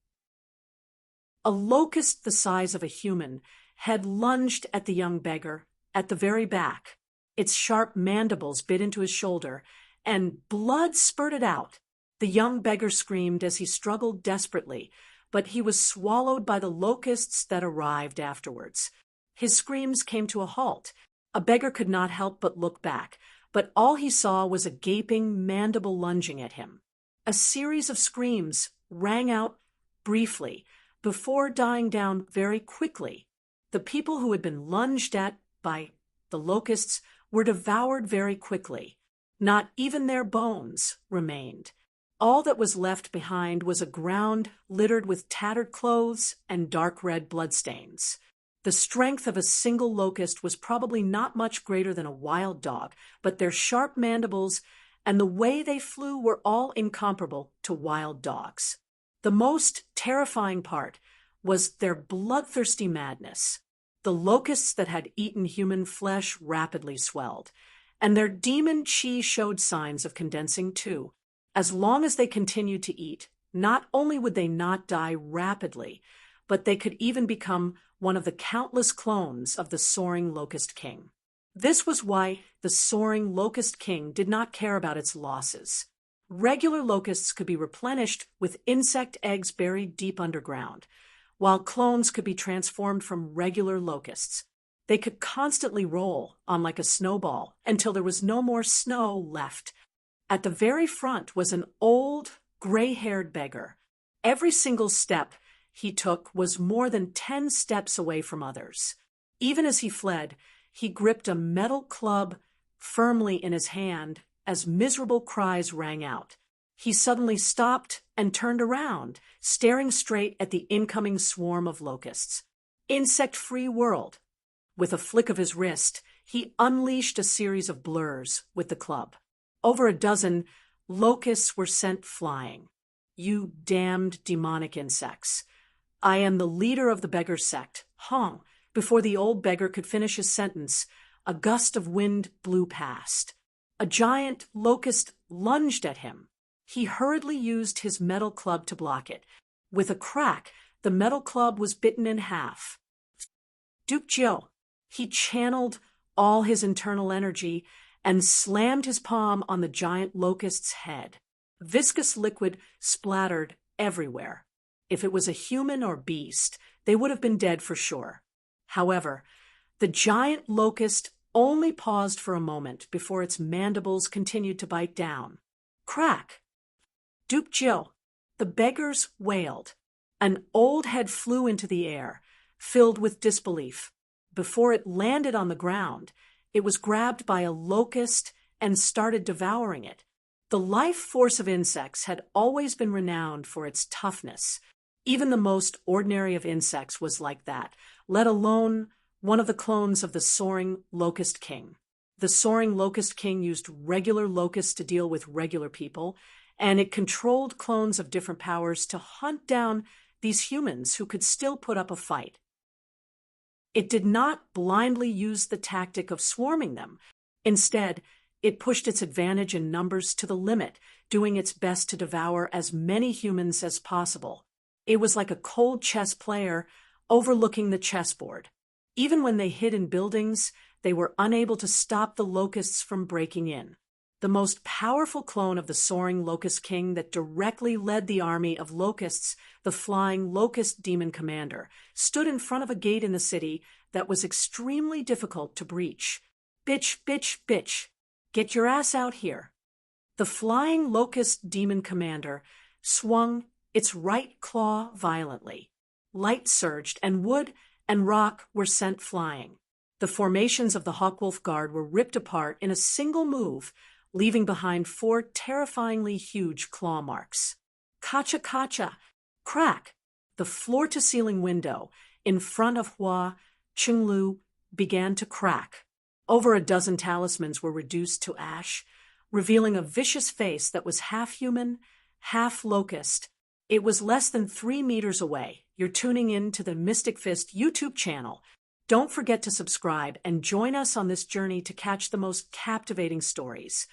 A locust the size of a human had lunged at the young beggar at the very back. Its sharp mandibles bit into his shoulder, and blood spurted out. The young beggar screamed as he struggled desperately, but he was swallowed by the locusts that arrived afterwards. His screams came to a halt. A beggar could not help but look back, but all he saw was a gaping mandible lunging at him. A series of screams rang out briefly, before dying down very quickly. The people who had been lunged at by the locusts were devoured very quickly. Not even their bones remained. All that was left behind was a ground littered with tattered clothes and dark red bloodstains. The strength of a single locust was probably not much greater than a wild dog, but their sharp mandibles and the way they flew were all incomparable to wild dogs. The most terrifying part was their bloodthirsty madness. The The locusts that had eaten human flesh rapidly swelled, and their demon chi showed signs of condensing too. As long as they continued to eat, not only would they not die rapidly, but they could even become one of the countless clones of the soaring locust king. This was why the soaring locust king did not care about its losses. Regular locusts could be replenished with insect eggs buried deep underground, while clones could be transformed from regular locusts. They could constantly roll on like a snowball until there was no more snow left. At the very front was an old, gray-haired beggar. Every single step he took was more than 10 steps away from others. Even as he fled, he gripped a metal club firmly in his hand as miserable cries rang out. He suddenly stopped and turned around, staring straight at the incoming swarm of locusts. Insect-free world. With a flick of his wrist, he unleashed a series of blurs with the club. Over a dozen locusts were sent flying. You damned demonic insects. I am the leader of the beggar sect, Hong. Before the old beggar could finish his sentence, a gust of wind blew past. A giant locust lunged at him. He hurriedly used his metal club to block it. With a crack, the metal club was bitten in half. Duke Jiu. He channeled all his internal energy and slammed his palm on the giant locust's head. Viscous liquid splattered everywhere. If it was a human or beast, they would have been dead for sure. However, the giant locust only paused for a moment before its mandibles continued to bite down. Crack! Duke Jiu. The beggars wailed. An old head flew into the air, filled with disbelief. Before it landed on the ground, it was grabbed by a locust and started devouring it. The life force of insects had always been renowned for its toughness. Even the most ordinary of insects was like that, let alone one of the clones of the soaring locust king. The soaring locust king used regular locusts to deal with regular people, and it controlled clones of different powers to hunt down these humans who could still put up a fight. It did not blindly use the tactic of swarming them. Instead, it pushed its advantage in numbers to the limit, doing its best to devour as many humans as possible. It was like a cold chess player overlooking the chessboard. Even when they hid in buildings, they were unable to stop the locusts from breaking in. The most powerful clone of the soaring locust king that directly led the army of locusts, the flying locust demon commander, stood in front of a gate in the city that was extremely difficult to breach. Bitch, bitch, bitch. Get your ass out here. The flying locust demon commander swung its right claw violently. Light surged, and wood and rock were sent flying. The formations of the Hawkwolf Guard were ripped apart in a single move, leaving behind 4 terrifyingly huge claw marks. Kacha kacha! Crack! The floor-to-ceiling window in front of Hua Qinglu began to crack. Over a dozen talismans were reduced to ash, revealing a vicious face that was half human, half locust. It was less than 3 meters away. You're tuning in to the Mystic Fist YouTube channel. Don't forget to subscribe and join us on this journey to catch the most captivating stories.